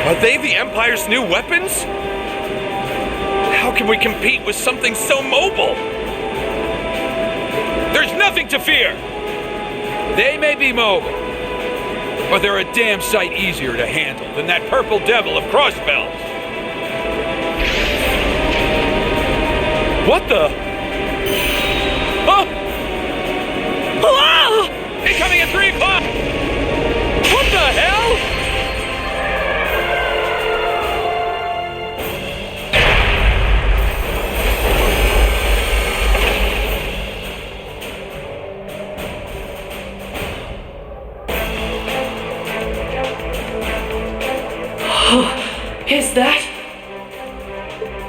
Are they the Empire's new weapons? How can we compete with something so mobile? There's nothing to fear! They may be mobile, but they're a damn sight easier to handle than that purple devil of crossbells. What the? Oh! Hello! Incoming at 3 o'clock! What the hell? Is that?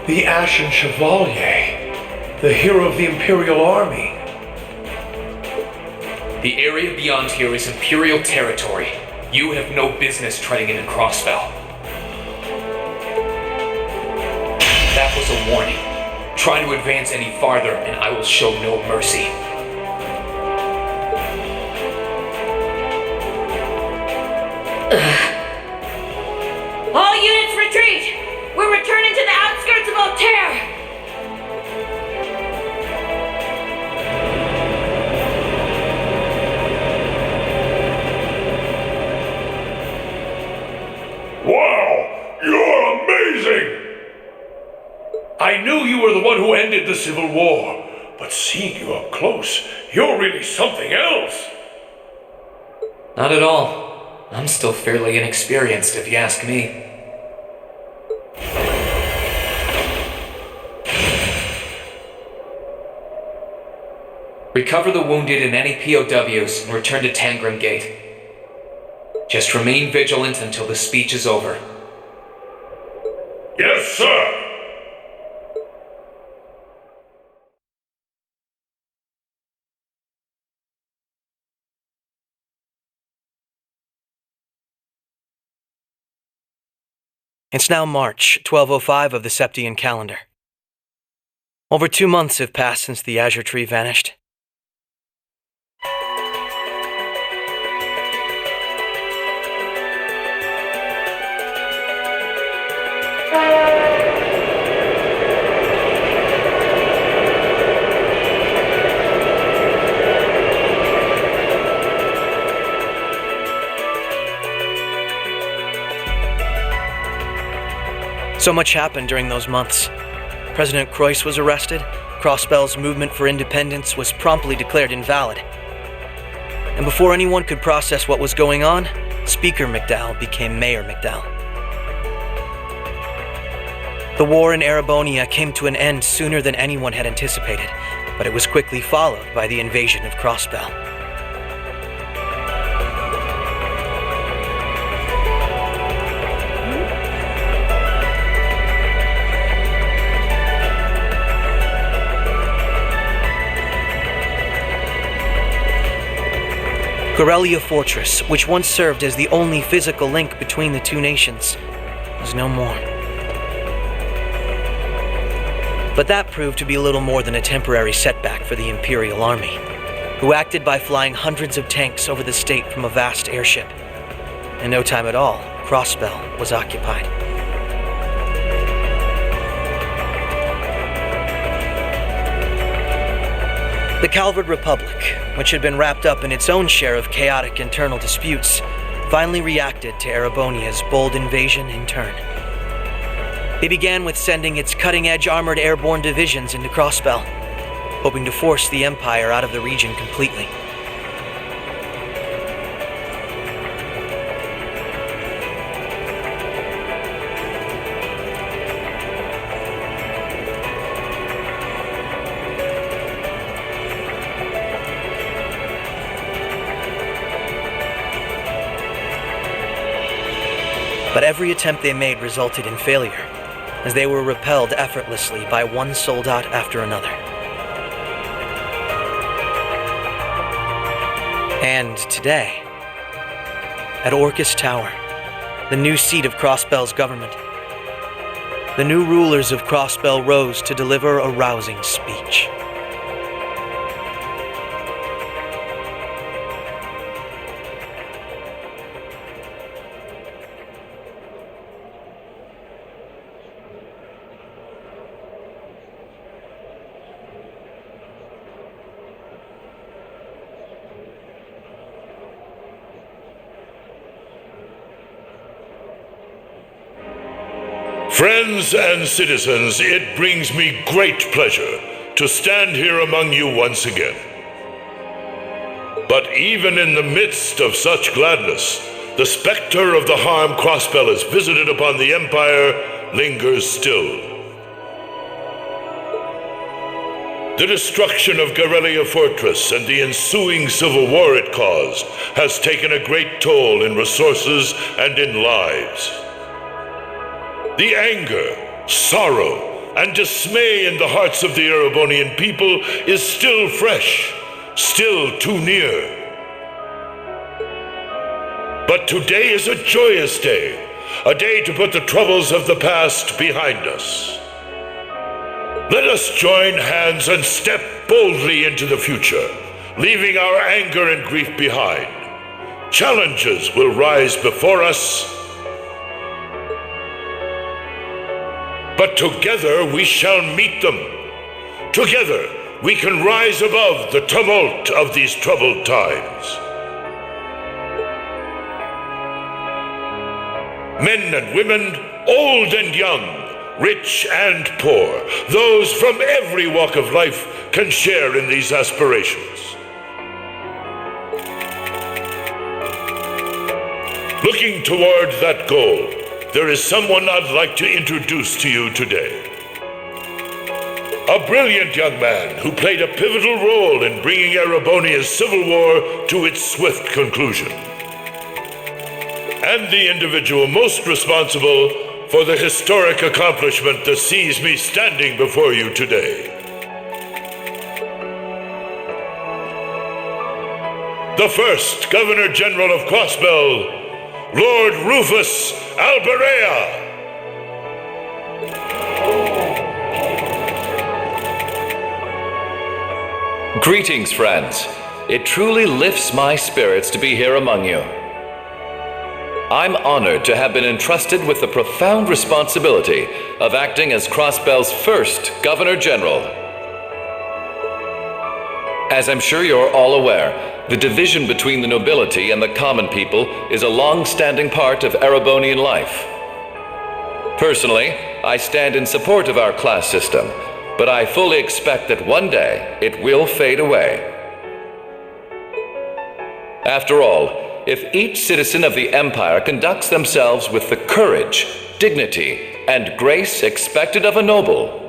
The Ashen Chevalier, the hero of the Imperial Army. The area beyond here is Imperial territory. You have no business treading into Crossbell. That was a warning. Try to advance any farther, and I will show no mercy. All units retreat! We're returning to the outskirts of Altair! Wow! You're amazing! I knew you were the one who ended the Civil War, but seeing you up close, you're really something else! Not at all. I'm still fairly inexperienced, if you ask me. Recover the wounded and any POWs and return to Tangram Gate. Just remain vigilant until the speech is over. Yes, sir! It's now March 1205 of the Septian calendar. Over 2 months have passed since the Azure Tree vanished. So much happened during those months. President Croix was arrested, Crossbell's movement for independence was promptly declared invalid. And before anyone could process what was going on, Speaker McDowell became Mayor McDowell. The war in Erebonia came to an end sooner than anyone had anticipated, but it was quickly followed by the invasion of Crossbell. Corellia Fortress, which once served as the only physical link between the two nations, was no more. But that proved to be little more than a temporary setback for the Imperial Army, who acted by flying hundreds of tanks over the state from a vast airship. In no time at all, Crossbell was occupied. The Calvard Republic, which had been wrapped up in its own share of chaotic internal disputes, finally reacted to Erebonia's bold invasion in turn. It began with sending its cutting-edge armored airborne divisions into Crossbell, hoping to force the Empire out of the region completely. But every attempt they made resulted in failure, as they were repelled effortlessly by one soldat after another. And today, at Orcus Tower, the new seat of Crossbell's government, the new rulers of Crossbell rose to deliver a rousing speech. Friends and citizens, it brings me great pleasure to stand here among you once again. But even in the midst of such gladness, the specter of the harm Crossbell has visited upon the Empire lingers still. The destruction of Garrelia Fortress and the ensuing civil war it caused has taken a great toll in resources and in lives. The anger, sorrow, and dismay in the hearts of the Erebonian people is still fresh, still too near. But today is a joyous day, a day to put the troubles of the past behind us. Let us join hands and step boldly into the future, leaving our anger and grief behind. Challenges will rise before us, but together we shall meet them. Together we can rise above the tumult of these troubled times. Men and women, old and young, rich and poor, those from every walk of life can share in these aspirations. Looking toward that goal, there is someone I'd like to introduce to you today. A brilliant young man who played a pivotal role in bringing Erebonia's civil war to its swift conclusion. And the individual most responsible for the historic accomplishment that sees me standing before you today. The first Governor General of Crossbell, Lord Rufus Alberea. Greetings, friends. It truly lifts my spirits to be here among you. I'm honored to have been entrusted with the profound responsibility of acting as Crossbell's first Governor General. As I'm sure you're all aware, the division between the nobility and the common people is a long-standing part of Erebonian life. Personally, I stand in support of our class system, but I fully expect that one day it will fade away. After all, if each citizen of the Empire conducts themselves with the courage, dignity, and grace expected of a noble,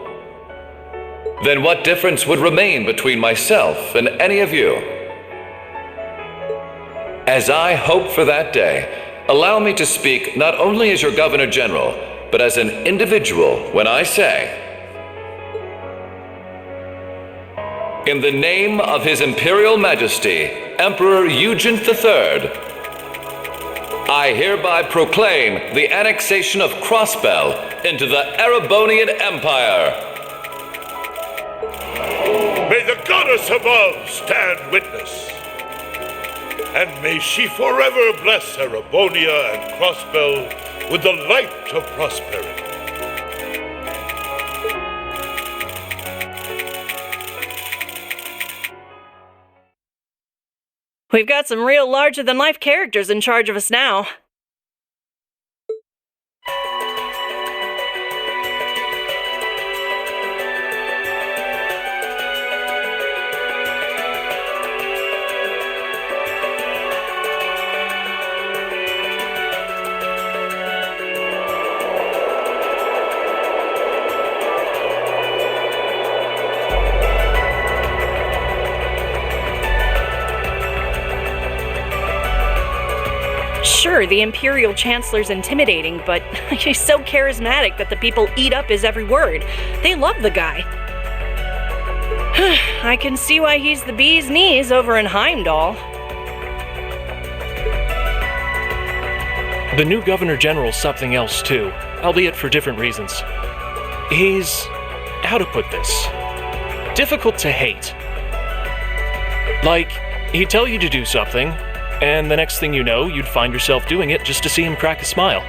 then what difference would remain between myself and any of you? As I hope for that day, allow me to speak not only as your Governor General, but as an individual when I say, in the name of His Imperial Majesty, Emperor Eugene III, I hereby proclaim the annexation of Crossbell into the Erebonian Empire. May the goddess above stand witness, and may she forever bless Erebonia and Crossbell with the light of prosperity. We've got some real larger-than-life characters in charge of us now. Sure, the Imperial Chancellor's intimidating, but he's so charismatic that the people eat up his every word. They love the guy. I can see why he's the bee's knees over in Heimdall. The new Governor General's something else too, albeit for different reasons. He's, how to put this, difficult to hate. Like, he'd tell you to do something, and the next thing you know, you'd find yourself doing it just to see him crack a smile.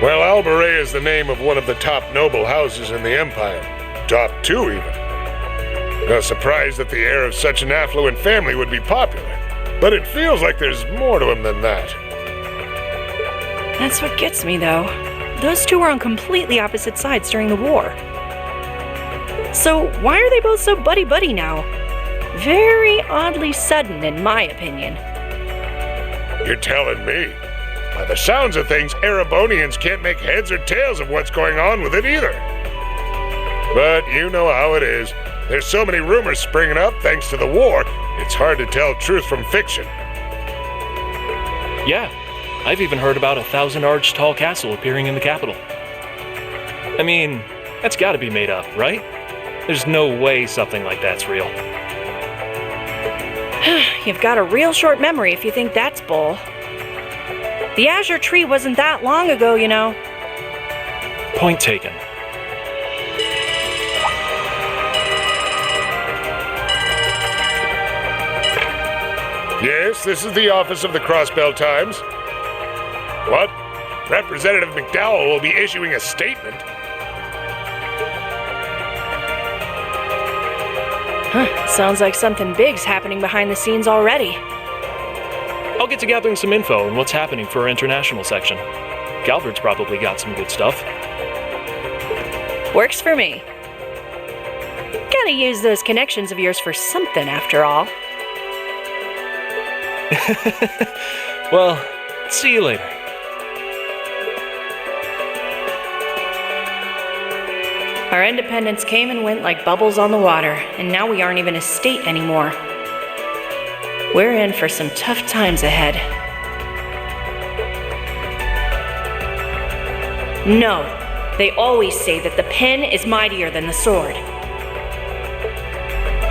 Well, Alberea is the name of one of the top noble houses in the Empire. Top 2, even. No surprise that the heir of such an affluent family would be popular. But it feels like there's more to him than that. That's what gets me, though. those two were on completely opposite sides during the war. So why are they both so buddy-buddy now? Very oddly sudden, in my opinion. You're telling me? By the sounds of things, Erebonians can't make heads or tails of what's going on with it either. But you know how it is. There's so many rumors springing up thanks to the war, it's hard to tell truth from fiction. Yeah, I've even heard about a 1,000-arch tall castle appearing in the capital. I mean, that's gotta be made up, right? There's no way something like that's real. You've got a real short memory if you think that's bull. The Azure Tree wasn't that long ago, you know. Point taken. Yes, this is the office of the Crossbell Times. What? Representative McDowell will be issuing a statement. Sounds like something big's happening behind the scenes already. I'll get to gathering some info on what's happening for our international section. Calvert's probably got some good stuff. Works for me. Gotta use those connections of yours for something, after all. Well, see you later. Our independence came and went like bubbles on the water, and now we aren't even a state anymore. We're in for some tough times ahead. No, they always say that the pen is mightier than the sword.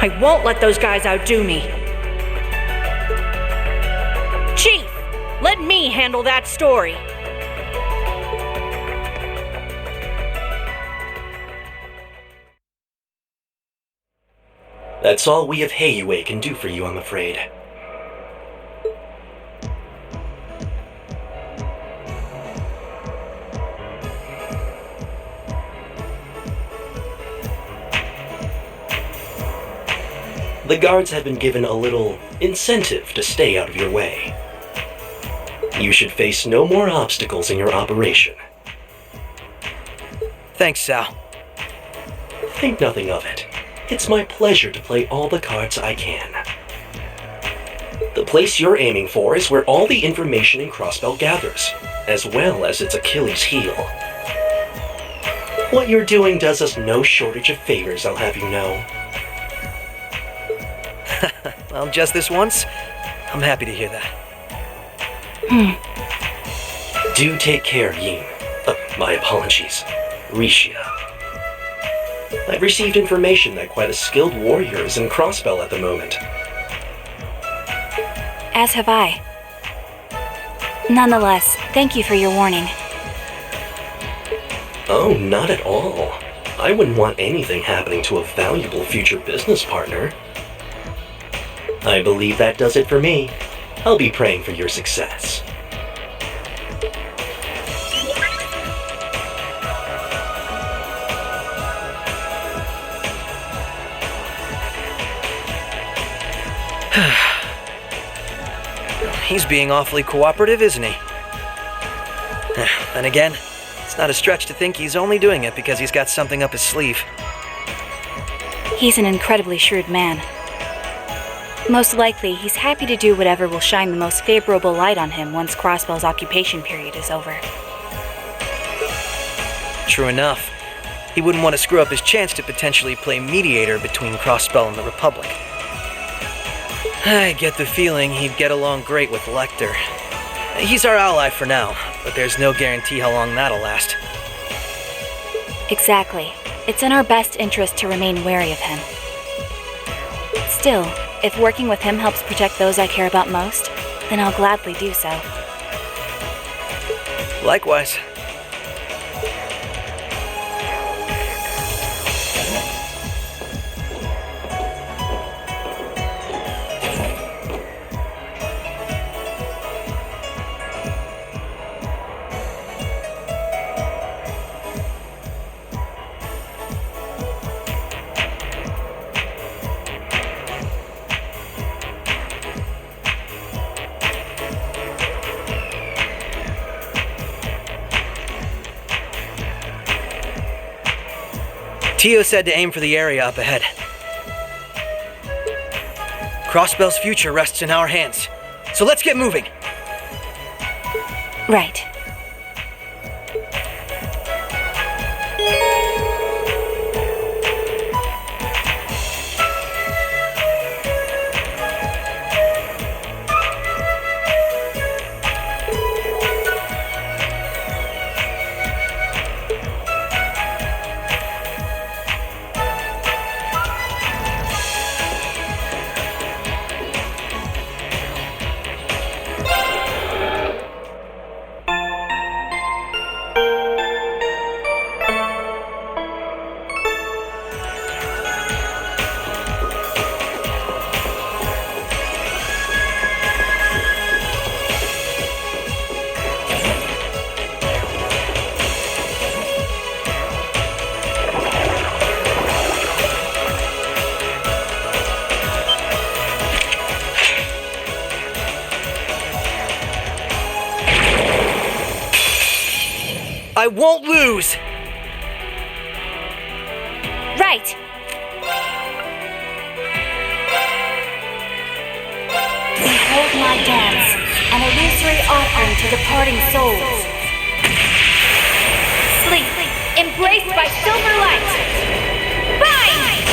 I won't let those guys outdo me. Chief, let me handle that story. That's all we of Heiue can do for you, I'm afraid. The guards have been given a little incentive to stay out of your way. You should face no more obstacles in your operation. Thanks, Sal. Think nothing of it. It's my pleasure to play all the cards I can. The place you're aiming for is where all the information in Crossbell gathers, as well as its Achilles heel. What you're doing does us no shortage of favors, I'll have you know. Well, just this once, I'm happy to hear that. Do take care, Yin. My apologies. Risha. I've received information that quite a skilled warrior is in Crossbell at the moment. As have I. Nonetheless, thank you for your warning. Oh, not at all. I wouldn't want anything happening to a valuable future business partner. I believe that does it for me. I'll be praying for your success. He's being awfully cooperative, isn't he? Then again, it's not a stretch to think he's only doing it because he's got something up his sleeve. He's an incredibly shrewd man. Most likely, he's happy to do whatever will shine the most favorable light on him once Crossbell's occupation period is over. True enough. He wouldn't want to screw up his chance to potentially play mediator between Crossbell and the Republic. I get the feeling he'd get along great with Lecter. He's our ally for now, but there's no guarantee how long that'll last. Exactly. It's in our best interest to remain wary of him. Still, if working with him helps protect those I care about most, then I'll gladly do so. Likewise. Tio said to aim for the area up ahead. Crossbell's future rests in our hands, so let's get moving. Right. I won't lose! Right! Behold my dance, an illusory offering to departing souls. Sleep, embraced by silver light! Bind!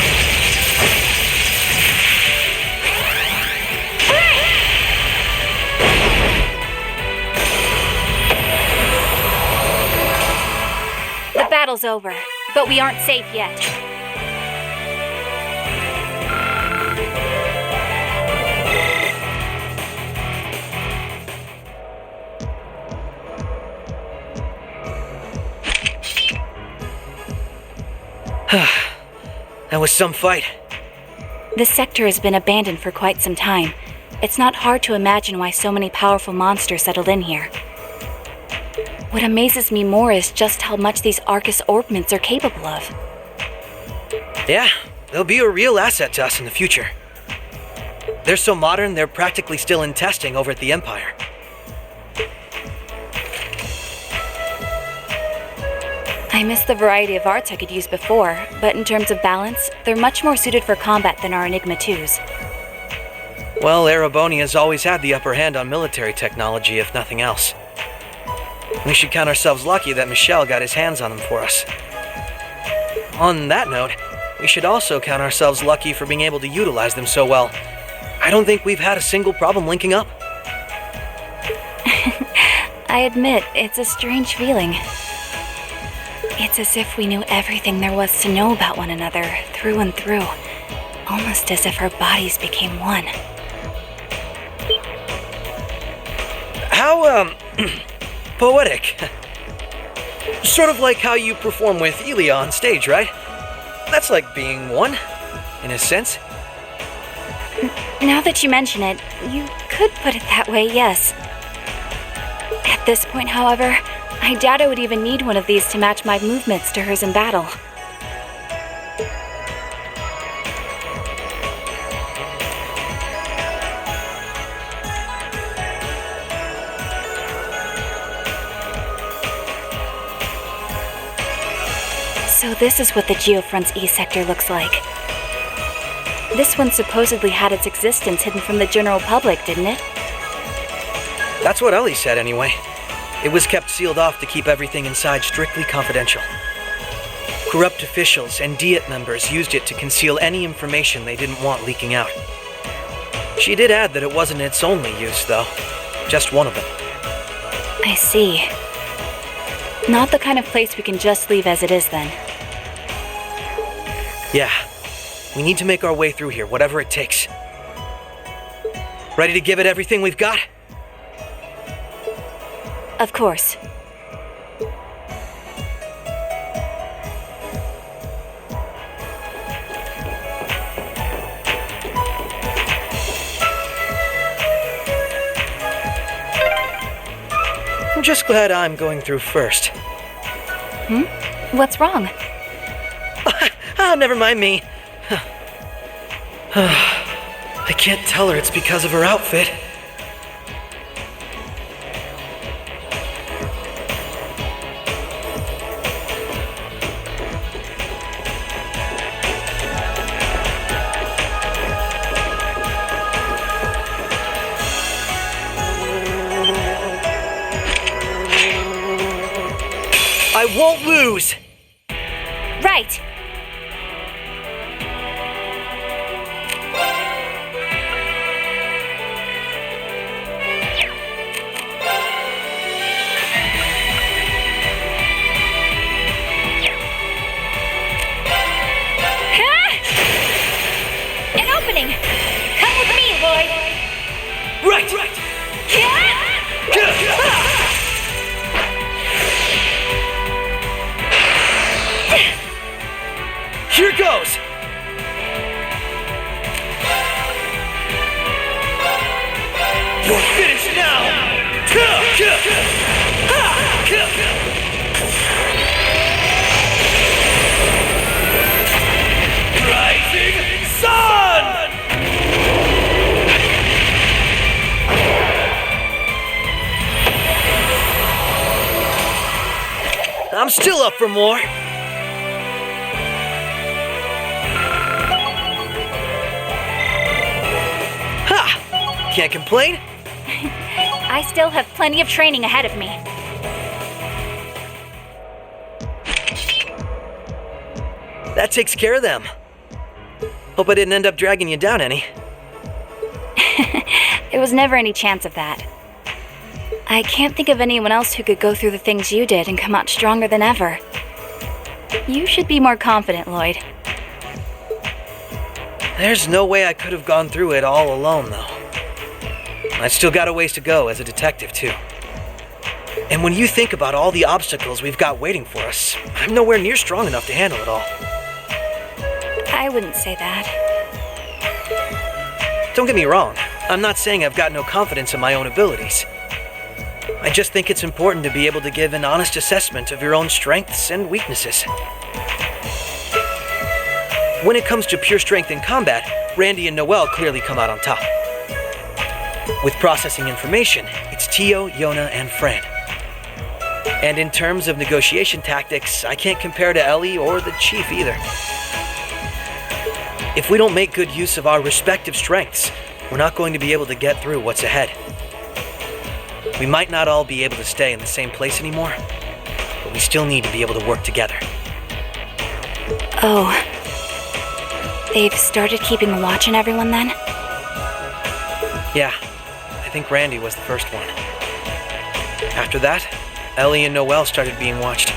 The battle's over, but we aren't safe yet. That was some fight. This sector has been abandoned for quite some time. It's not hard to imagine why so many powerful monsters settled in here. What amazes me more is just how much these Arcus orbments are capable of. Yeah, they'll be a real asset to us in the future. They're so modern, they're practically still in testing over at the Empire. I miss the variety of arts I could use before, but in terms of balance, they're much more suited for combat than our Enigma 2s. Well, Erebonia's always had the upper hand on military technology, if nothing else. We should count ourselves lucky that Michel got his hands on them for us. On that note, we should also count ourselves lucky for being able to utilize them so well. I don't think we've had a single problem linking up. I admit, it's a strange feeling. It's as if we knew everything there was to know about one another, through and through. Almost as if our bodies became one. How, poetic. Sort of like how you perform with Elia on stage, right? That's like being one, in a sense. Now that you mention it, you could put it that way, yes. At this point, however, I doubt I would even need one of these to match my movements to hers in battle. So this is what the Geofront's E sector looks like. This one supposedly had its existence hidden from the general public, didn't it? That's what Ellie said anyway. It was kept sealed off to keep everything inside strictly confidential. Corrupt officials and Diet members used it to conceal any information they didn't want leaking out. She did add that it wasn't its only use, though. Just one of them. I see. Not the kind of place we can just leave as it is, then. Yeah. We need to make our way through here, whatever it takes. Ready to give it everything we've got? Of course. I'm just glad I'm going through first. What's wrong? Oh, never mind me. I can't tell her it's because of her outfit. I won't lose! Right! An opening! Come with me, Lloyd! Right! Here goes! You're finished now! Rising Sun! I'm still up for more. Ha! Can't complain. I still have plenty of training ahead of me. That takes care of them. Hope I didn't end up dragging you down any. There was never any chance of that. I can't think of anyone else who could go through the things you did and come out stronger than ever. You should be more confident, Lloyd. There's no way I could have gone through it all alone, though. I've still got a ways to go as a detective, too. And when you think about all the obstacles we've got waiting for us, I'm nowhere near strong enough to handle it all. I wouldn't say that. Don't get me wrong. I'm not saying I've got no confidence in my own abilities. I just think it's important to be able to give an honest assessment of your own strengths and weaknesses. When it comes to pure strength in combat, Randy and Noel clearly come out on top. With processing information, it's Tio, Yona, and Fran. And in terms of negotiation tactics, I can't compare to Ellie or the Chief either. If we don't make good use of our respective strengths, we're not going to be able to get through what's ahead. We might not all be able to stay in the same place anymore, but we still need to be able to work together. Oh. They've started keeping a watch on everyone then? Yeah, I think Randy was the first one. After that, Ellie and Noel started being watched.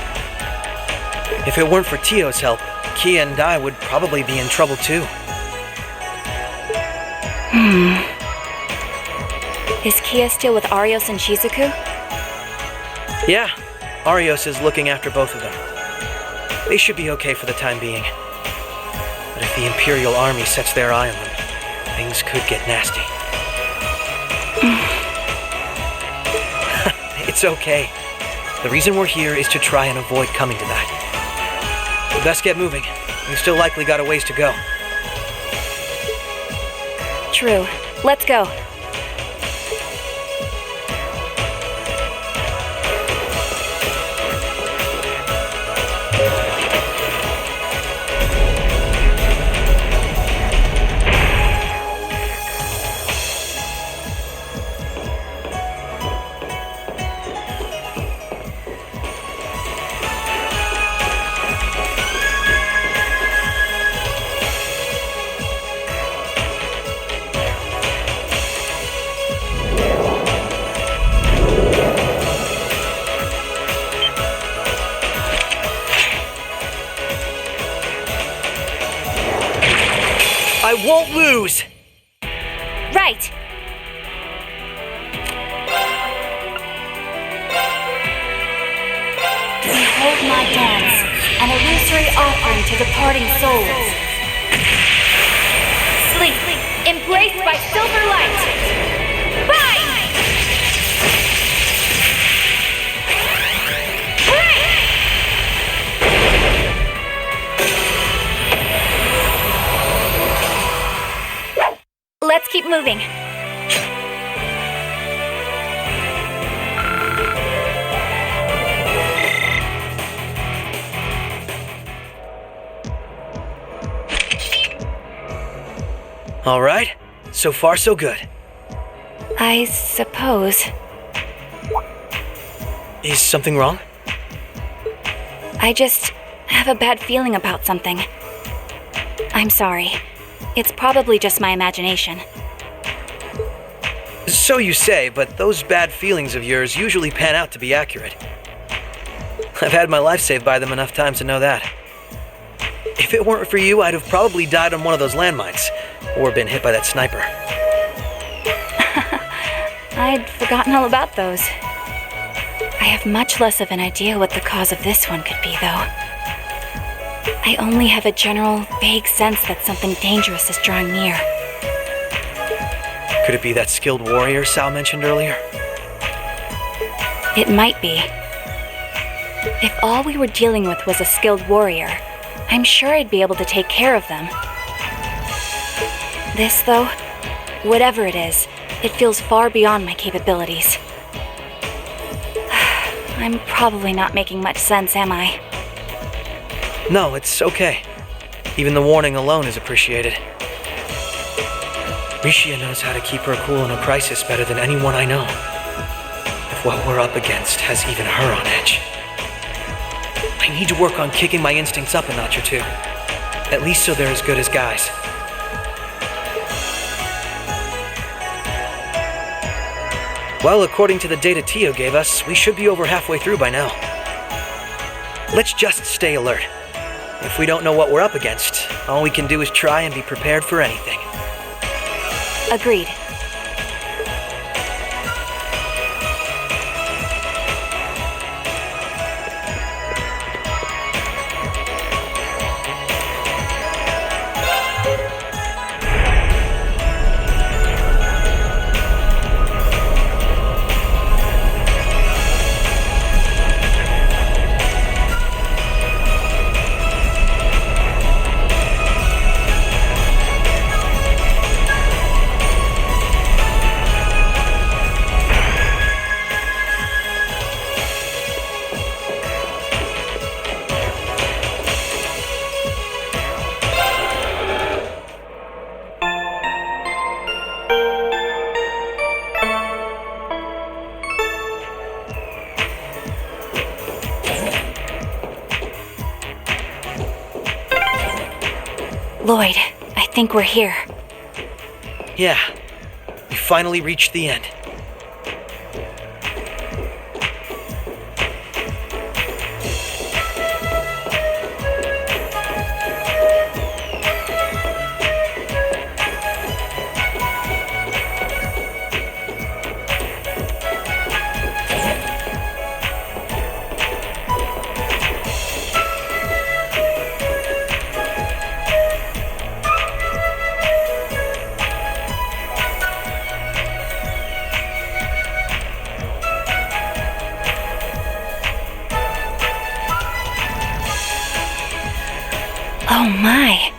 If it weren't for Tio's help, Kia and I would probably be in trouble too. Is Kia still with Arios and Shizuku? Yeah, Arios is looking after both of them. They should be okay for the time being. But if the Imperial Army sets their eye on them, things could get nasty. It's okay. The reason we're here is to try and avoid coming to that. We best get moving. We've still likely got a ways to go. True. Let's go. I won't lose! Right! Behold my dance, an illusory offering to departing souls. Sleep, embraced by silver light. Rise! Let's keep moving. All right, so far so good. I suppose. Is something wrong? I just have a bad feeling about something. I'm sorry. It's probably just my imagination. So you say, but those bad feelings of yours usually pan out to be accurate. I've had my life saved by them enough times to know that. If it weren't for you, I'd have probably died on one of those landmines, or been hit by that sniper. I'd forgotten all about those. I have much less of an idea what the cause of this one could be, though. I only have a general, vague sense that something dangerous is drawing near. Could it be that skilled warrior Sal mentioned earlier? It might be. If all we were dealing with was a skilled warrior, I'm sure I'd be able to take care of them. This, though, whatever it is, it feels far beyond my capabilities. I'm probably not making much sense, am I? No, it's okay. Even the warning alone is appreciated. Rishia knows how to keep her cool in a crisis better than anyone I know. If what we're up against has even her on edge. I need to work on kicking my instincts up a notch or two. At least so they're as good as guys. Well, according to the data Tio gave us, we should be over halfway through by now. Let's just stay alert. If we don't know what we're up against, all we can do is try and be prepared for anything. Agreed. Lloyd, I think we're here. Yeah, we finally reached the end. Oh my.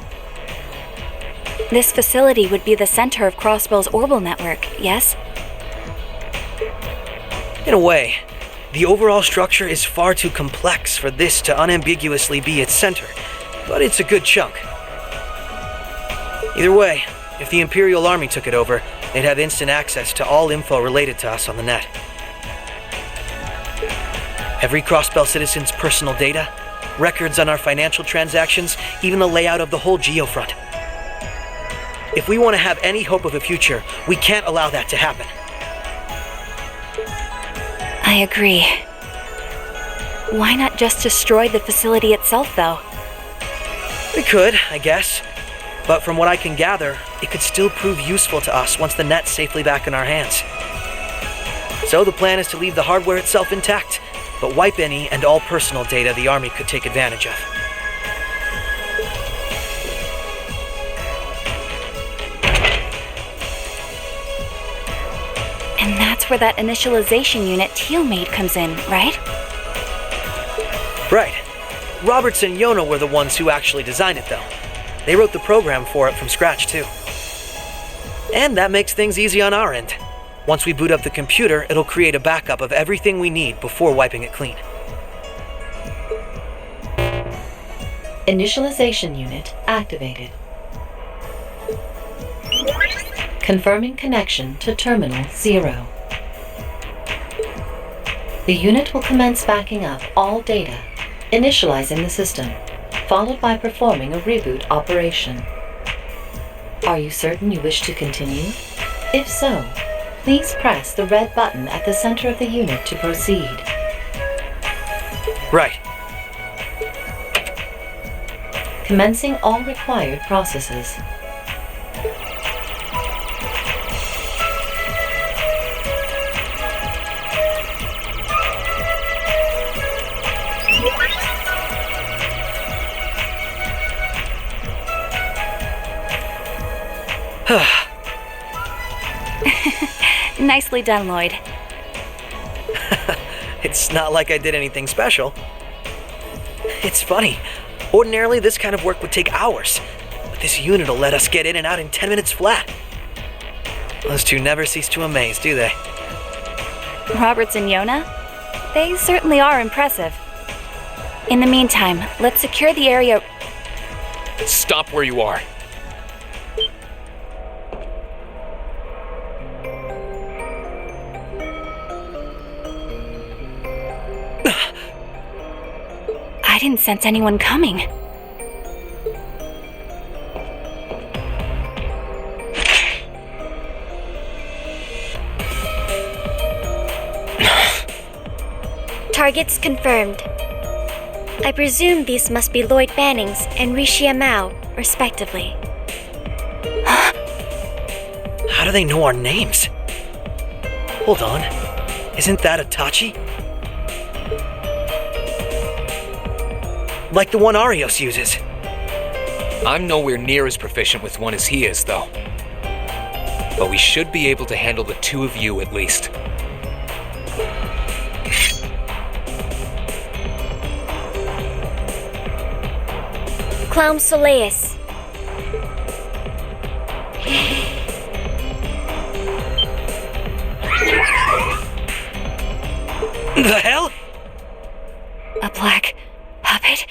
This facility would be the center of Crossbell's orbital network, yes? In a way, the overall structure is far too complex for this to unambiguously be its center, but it's a good chunk. Either way, if the Imperial Army took it over, they'd have instant access to all info related to us on the net. Every Crossbell citizen's personal data, records on our financial transactions, even the layout of the whole geofront. If we want to have any hope of a future, we can't allow that to happen. I agree. Why not just destroy the facility itself, though? We could, I guess. But from what I can gather, it could still prove useful to us once the net's safely back in our hands. So the plan is to leave the hardware itself intact, but wipe any and all personal data the Army could take advantage of. And that's where that initialization unit Teal made comes in, right? Right. Roberts and Yona were the ones who actually designed it, though. They wrote the program for it from scratch, too. And that makes things easy on our end. Once we boot up the computer, it'll create a backup of everything we need before wiping it clean. Initialization unit activated. Confirming connection to Terminal 0. The unit will commence backing up all data Initializing the system, followed by performing a reboot operation. Are you certain you wish to continue? If so, please press the red button at the center of the unit to proceed. Right. Commencing all required processes. Nicely done, Lloyd. It's not like I did anything special. It's funny. Ordinarily, this kind of work would take hours, but this unit will let us get in and out in 10 minutes flat. Those two never cease to amaze, do they? Roberts and Yona? They certainly are impressive. In the meantime, let's secure the area. Stop where you are. I didn't sense anyone coming. Targets confirmed. I presume these must be Lloyd Bannings and Rishia Mao, respectively. How do they know our names? Hold on. Isn't that Itachi? Like the one Arios uses. I'm nowhere near as proficient with one as he is, though. But we should be able to handle the two of you at least. Clown Soleus. The hell? A black puppet?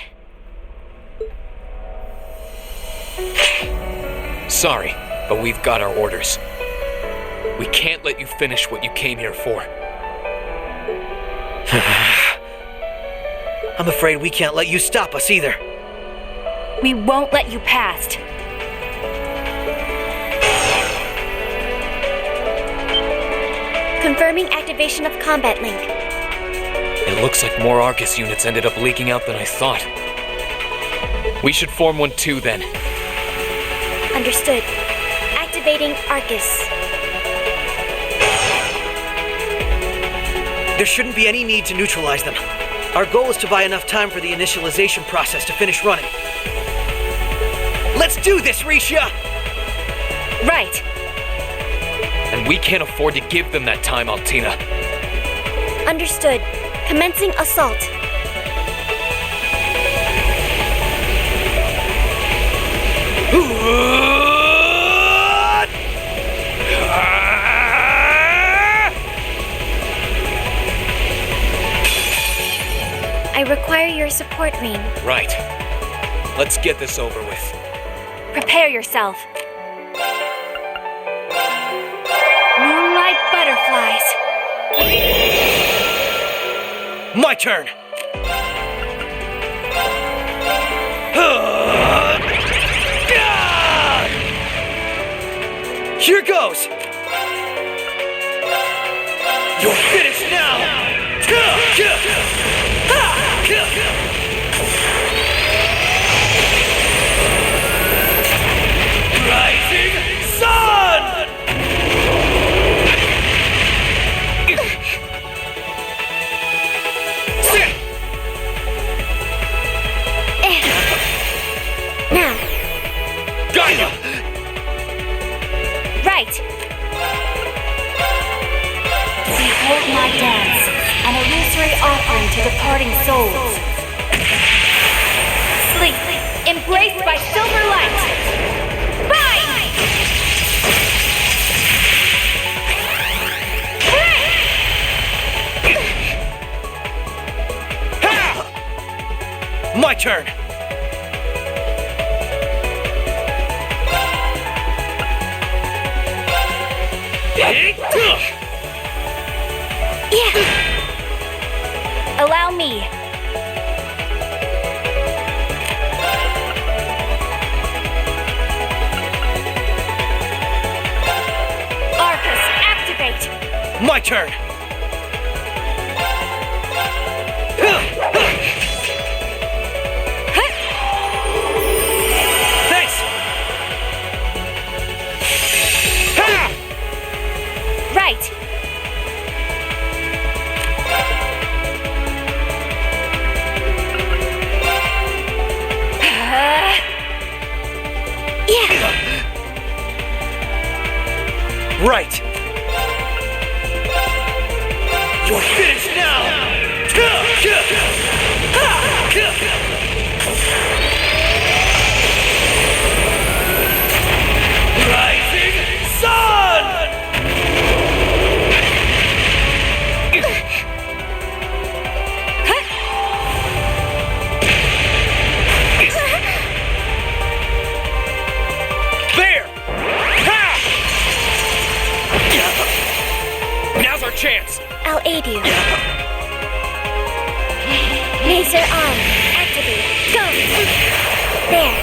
Sorry, but we've got our orders. We can't let you finish what you came here for. I'm afraid we can't let you stop us either. We won't let you past. Confirming activation of combat link. It looks like more Arcus units ended up leaking out than I thought. We should form one too, then. Understood. Activating Arcus. There shouldn't be any need to neutralize them. Our goal is to buy enough time for the initialization process to finish running. Let's do this, Rishia! Right. And we can't afford to give them that time, Altina. Understood. Commencing assault. I require your support, Rean. Right. Let's get this over with. Prepare yourself. Moonlight butterflies. My turn! Here goes! You're finished now! Rising Sun! Now. Gaia! Right. Behold my dance, an illusory offering to departing souls. Sleep, embraced by silver light. Rise! My turn! Allow me. My turn! Thanks! Right. Yeah. Right! You're finished now! Rising Sun! There! Ha! Now's our chance! I'll aid you. Laser arm. Activate. Go! There.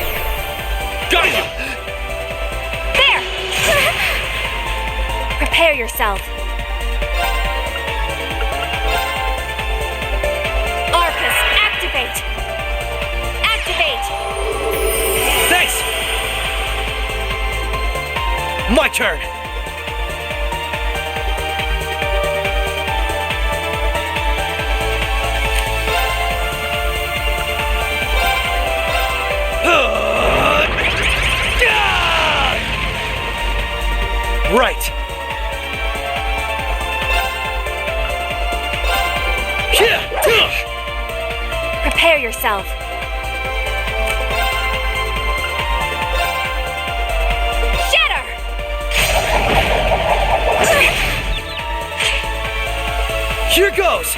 Got you! There! Prepare yourself. Arcus, activate! Activate! Thanks! My turn! Right! Prepare yourself. Shatter! Here goes!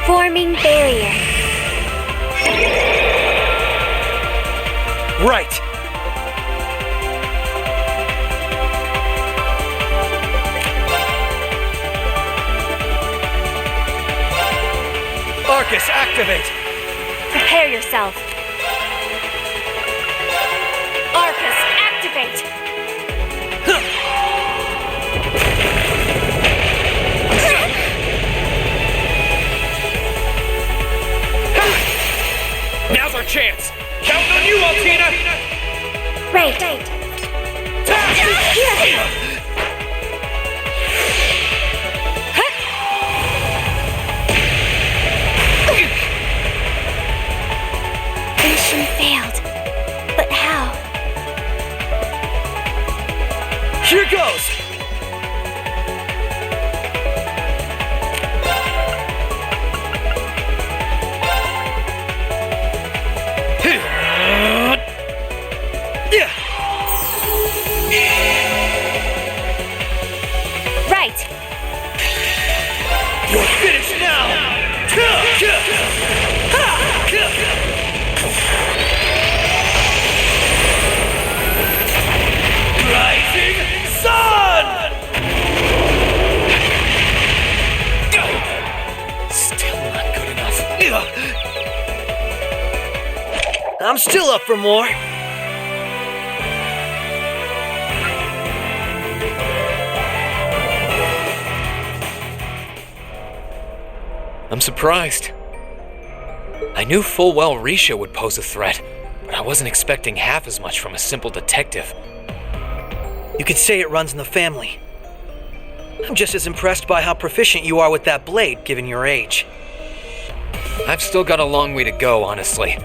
Forming barrier. Right! Arcus, activate! Prepare yourself. Arcus, activate! Now's our chance! Counting on you, Altina! Right. Mission failed. But how? Here goes! Right. You're finished now! Rising Sun! Still not good enough. I'm still up for more. I'm surprised. I knew full well Risha would pose a threat, but I wasn't expecting half as much from a simple detective. You could say it runs in the family. I'm just as impressed by how proficient you are with that blade, given your age. I've still got a long way to go, honestly.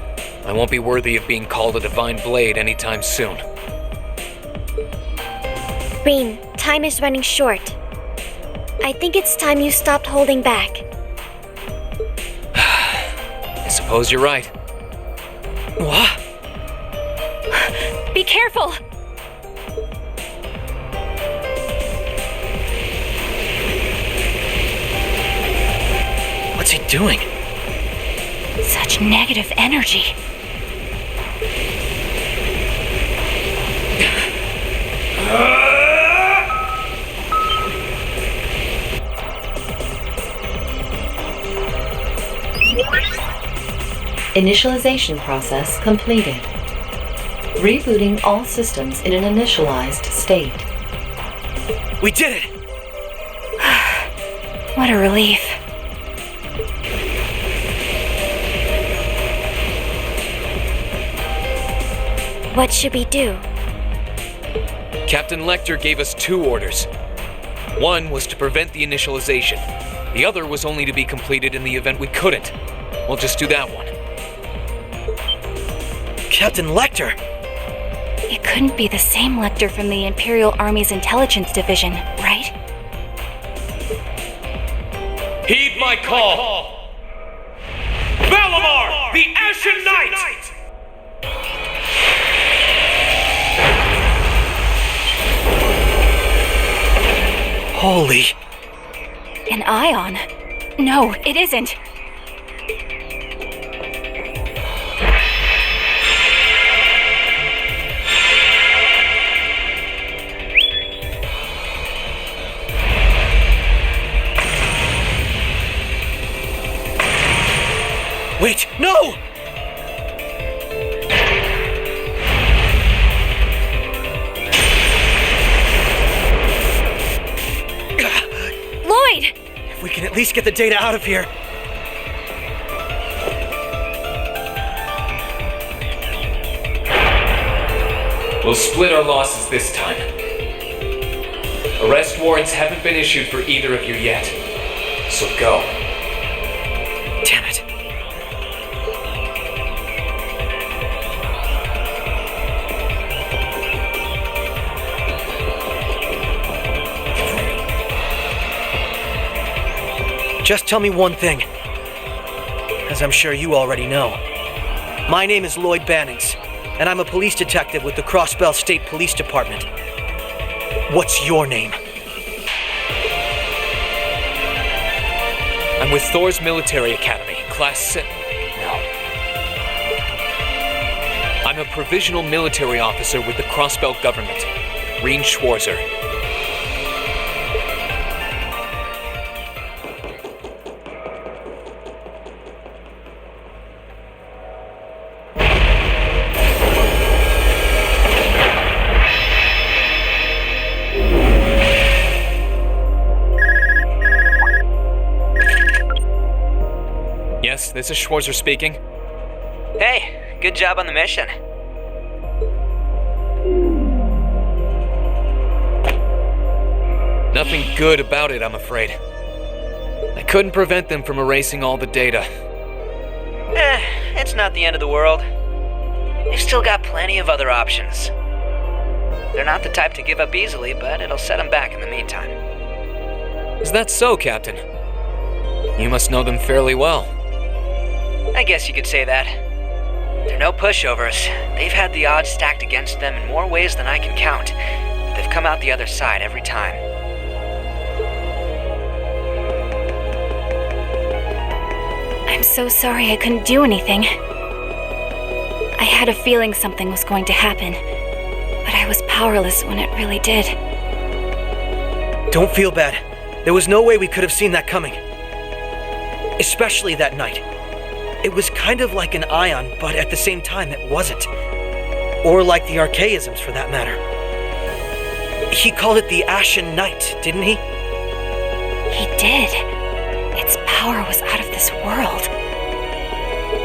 I won't be worthy of being called a divine blade anytime soon. Green, time is running short. I think it's time you stopped holding back. I suppose you're right. What? Be careful! What's he doing? Such negative energy. Initialization process completed. Rebooting all systems in an initialized state. We did it! What a relief. What should we do? Captain Lecter gave us 2 orders. One was to prevent the initialization. The other was only to be completed in the event we couldn't. We'll just do that one. Captain Lecter! It couldn't be the same Lecter from the Imperial Army's Intelligence Division, right? Heed my call! Valimar, the Ashen Knight! Holy... An ion? No, it isn't. Wait, no! Lloyd! If we can at least get the data out of here. We'll split our losses this time. Arrest warrants haven't been issued for either of you yet. So go. Damn it. Just tell me one thing, as I'm sure you already know. My name is Lloyd Bannings, and I'm a police detective with the Crossbell State Police Department. What's your name? I'm with Thor's Military Academy, Class 6. No. I'm a provisional military officer with the Crossbell government, Reen Schwarzer. Yes, this is Schwarzer speaking. Hey, good job on the mission. Nothing good about it, I'm afraid. I couldn't prevent them from erasing all the data. It's not the end of the world. They've still got plenty of other options. They're not the type to give up easily, but it'll set them back in the meantime. Is that so, Captain? You must know them fairly well. I guess you could say that. They're no pushovers. They've had the odds stacked against them in more ways than I can count, but they've come out the other side every time. I'm so sorry I couldn't do anything. I had a feeling something was going to happen, but I was powerless when it really did. Don't feel bad. There was no way we could have seen that coming. Especially that night. It was kind of like an ion, but at the same time it wasn't. Or like the archaisms, for that matter. He called it the Ashen Knight, didn't he? He did. Its power was out of this world.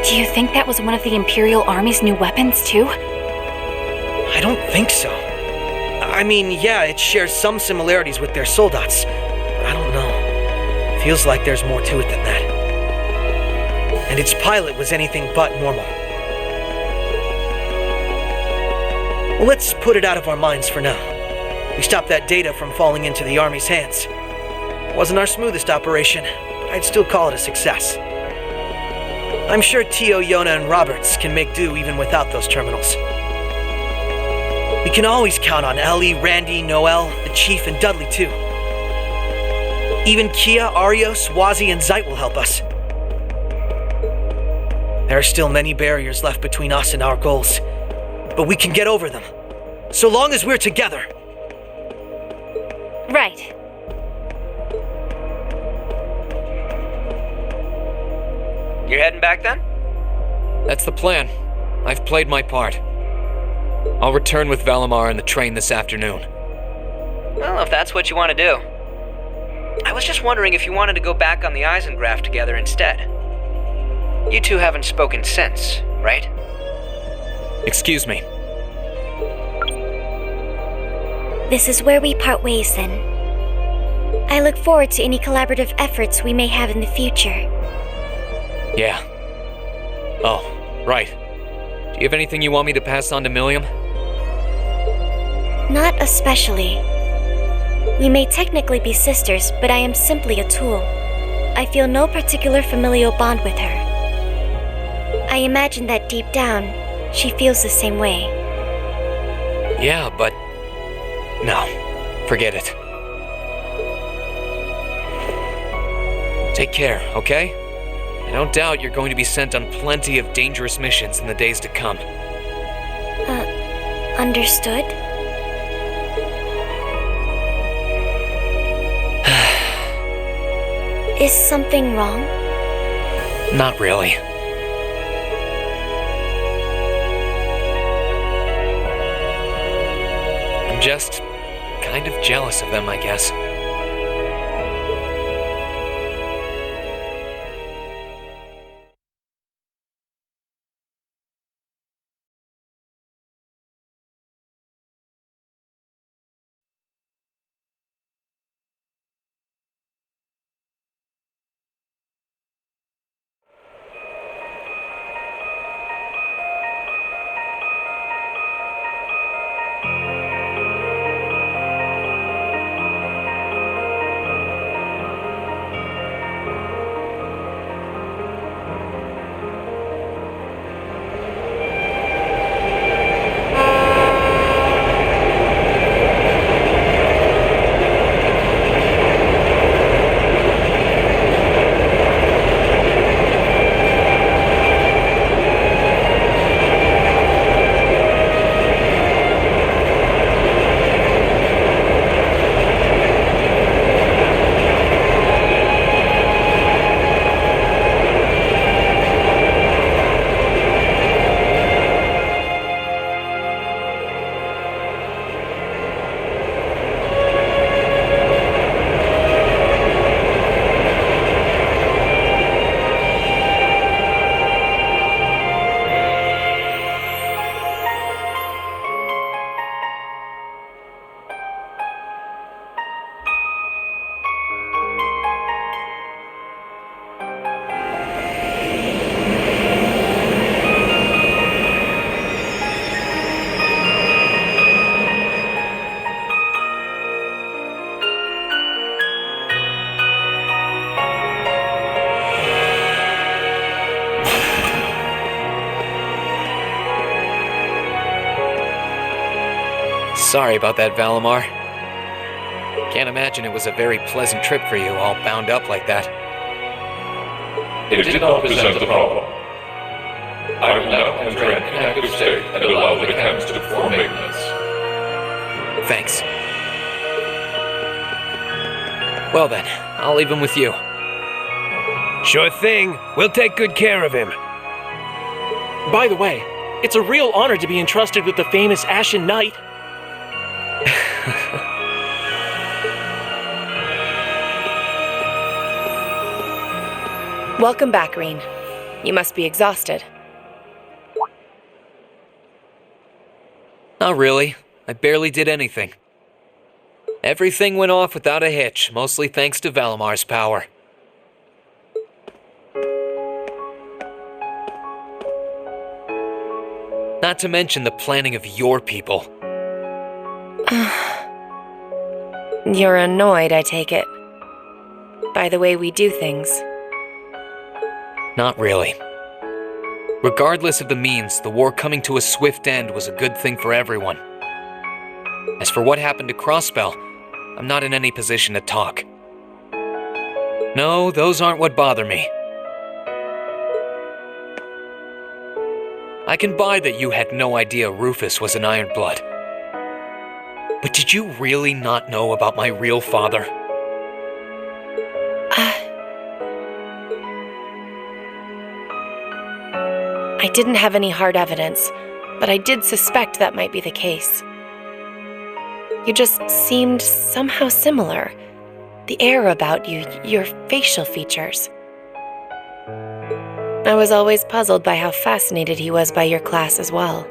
Do you think that was one of the Imperial Army's new weapons, too? I don't think so. I mean, yeah, it shares some similarities with their soldats, but I don't know. Feels like there's more to it than that. And its pilot was anything but normal. Well, let's put it out of our minds for now. We stopped that data from falling into the Army's hands. It wasn't our smoothest operation, but I'd still call it a success. I'm sure Tio, Yona, and Roberts can make do even without those terminals. We can always count on Ellie, Randy, Noel, the Chief, and Dudley, too. Even Kia, Arios, Wazi, and Zeit will help us. There are still many barriers left between us and our goals, but we can get over them, so long as we're together. Right. You're heading back then? That's the plan. I've played my part. I'll return with Valimar in the train this afternoon. Well, if that's what you want to do. I was just wondering if you wanted to go back on the Eisengraph together instead. You two haven't spoken since, right? Excuse me. This is where we part ways then. I look forward to any collaborative efforts we may have in the future. Yeah. Oh, right. Do you have anything you want me to pass on to Milliam? Not especially. We may technically be sisters, but I am simply a tool. I feel no particular familial bond with her. I imagine that deep down, she feels the same way. Yeah, but... no. Forget it. Take care, okay? I don't doubt you're going to be sent on plenty of dangerous missions in the days to come. Understood? Is something wrong? Not really. I'm just kind of jealous of them, I guess. Sorry about that, Valimar. Can't imagine it was a very pleasant trip for you, all bound up like that. It did not present a problem. I will now enter an inactive state and allow the cams to perform maintenance. Thanks. Well then, I'll leave him with you. Sure thing. We'll take good care of him. By the way, it's a real honor to be entrusted with the famous Ashen Knight. Welcome back, Reen. You must be exhausted. Not really. I barely did anything. Everything went off without a hitch, mostly thanks to Valimar's power. Not to mention the planning of your people. You're annoyed, I take it, by the way we do things. Not really. Regardless of the means, the war coming to a swift end was a good thing for everyone. As for what happened to Crossbell, I'm not in any position to talk. No, those aren't what bother me. I can buy that you had no idea Rufus was an Ironblood. But did you really not know about my real father? I didn't have any hard evidence, but I did suspect that might be the case. You just seemed somehow similar. The air about you, your facial features. I was always puzzled by how fascinated he was by your class as well.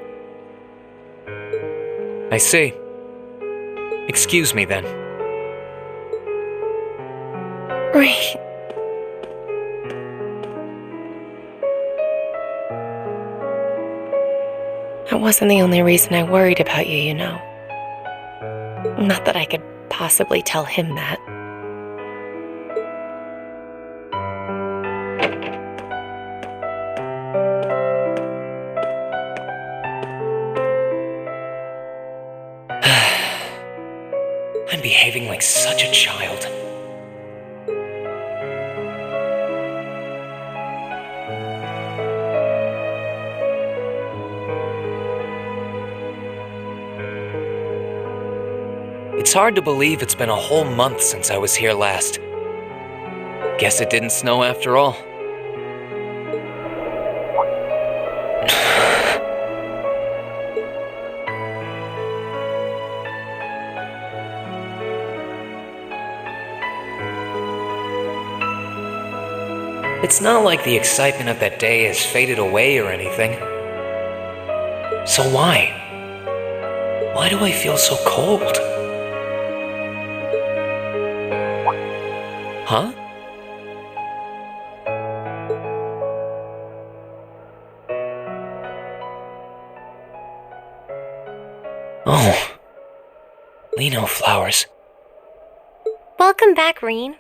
I see. Excuse me then. Right. That wasn't the only reason I worried about you, you know. Not that I could possibly tell him that. I'm behaving like such a child. It's hard to believe it's been a whole month since I was here last. Guess it didn't snow after all. It's not like the excitement of that day has faded away or anything. So why? Why do I feel so cold? Huh? Oh. Lino flowers. Welcome back, Reen.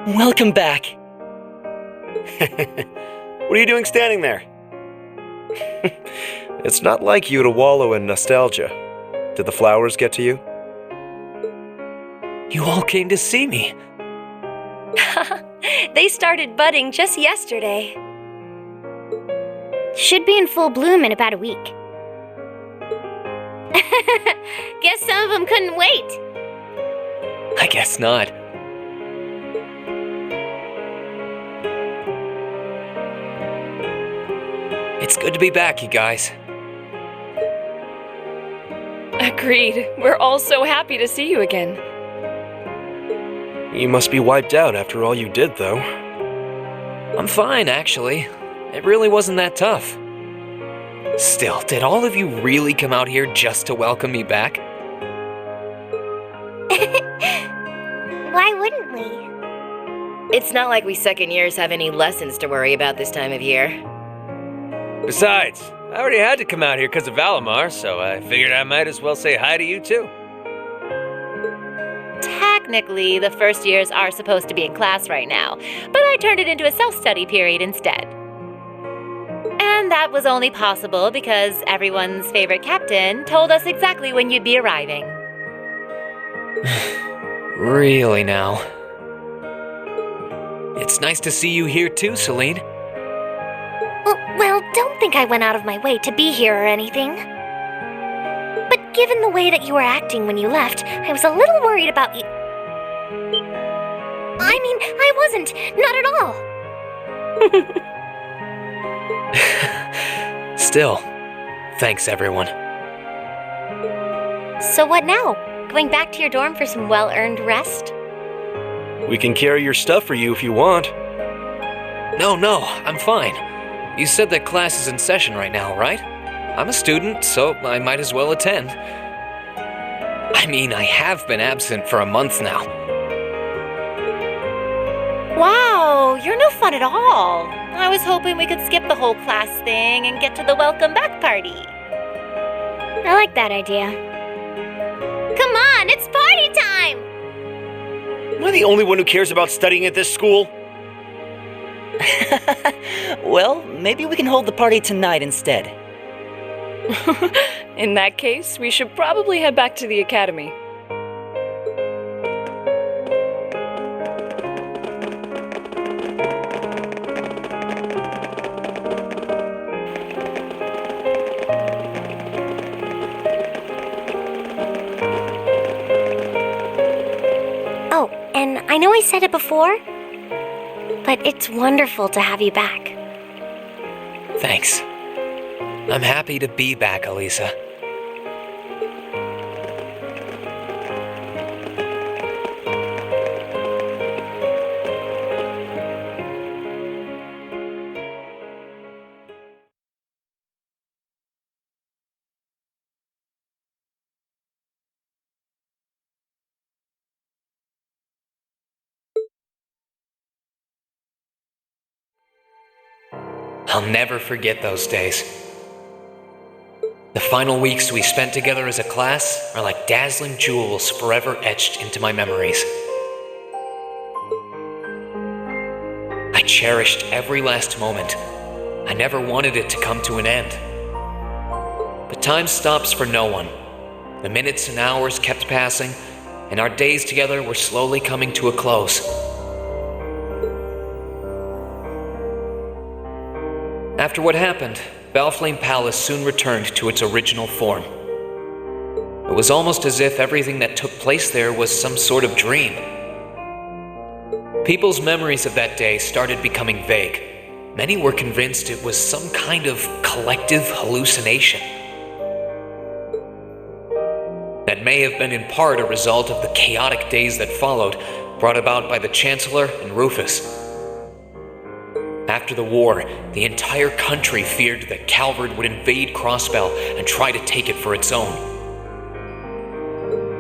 Welcome back. What are you doing standing there? It's not like you to wallow in nostalgia. Did the flowers get to you? You all came to see me. They started budding just yesterday. Should be in full bloom in about a week. Guess some of them couldn't wait. I guess not. It's good to be back, you guys. Agreed. We're all so happy to see you again. You must be wiped out after all you did, though. I'm fine, actually. It really wasn't that tough. Still, did all of you really come out here just to welcome me back? Why wouldn't we? It's not like we second years have any lessons to worry about this time of year. Besides, I already had to come out here because of Valimar, so I figured I might as well say hi to you too. Technically, the first years are supposed to be in class right now, but I turned it into a self-study period instead. And that was only possible because everyone's favorite captain told us exactly when you'd be arriving. Really now? It's nice to see you here too, Celine. Well, don't think I went out of my way to be here or anything. But given the way that you were acting when you left, I was a little worried about you. I mean, I wasn't. Not at all. Still, thanks everyone. So what now? Going back to your dorm for some well-earned rest? We can carry your stuff for you if you want. No, I'm fine. You said that class is in session right now, right? I'm a student, so I might as well attend. I mean, I have been absent for a month now. Wow, you're no fun at all. I was hoping we could skip the whole class thing and get to the welcome back party. I like that idea. Come on, it's party time! Am I the only one who cares about studying at this school? Well, maybe we can hold the party tonight instead. In that case, we should probably head back to the academy. I said it before, but it's wonderful to have you back. Thanks. I'm happy to be back, Elisa. I'll never forget those days. The final weeks we spent together as a class are like dazzling jewels forever etched into my memories. I cherished every last moment. I never wanted it to come to an end. But time stops for no one. The minutes and hours kept passing, and our days together were slowly coming to a close. After what happened, Valflame Palace soon returned to its original form. It was almost as if everything that took place there was some sort of dream. People's memories of that day started becoming vague. Many were convinced it was some kind of collective hallucination. That may have been in part a result of the chaotic days that followed, brought about by the Chancellor and Rufus. After the war, the entire country feared that Calvard would invade Crossbell and try to take it for its own.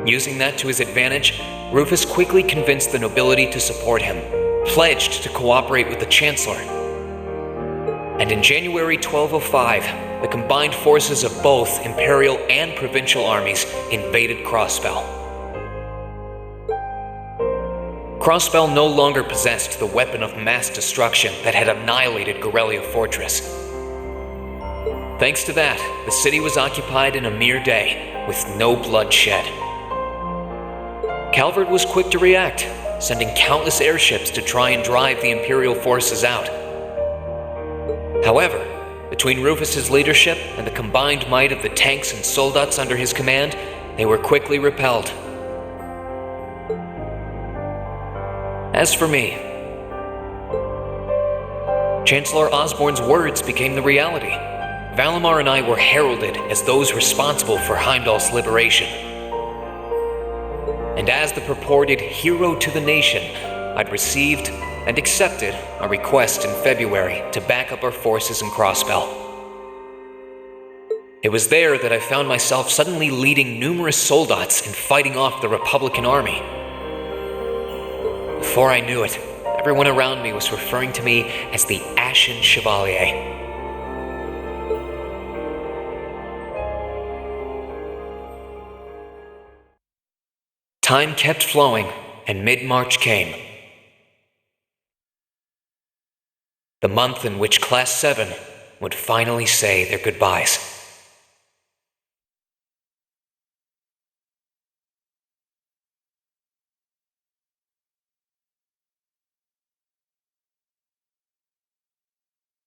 Using that to his advantage, Rufus quickly convinced the nobility to support him, pledged to cooperate with the Chancellor. And in January 1205, the combined forces of both Imperial and Provincial armies invaded Crossbell. Crossbell no longer possessed the weapon of mass destruction that had annihilated Gorelia Fortress. Thanks to that, the city was occupied in a mere day, with no blood shed. Calvard was quick to react, sending countless airships to try and drive the Imperial forces out. However, between Rufus's leadership and the combined might of the tanks and soldats under his command, they were quickly repelled. As for me, Chancellor Osborne's words became the reality. Valimar and I were heralded as those responsible for Heimdall's liberation. And as the purported hero to the nation, I'd received and accepted a request in February to back up our forces in Crossbell. It was there that I found myself suddenly leading numerous soldats and fighting off the Republican army. Before I knew it, everyone around me was referring to me as the Ashen Chevalier. Time kept flowing, and mid-March came. The month in which Class 7 would finally say their goodbyes.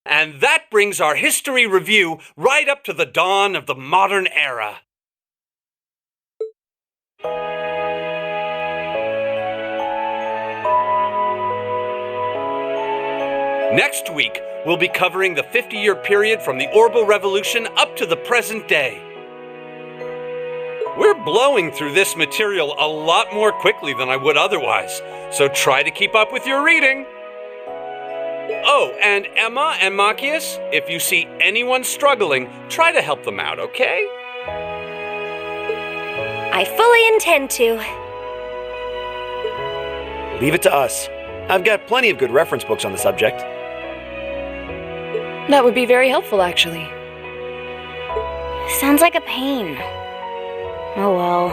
And that brings our history review right up to the dawn of the modern era. Next week, we'll be covering the 50-year period from the Orbital Revolution up to the present day. We're blowing through this material a lot more quickly than I would otherwise, so try to keep up with your reading. Oh, and Emma and Machias, if you see anyone struggling, try to help them out, okay? I fully intend to. Leave it to us. I've got plenty of good reference books on the subject. That would be very helpful, actually. Sounds like a pain. Oh well.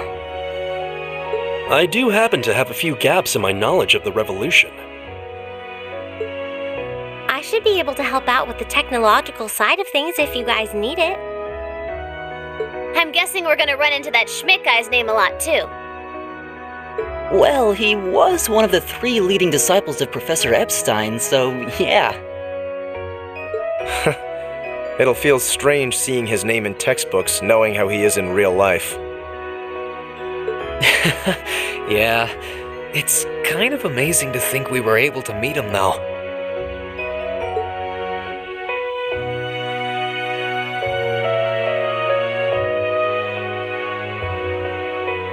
I do happen to have a few gaps in my knowledge of the Revolution. I should be able to help out with the technological side of things if you guys need it. I'm guessing we're gonna run into that Schmidt guy's name a lot, too. Well, he was one of the 3 leading disciples of Professor Epstein, so yeah. It'll feel strange seeing his name in textbooks, knowing how he is in real life. Yeah, It's kind of amazing to think we were able to meet him, though.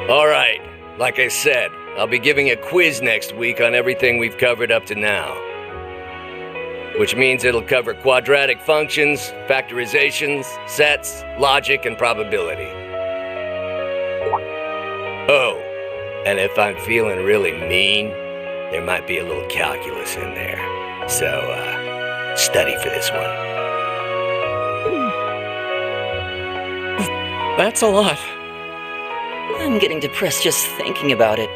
Alright, like I said, I'll be giving a quiz next week on everything we've covered up to now. Which means it'll cover quadratic functions, factorizations, sets, logic, and probability. Oh, and if I'm feeling really mean, there might be a little calculus in there. So, study for this one. That's a lot. I'm getting depressed just thinking about it.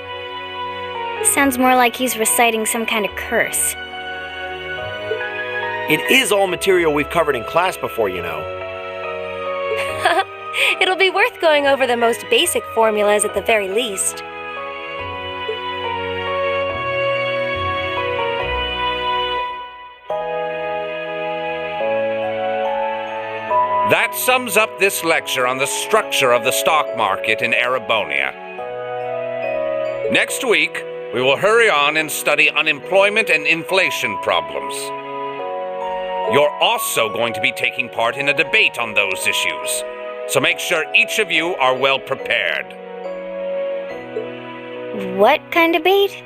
Sounds more like he's reciting some kind of curse. It is all material we've covered in class before, you know. It'll be worth going over the most basic formulas at the very least. That sums up this lecture on the structure of the stock market in Erebonia. Next week, we will hurry on and study unemployment and inflation problems. You're also going to be taking part in a debate on those issues, so make sure each of you are well prepared. What kind of debate?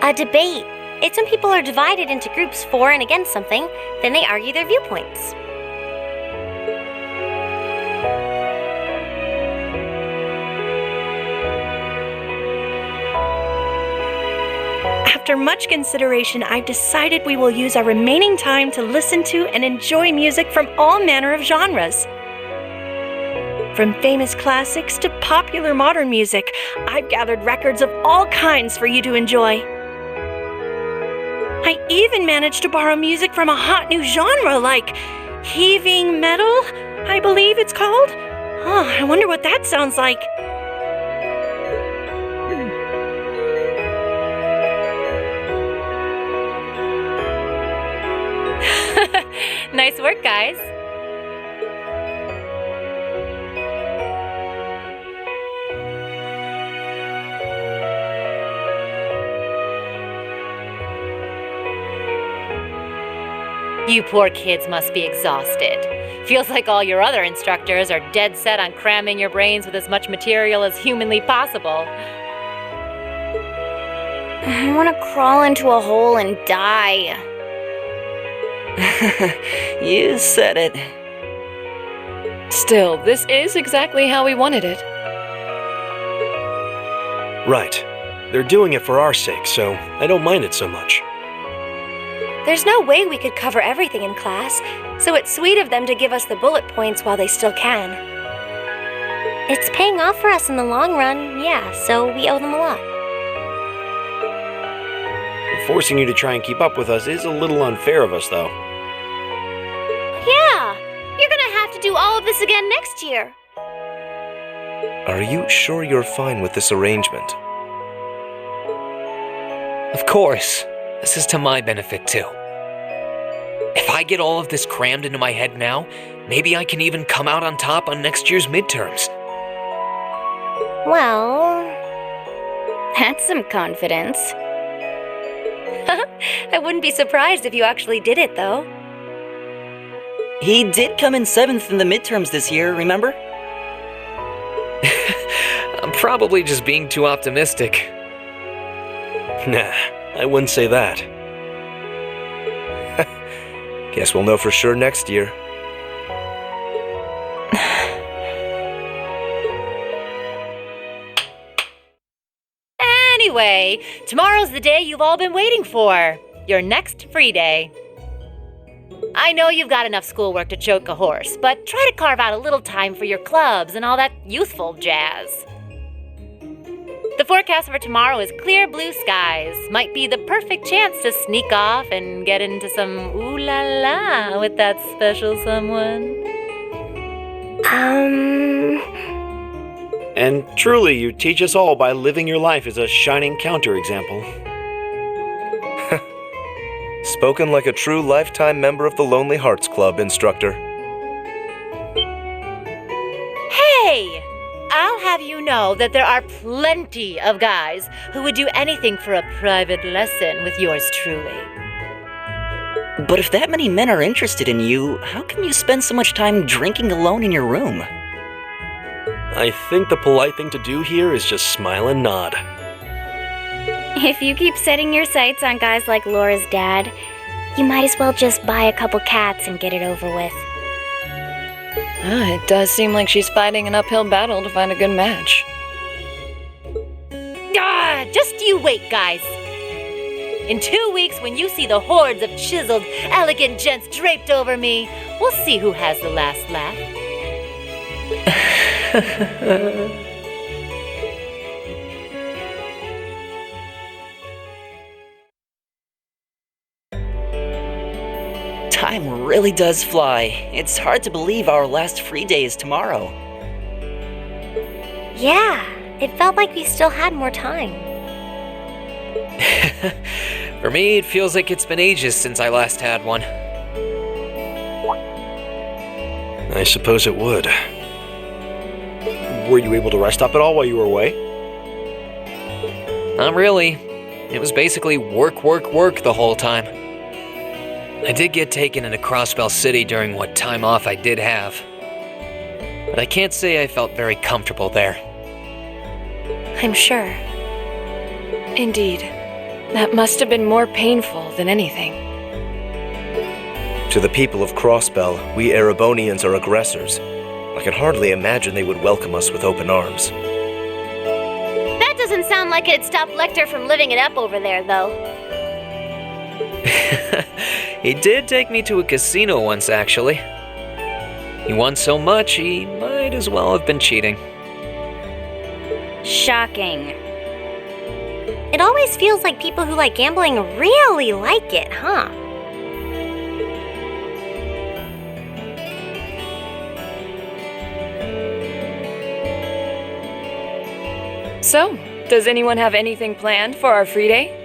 A debate. It's when people are divided into groups for and against something, then they argue their viewpoints. After much consideration, I've decided we will use our remaining time to listen to and enjoy music from all manner of genres. From famous classics to popular modern music, I've gathered records of all kinds for you to enjoy. I even managed to borrow music from a hot new genre like heaving metal, I believe it's called. Oh, I wonder what that sounds like. Nice work, guys. You poor kids must be exhausted. Feels like all your other instructors are dead set on cramming your brains with as much material as humanly possible. I want to crawl into a hole and die. You said it. Still, this is exactly how we wanted it. Right. They're doing it for our sake, so I don't mind it so much. There's no way we could cover everything in class, so it's sweet of them to give us the bullet points while they still can. It's paying off for us in the long run, yeah, so we owe them a lot. Forcing you to try and keep up with us is a little unfair of us, though. Yeah, you're gonna have to do all of this again next year. Are you sure you're fine with this arrangement? Of course. This is to my benefit, too. If I get all of this crammed into my head now, maybe I can even come out on top on next year's midterms. Well, that's some confidence. I wouldn't be surprised if you actually did it, though. He did come in 7th in the midterms this year, remember? I'm probably just being too optimistic. Nah, I wouldn't say that. Guess we'll know for sure next year. Anyway, tomorrow's the day you've all been waiting for. Your next free day. I know you've got enough schoolwork to choke a horse, but try to carve out a little time for your clubs and all that youthful jazz. The forecast for tomorrow is clear blue skies. Might be the perfect chance to sneak off and get into some ooh la la with that special someone. And truly, you teach us all by living your life as a shining counterexample. Spoken like a true lifetime member of the Lonely Hearts Club, instructor. Hey! I'll have you know that there are plenty of guys who would do anything for a private lesson with yours truly. But if that many men are interested in you, how come you spend so much time drinking alone in your room? I think the polite thing to do here is just smile and nod. If you keep setting your sights on guys like Laura's dad, you might as well just buy a couple cats and get it over with. It does seem like she's fighting an uphill battle to find a good match. Just you wait, guys. In 2 weeks, when you see the hordes of chiseled, elegant gents draped over me, we'll see who has the last laugh. Time really does fly. It's hard to believe our last free day is tomorrow. Yeah, it felt like we still had more time. For me, it feels like it's been ages since I last had one. I suppose it would. Were you able to rest up at all while you were away? Not really. It was basically work, work, work the whole time. I did get taken into Crossbell City during what time off I did have. But I can't say I felt very comfortable there. I'm sure. Indeed. That must have been more painful than anything. To the people of Crossbell, we Erebonians are aggressors. I can hardly imagine they would welcome us with open arms. That doesn't sound like it'd stop Lecter from living it up over there, though. He did take me to a casino once, actually. He won so much, he might as well have been cheating. Shocking. It always feels like people who like gambling really like it, huh? So, does anyone have anything planned for our free day?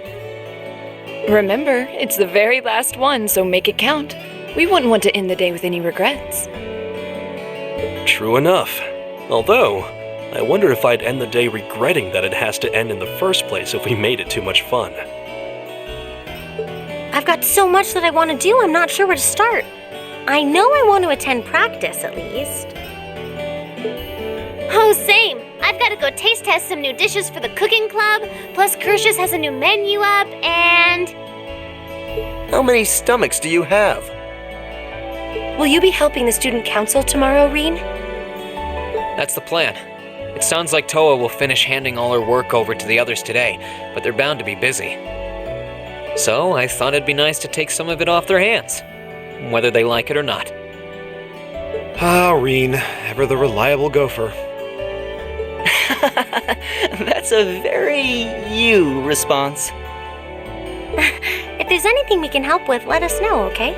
Remember, it's the very last one, so make it count. We wouldn't want to end the day with any regrets. True enough. Although, I wonder if I'd end the day regretting that it has to end in the first place if we made it too much fun. I've got so much that I want to do, I'm not sure where to start. I know I want to attend practice, at least. Oh, same. I've got to go taste test some new dishes for the cooking club, plus Kirsch's has a new menu up, and... How many stomachs do you have? Will you be helping the student council tomorrow, Reen? That's the plan. It sounds like Toa will finish handing all her work over to the others today, but they're bound to be busy. So I thought it'd be nice to take some of it off their hands, whether they like it or not. Ah, Reen, ever the reliable gopher. That's a very you response. If there's anything we can help with, let us know, okay?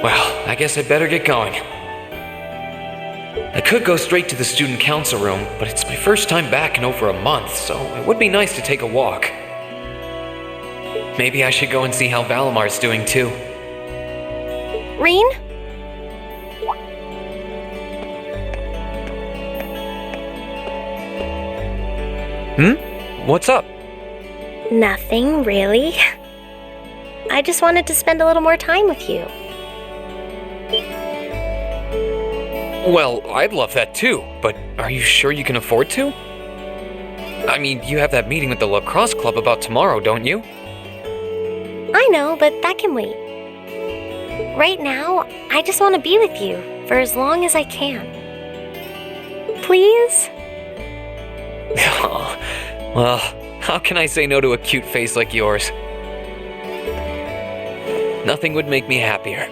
Well, I guess I'd better get going. I could go straight to the student council room, but it's my first time back in over a month, so it would be nice to take a walk. Maybe I should go and see how Valamar's doing too. Reen? What's up? Nothing, really. I just wanted to spend a little more time with you. Well, I'd love that too, but are you sure you can afford to? I mean, you have that meeting with the lacrosse club about tomorrow, don't you? I know, but that can wait. Right now, I just want to be with you for as long as I can. Please? Oh, well, how can I say no to a cute face like yours? Nothing would make me happier.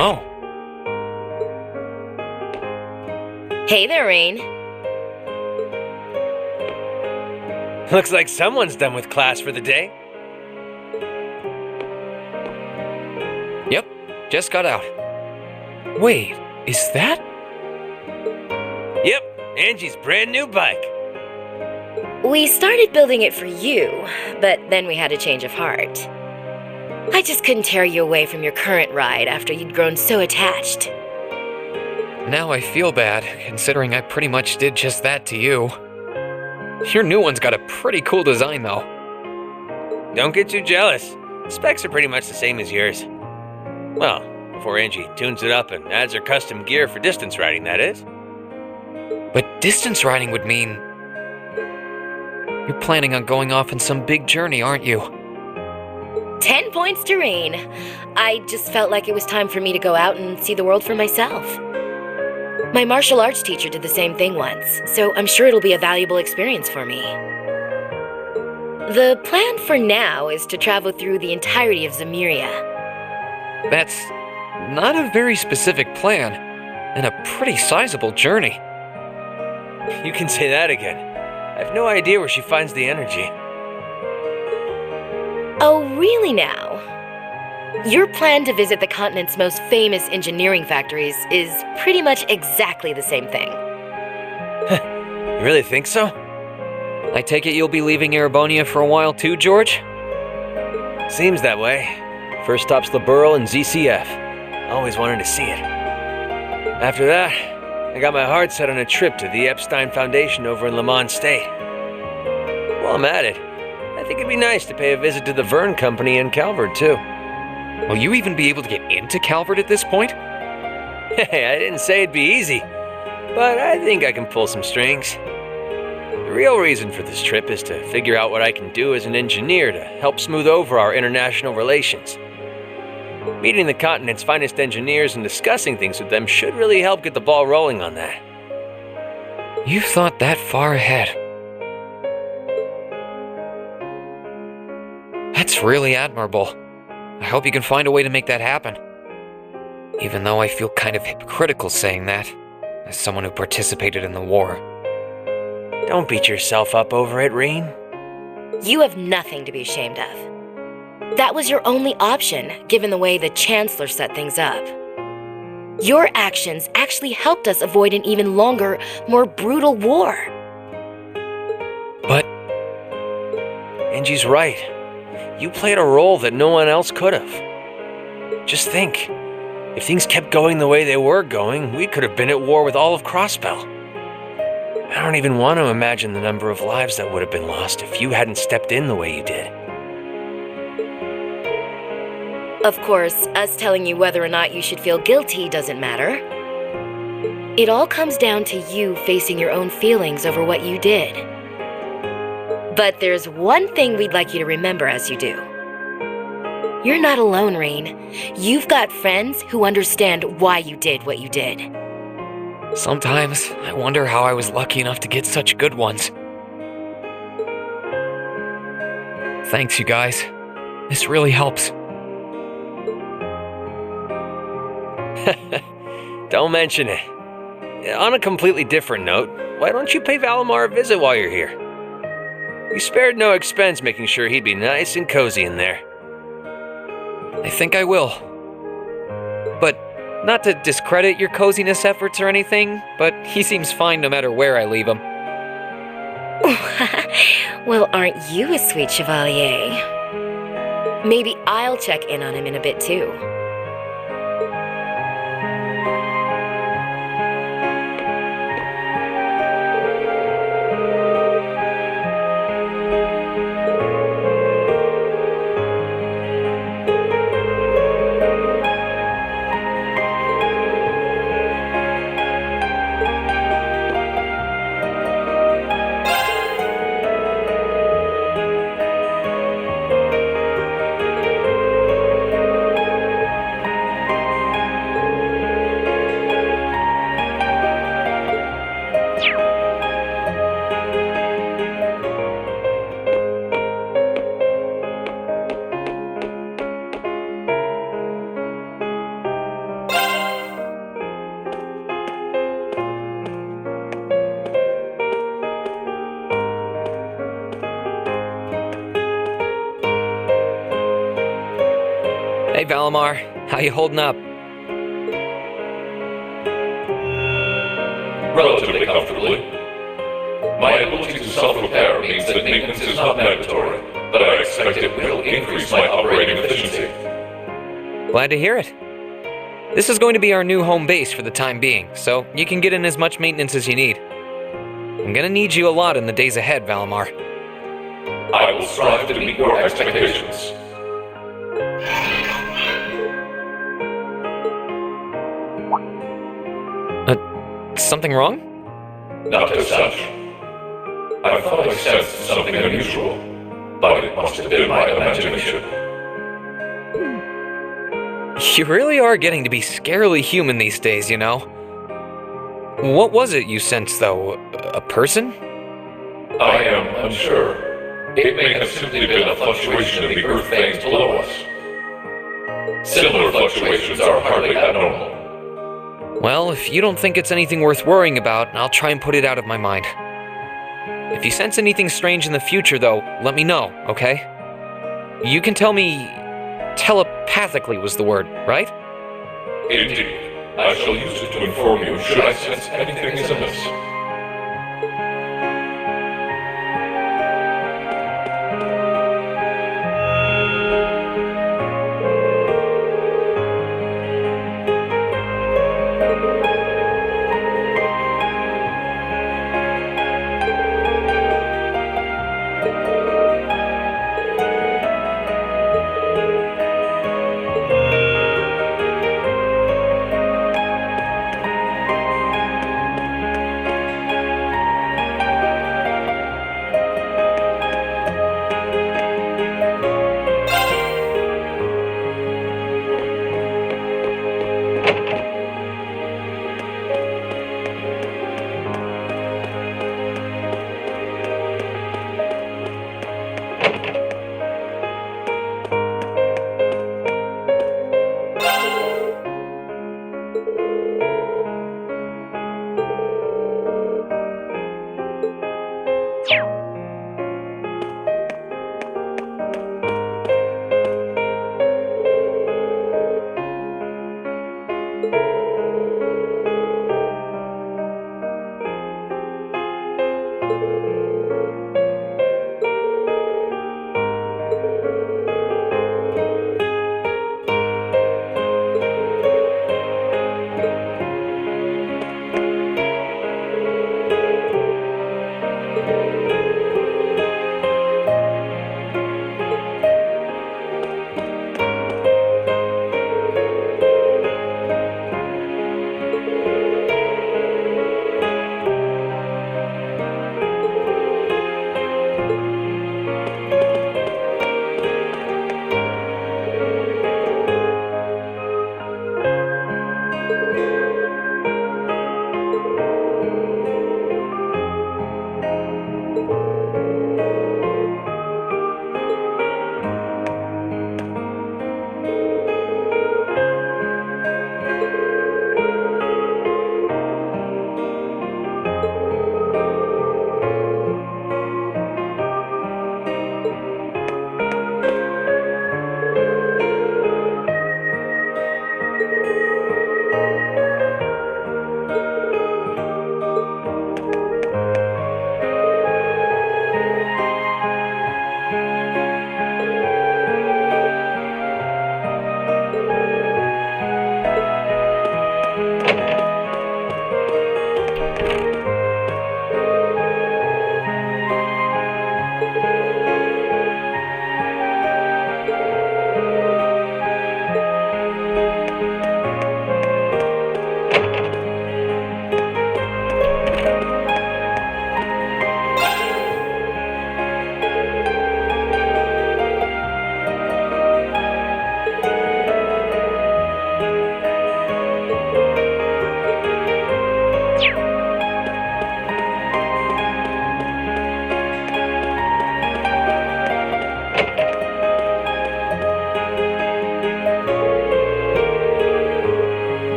Oh. Hey there, Rain. Looks like someone's done with class for the day. Yep, just got out. Wait, is that? Yep, Angie's brand new bike. We started building it for you, but then we had a change of heart. I just couldn't tear you away from your current ride after you'd grown so attached. Now I feel bad, considering I pretty much did just that to you. Your new one's got a pretty cool design, though. Don't get too jealous. The specs are pretty much the same as yours. Well, before Angie tunes it up and adds her custom gear for distance riding, that is. But distance riding would mean... You're planning on going off on some big journey, aren't you? 10 points to Rain. I just felt like it was time for me to go out and see the world for myself. My martial arts teacher did the same thing once, so I'm sure it'll be a valuable experience for me. The plan for now is to travel through the entirety of Zemuria. That's not a very specific plan, and a pretty sizable journey. You can say that again. I have no idea where she finds the energy. Oh, really now? Your plan to visit the continent's most famous engineering factories is pretty much exactly the same thing. You really think so? I take it you'll be leaving Erebonia for a while too, George? Seems that way. First stop's the Burl and ZCF. Always wanted to see it. After that, I got my heart set on a trip to the Epstein Foundation over in Le Mans State. While I'm at it, I think it'd be nice to pay a visit to the Verne Company in Calvert, too. Will you even be able to get into Calvert at this point? Hey, I didn't say it'd be easy, but I think I can pull some strings. The real reason for this trip is to figure out what I can do as an engineer to help smooth over our international relations. Meeting the continent's finest engineers and discussing things with them should really help get the ball rolling on that. You've thought that far ahead. That's really admirable. I hope you can find a way to make that happen. Even though I feel kind of hypocritical saying that, as someone who participated in the war. Don't beat yourself up over it, Reen. You have nothing to be ashamed of. That was your only option, given the way the Chancellor set things up. Your actions actually helped us avoid an even longer, more brutal war. But... Angie's right. You played a role that no one else could have. Just think, if things kept going the way they were going, we could have been at war with all of Crossbell. I don't even want to imagine the number of lives that would have been lost if you hadn't stepped in the way you did. Of course, us telling you whether or not you should feel guilty doesn't matter. It all comes down to you facing your own feelings over what you did. But there's one thing we'd like you to remember as you do. You're not alone, Rain. You've got friends who understand why you did what you did. Sometimes I wonder how I was lucky enough to get such good ones. Thanks, you guys. This really helps. Don't mention it. On a completely different note, why don't you pay Valimar a visit while you're here? We spared no expense making sure he'd be nice and cozy in there. I think I will. But not to discredit your coziness efforts or anything, but he seems fine no matter where I leave him. Well, aren't you a sweet chevalier? Maybe I'll check in on him in a bit too. Valimar. How you holding up? Relatively comfortably. My ability to self-repair means that maintenance is not mandatory, but I expect it will increase my operating efficiency. Glad to hear it. This is going to be our new home base for the time being, so you can get in as much maintenance as you need. I'm gonna need you a lot in the days ahead, Valimar. I will strive to meet your expectations. Something wrong? Not as such. I thought I sensed something unusual, but it must have been my imagination. You really are getting to be scarily human these days, you know? What was it you sensed, though? A person? I am unsure. It may have simply been a fluctuation of the earth veins below us. Similar fluctuations are hardly abnormal. Well, if you don't think it's anything worth worrying about, I'll try and put it out of my mind. If you sense anything strange in the future, though, let me know, okay? You can tell me telepathically was the word, right? Indeed. I shall use it to inform you should I sense anything is amiss.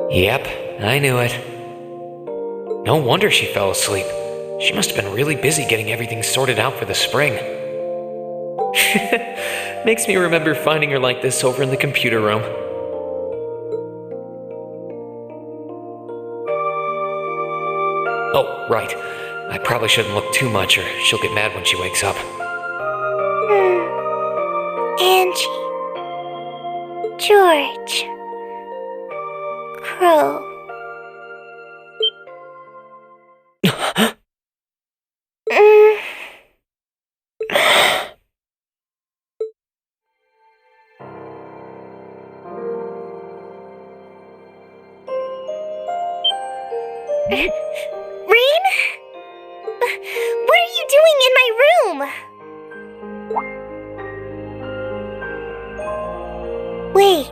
Yep, I knew it. No wonder she fell asleep. She must have been really busy getting everything sorted out for the spring. Makes me remember finding her like this over in the computer room. Oh, right. I probably shouldn't look too much or she'll get mad when she wakes up. Angie. George. Crow. Rain? What are you doing in my room? Wait,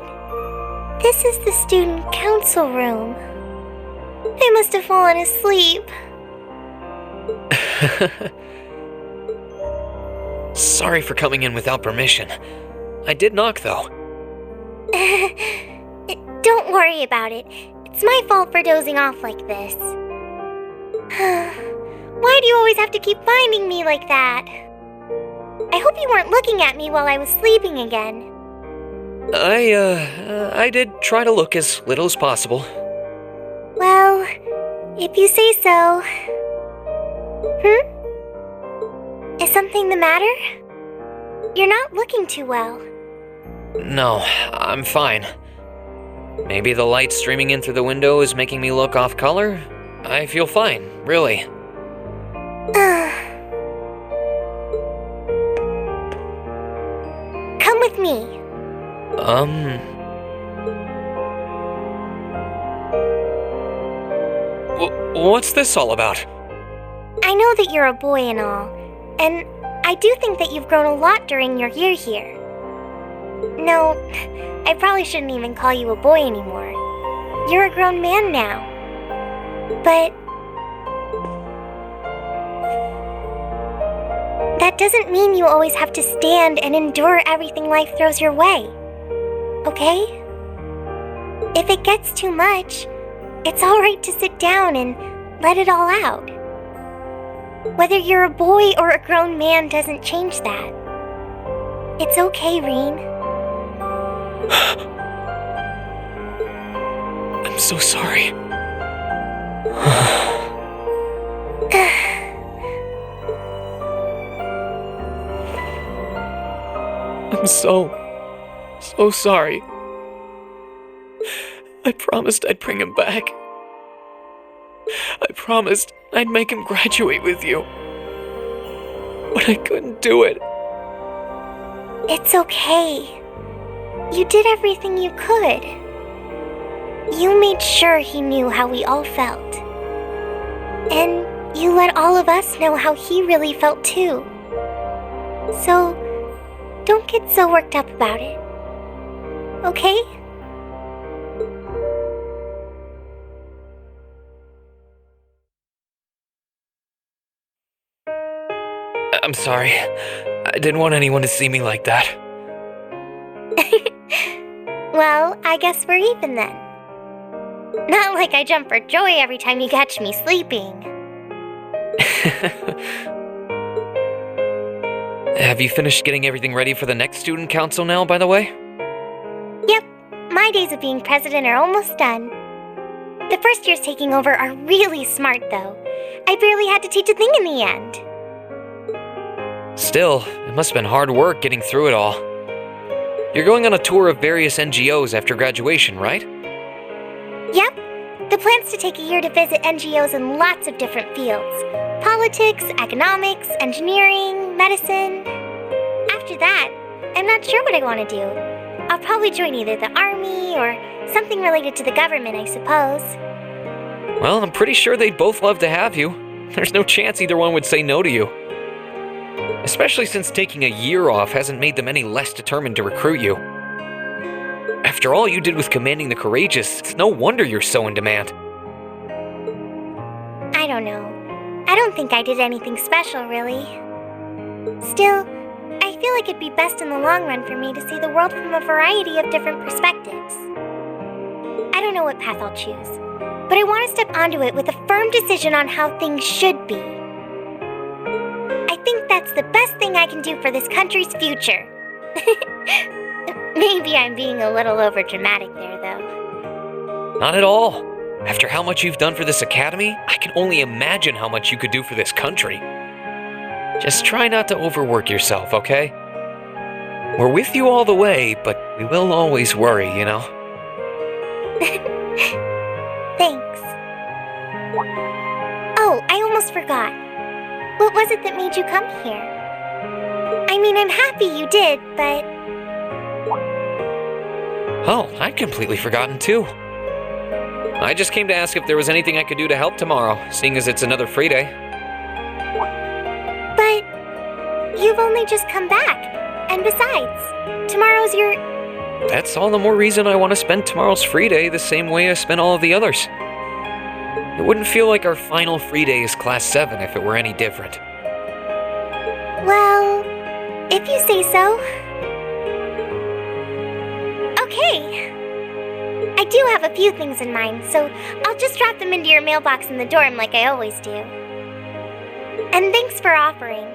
this is the student council room. I must have fallen asleep. Sorry for coming in without permission. I did knock, though. Don't worry about it. It's my fault for dozing off like this. Why do you always have to keep finding me like that? I hope you weren't looking at me while I was sleeping again. I did try to look as little as possible. Well, if you say so. Is something the matter? You're not looking too well. No, I'm fine. Maybe the light streaming in through the window is making me look off color? I feel fine, really. Come with me. What's this all about? I know that you're a boy and all, and I do think that you've grown a lot during your year here. No, I probably shouldn't even call you a boy anymore. You're a grown man now. But that doesn't mean you always have to stand and endure everything life throws your way. Okay? If it gets too much, it's alright to sit down and let it all out. Whether you're a boy or a grown man doesn't change that. It's okay, Reen. I'm so sorry. I'm so sorry. I promised I'd bring him back. I promised I'd make him graduate with you. But I couldn't do it. It's okay. You did everything you could. You made sure he knew how we all felt. And you let all of us know how he really felt too. So, don't get so worked up about it. Okay? I'm sorry. I didn't want anyone to see me like that. Well, I guess we're even then. Not like I jump for joy every time you catch me sleeping. Have you finished getting everything ready for the next student council now, by the way? Yep, my days of being president are almost done. The first years taking over are really smart, though. I barely had to teach a thing in the end. Still, it must have been hard work getting through it all. You're going on a tour of various NGOs after graduation, right? Yep, The plan's to take a year to visit NGOs in lots of different fields. Politics, economics, engineering, medicine. After that, I'm not sure what I want to do. I'll probably join either the army or something related to the government, I suppose. Well, I'm pretty sure they'd both love to have you. There's no chance either one would say no to you. Especially since taking a year off hasn't made them any less determined to recruit you. After all you did with commanding the Courageous, it's no wonder you're so in demand. I don't know. I don't think I did anything special, really. Still, I feel like it'd be best in the long run for me to see the world from a variety of different perspectives. I don't know what path I'll choose, but I want to step onto it with a firm decision on how things should be. I think that's the best thing I can do for this country's future. Maybe I'm being a little overdramatic there, though. Not at all. After how much you've done for this academy, I can only imagine how much you could do for this country. Just try not to overwork yourself, okay? We're with you all the way, but we will always worry, you know? Thanks. Oh, I almost forgot. What was it that made you come here? I mean, I'm happy you did, but... Oh, I'd completely forgotten too. I just came to ask if there was anything I could do to help tomorrow, seeing as it's another free day. But you've only just come back. And besides, tomorrow's your... That's all the more reason I want to spend tomorrow's free day the same way I spent all of the others. It wouldn't feel like our final free day is Class 7 if it were any different. Well, if you say so. Okay. I do have a few things in mind, so I'll just drop them into your mailbox in the dorm like I always do. And thanks for offering.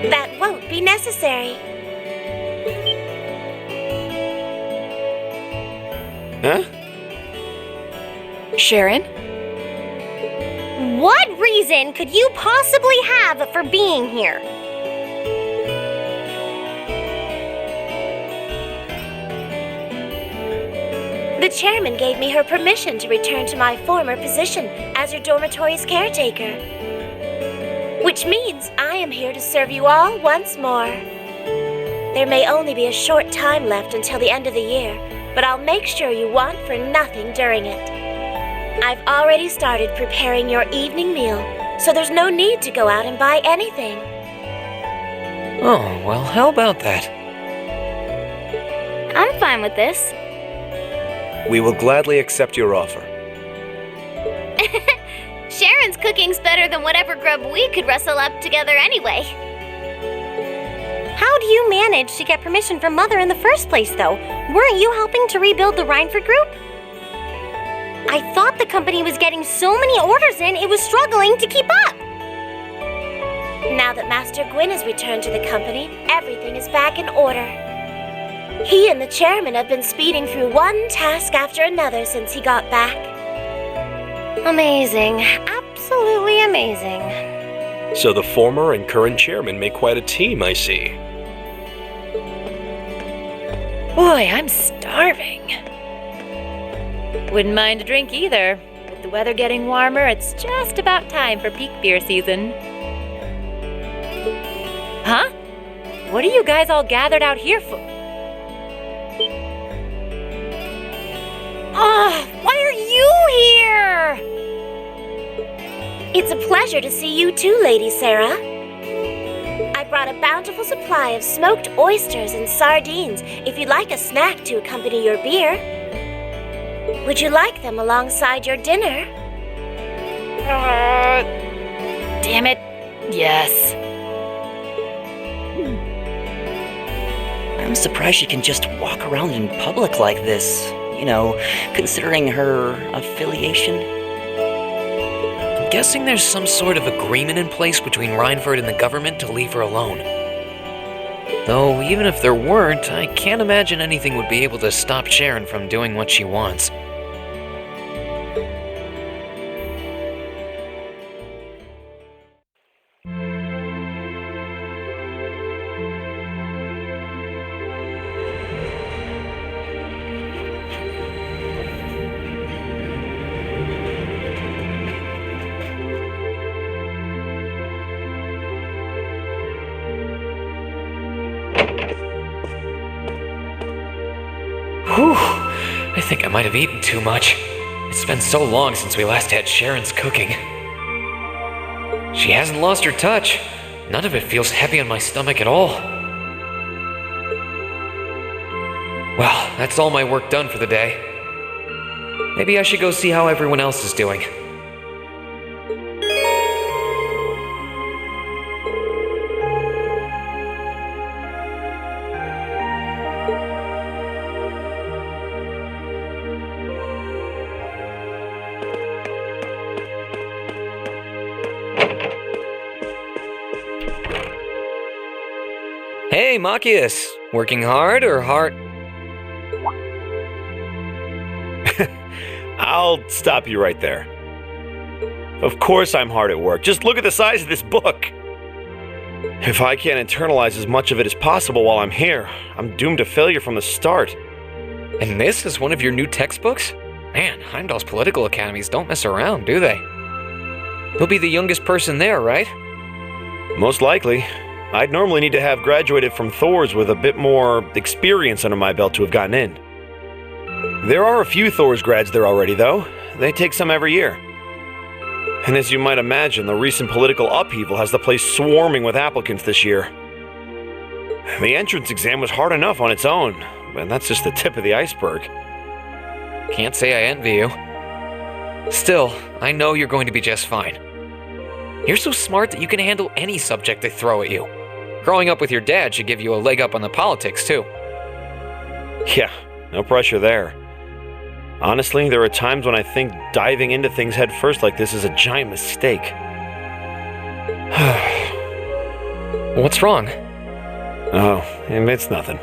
That won't be necessary. Huh? Sharon? What reason could you possibly have for being here? The chairman gave me her permission to return to my former position as your dormitory's caretaker. Which means I am here to serve you all once more. There may only be a short time left until the end of the year, but I'll make sure you want for nothing during it. I've already started preparing your evening meal, so there's no need to go out and buy anything. Oh, well, how about that? I'm fine with this. We will gladly accept your offer. Sharon's cooking's better than whatever grub we could rustle up together anyway. How do you manage to get permission from Mother in the first place, though? Weren't you helping to rebuild the Rhineford group? I thought the company was getting so many orders in, it was struggling to keep up. Now that Master Gwyn has returned to the company, everything is back in order. He and the chairman have been speeding through one task after another since he got back. Amazing. Absolutely amazing. So the former and current chairman make quite a team, I see. Boy, I'm starving. Wouldn't mind a drink either. With the weather getting warmer, it's just about time for peak beer season. Huh? What are you guys all gathered out here for? Why are you here? It's a pleasure to see you too, Lady Sarah. I brought a bountiful supply of smoked oysters and sardines if you'd like a snack to accompany your beer. Would you like them alongside your dinner? Damn it. Yes. I'm surprised she can just walk around in public like this. You know, considering her affiliation. I'm guessing there's some sort of agreement in place between Rhineford and the government to leave her alone. Though, even if there weren't, I can't imagine anything would be able to stop Sharon from doing what she wants. Whew, I think I might have eaten too much. It's been so long since we last had Sharon's cooking. She hasn't lost her touch. None of it feels heavy on my stomach at all. Well, that's all my work done for the day. Maybe I should go see how everyone else is doing. Hey, Machias! Working hard or hard? I'll stop you right there. Of course I'm hard at work. Just look at the size of this book. If I can't internalize as much of it as possible while I'm here, I'm doomed to failure from the start. And this is one of your new textbooks? Man, Heimdall's political academies don't mess around, do they? You'll be the youngest person there, right? Most likely. I'd normally need to have graduated from Thor's with a bit more experience under my belt to have gotten in. There are a few Thor's grads there already, though. They take some every year. And as you might imagine, the recent political upheaval has the place swarming with applicants this year. The entrance exam was hard enough on its own, but that's just the tip of the iceberg. Can't say I envy you. Still, I know you're going to be just fine. You're so smart that you can handle any subject they throw at you. Growing up with your dad should give you a leg up on the politics, too. Yeah, no pressure there. Honestly, there are times when I think diving into things head first like this is a giant mistake. What's wrong? Oh, it's nothing.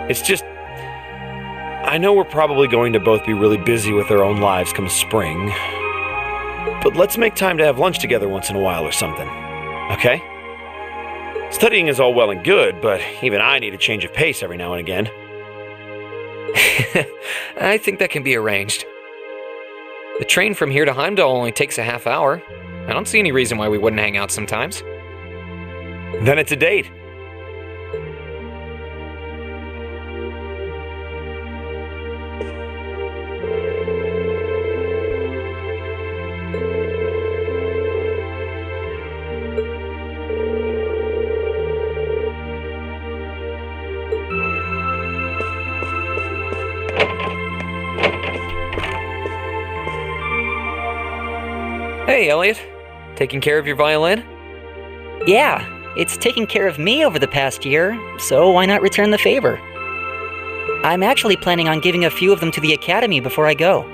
It's just... I know we're probably going to both be really busy with our own lives come spring. But let's make time to have lunch together once in a while or something. Okay? Studying is all well and good, but even I need a change of pace every now and again. I think that can be arranged. The train from here to Heimdall only takes a half hour. I don't see any reason why we wouldn't hang out sometimes. Then it's a date. Hey, Elliot. Taking care of your violin? Yeah, it's taken care of me over the past year, so why not return the favor? I'm actually planning on giving a few of them to the Academy before I go.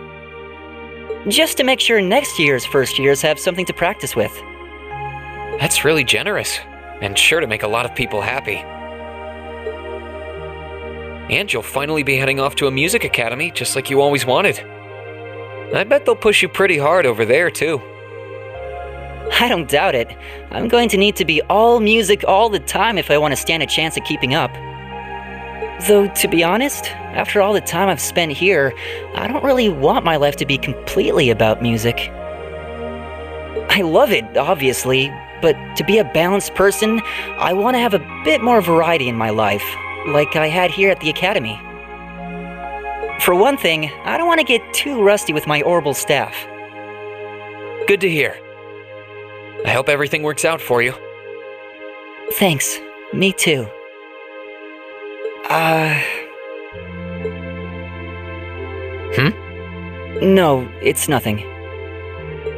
Just to make sure next year's first years have something to practice with. That's really generous, and sure to make a lot of people happy. And you'll finally be heading off to a music academy, just like you always wanted. I bet they'll push you pretty hard over there, too. I don't doubt it. I'm going to need to be all music all the time if I want to stand a chance at keeping up. Though, to be honest, after all the time I've spent here, I don't really want my life to be completely about music. I love it, obviously, but to be a balanced person, I want to have a bit more variety in my life, like I had here at the Academy. For one thing, I don't want to get too rusty with my orbital staff. Good to hear. I hope everything works out for you. Thanks. Me too. No, it's nothing.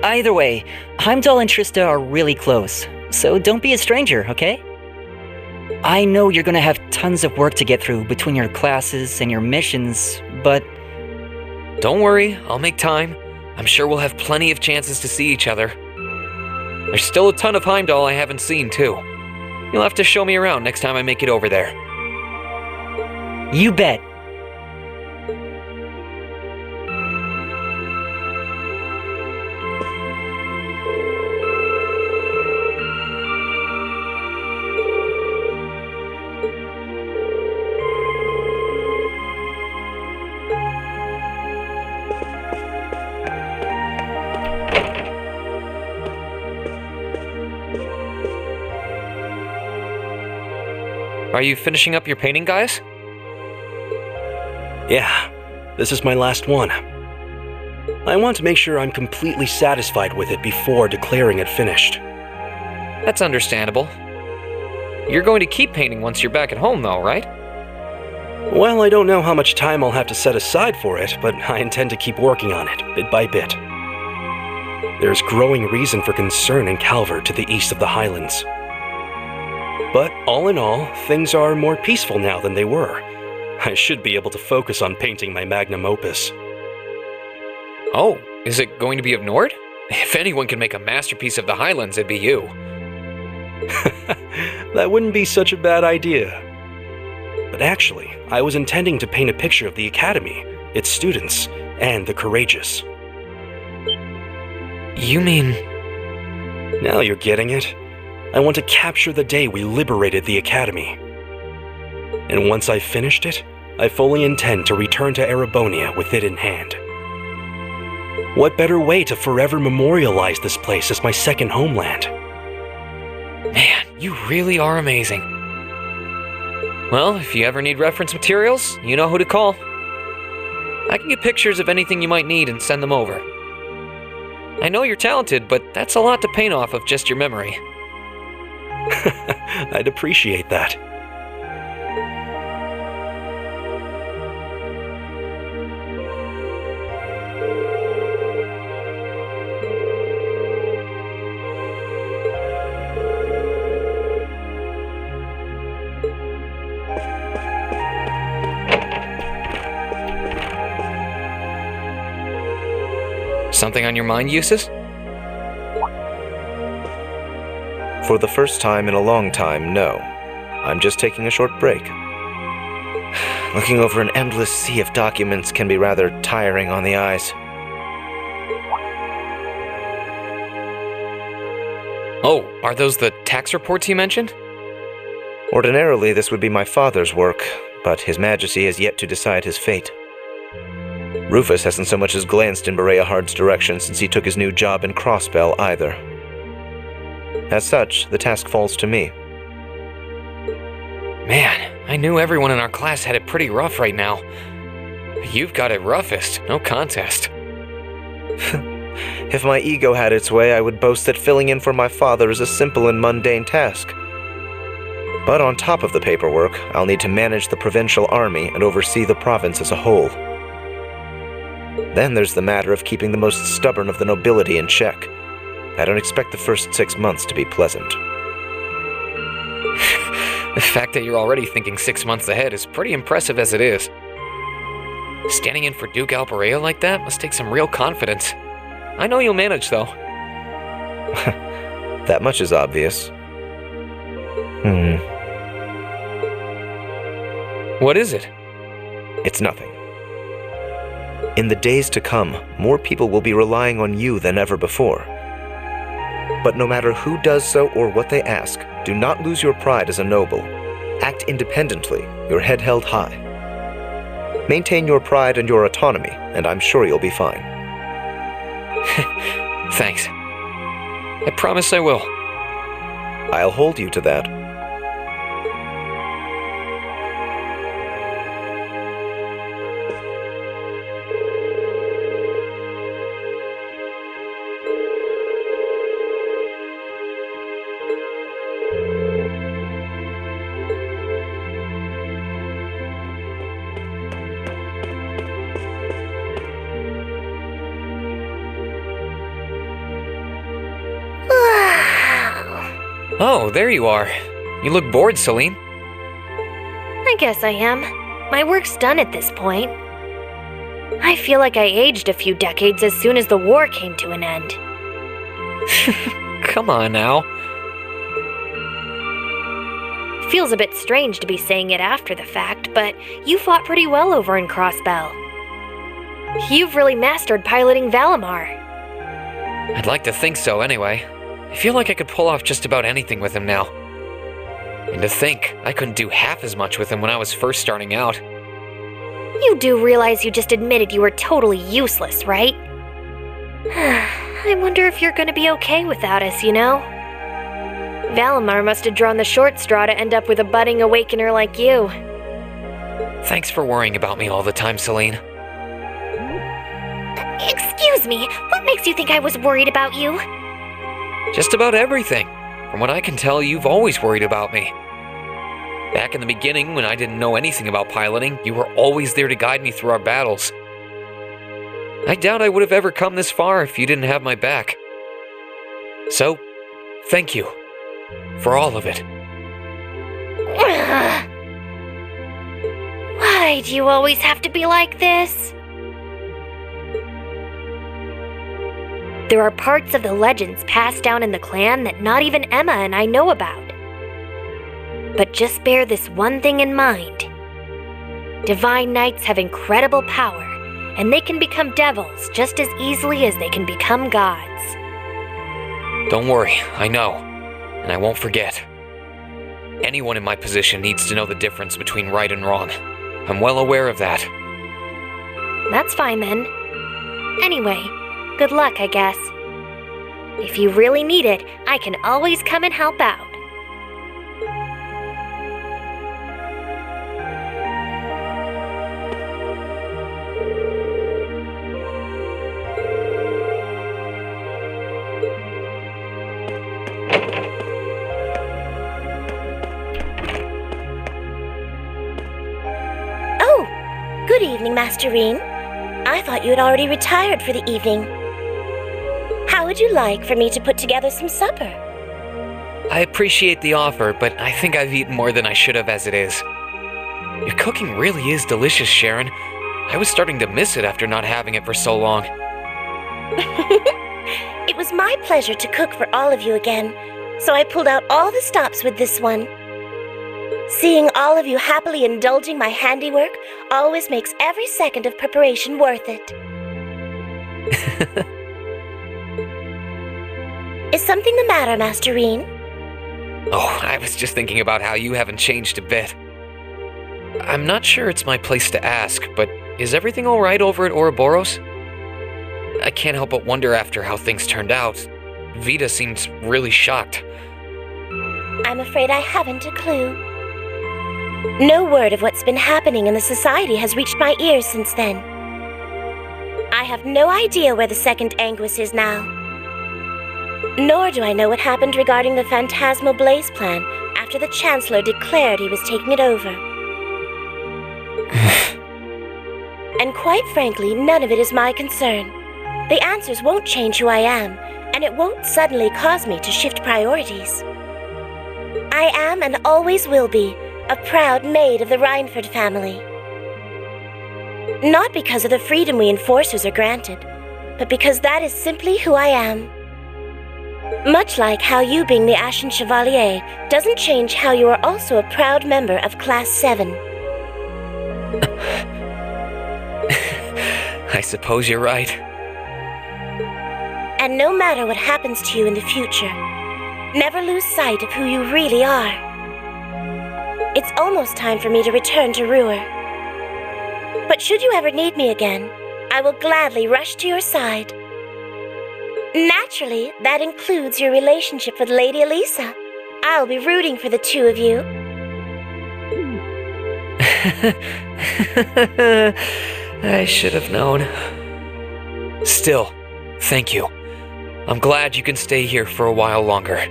Either way, Heimdall and Trista are really close, so don't be a stranger, okay? I know you're gonna have tons of work to get through between your classes and your missions, but... Don't worry, I'll make time. I'm sure we'll have plenty of chances to see each other. There's still a ton of Heimdall I haven't seen, too. You'll have to show me around next time I make it over there. You bet. Are you finishing up your painting, guys? Yeah, this is my last one. I want to make sure I'm completely satisfied with it before declaring it finished. That's understandable. You're going to keep painting once you're back at home, though, right? Well, I don't know how much time I'll have to set aside for it, but I intend to keep working on it, bit by bit. There's growing reason for concern in Calvert to the east of the Highlands. But all in all, things are more peaceful now than they were. I should be able to focus on painting my magnum opus. Oh, is it going to be of Nord? If anyone can make a masterpiece of the Highlands, it'd be you. That wouldn't be such a bad idea. But actually, I was intending to paint a picture of the Academy, its students, and the courageous. You mean... Now you're getting it. I want to capture the day we liberated the Academy. And once I've finished it, I fully intend to return to Erebonia with it in hand. What better way to forever memorialize this place as my second homeland? Man, you really are amazing. Well, if you ever need reference materials, you know who to call. I can get pictures of anything you might need and send them over. I know you're talented, but that's a lot to paint off of just your memory. I'd appreciate that. Something on your mind, Eustace? For the first time in a long time, no. I'm just taking a short break. Looking over an endless sea of documents can be rather tiring on the eyes. Oh, are those the tax reports you mentioned? Ordinarily, this would be my father's work, but His Majesty has yet to decide his fate. Rufus hasn't so much as glanced in Berea Hard's direction since he took his new job in Crossbell either. As such, the task falls to me. Man, I knew everyone in our class had it pretty rough right now. You've got it roughest, no contest. If my ego had its way, I would boast that filling in for my father is a simple and mundane task. But on top of the paperwork, I'll need to manage the provincial army and oversee the province as a whole. Then there's the matter of keeping the most stubborn of the nobility in check. I don't expect the first 6 months to be pleasant. The fact that you're already thinking 6 months ahead is pretty impressive as it is. Standing in for Duke Alberea like that must take some real confidence. I know you'll manage, though. That much is obvious. What is it? It's nothing. In the days to come, more people will be relying on you than ever before. But no matter who does so or what they ask, do not lose your pride as a noble. Act independently, your head held high. Maintain your pride and your autonomy, and I'm sure you'll be fine. Thanks. I promise I will. I'll hold you to that. Oh, there you are. You look bored, Celine. I guess I am. My work's done at this point. I feel like I aged a few decades as soon as the war came to an end. Come on now. Feels a bit strange to be saying it after the fact, but you fought pretty well over in Crossbell. You've really mastered piloting Valimar. I'd like to think so, anyway. I feel like I could pull off just about anything with him now. And to think, I couldn't do half as much with him when I was first starting out. You do realize you just admitted you were totally useless, right? I wonder if you're gonna be okay without us, you know? Valimar must have drawn the short straw to end up with a budding awakener like you. Thanks for worrying about me all the time, Celine. Excuse me, what makes you think I was worried about you? Just about everything. From what I can tell, you've always worried about me. Back in the beginning, when I didn't know anything about piloting, you were always there to guide me through our battles. I doubt I would have ever come this far if you didn't have my back. So, thank you. For all of it. Why do you always have to be like this? There are parts of the legends passed down in the clan that not even Emma and I know about. But just bear this one thing in mind. Divine Knights have incredible power, and they can become devils just as easily as they can become gods. Don't worry, I know. And I won't forget. Anyone in my position needs to know the difference between right and wrong. I'm well aware of that. That's fine then. Anyway, good luck, I guess. If you really need it, I can always come and help out. Oh, good evening, Master Rean. I thought you had already retired for the evening. How would you like for me to put together some supper? I appreciate the offer, but I think I've eaten more than I should have as it is. Your cooking really is delicious, Sharon. I was starting to miss it after not having it for so long. It was my pleasure to cook for all of you again. so I pulled out all the stops with this one. Seeing all of you happily indulging my handiwork always makes every second of preparation worth it. Is something the matter, Masterine? Oh, I was just thinking about how you haven't changed a bit. I'm not sure it's my place to ask, but is everything all right over at Ouroboros? I can't help but wonder after how things turned out. Vita seems really shocked. I'm afraid I haven't a clue. No word of what's been happening in the society has reached my ears since then. I have no idea where the second Anguis is now. Nor do I know what happened regarding the Phantasmal Blaze plan after the Chancellor declared he was taking it over. And quite frankly, none of it is my concern. The answers won't change who I am, and it won't suddenly cause me to shift priorities. I am and always will be a proud maid of the Reinford family. Not because of the freedom we enforcers are granted, but because that is simply who I am. Much like how you being the Ashen Chevalier doesn't change how you are also a proud member of Class 7. I suppose you're right. And no matter what happens to you in the future, never lose sight of who you really are. It's almost time for me to return to Ruhr. But should you ever need me again, I will gladly rush to your side. Naturally, that includes your relationship with Lady Elisa. I'll be rooting for the two of you. I should have known. Still, thank you. I'm glad you can stay here for a while longer.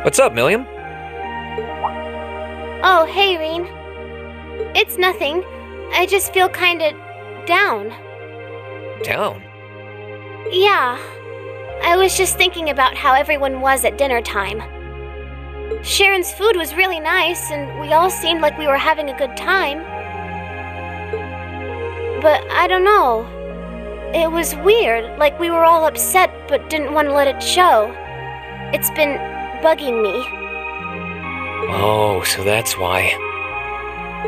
What's up, Milliam? Oh, hey, Reen. It's nothing. I just feel kinda down. Down? Yeah. I was just thinking about how everyone was at dinner time. Sharon's food was really nice, and we all seemed like we were having a good time. But I don't know. It was weird, like we were all upset but didn't want to let it show. It's been bugging me. Oh, so that's why.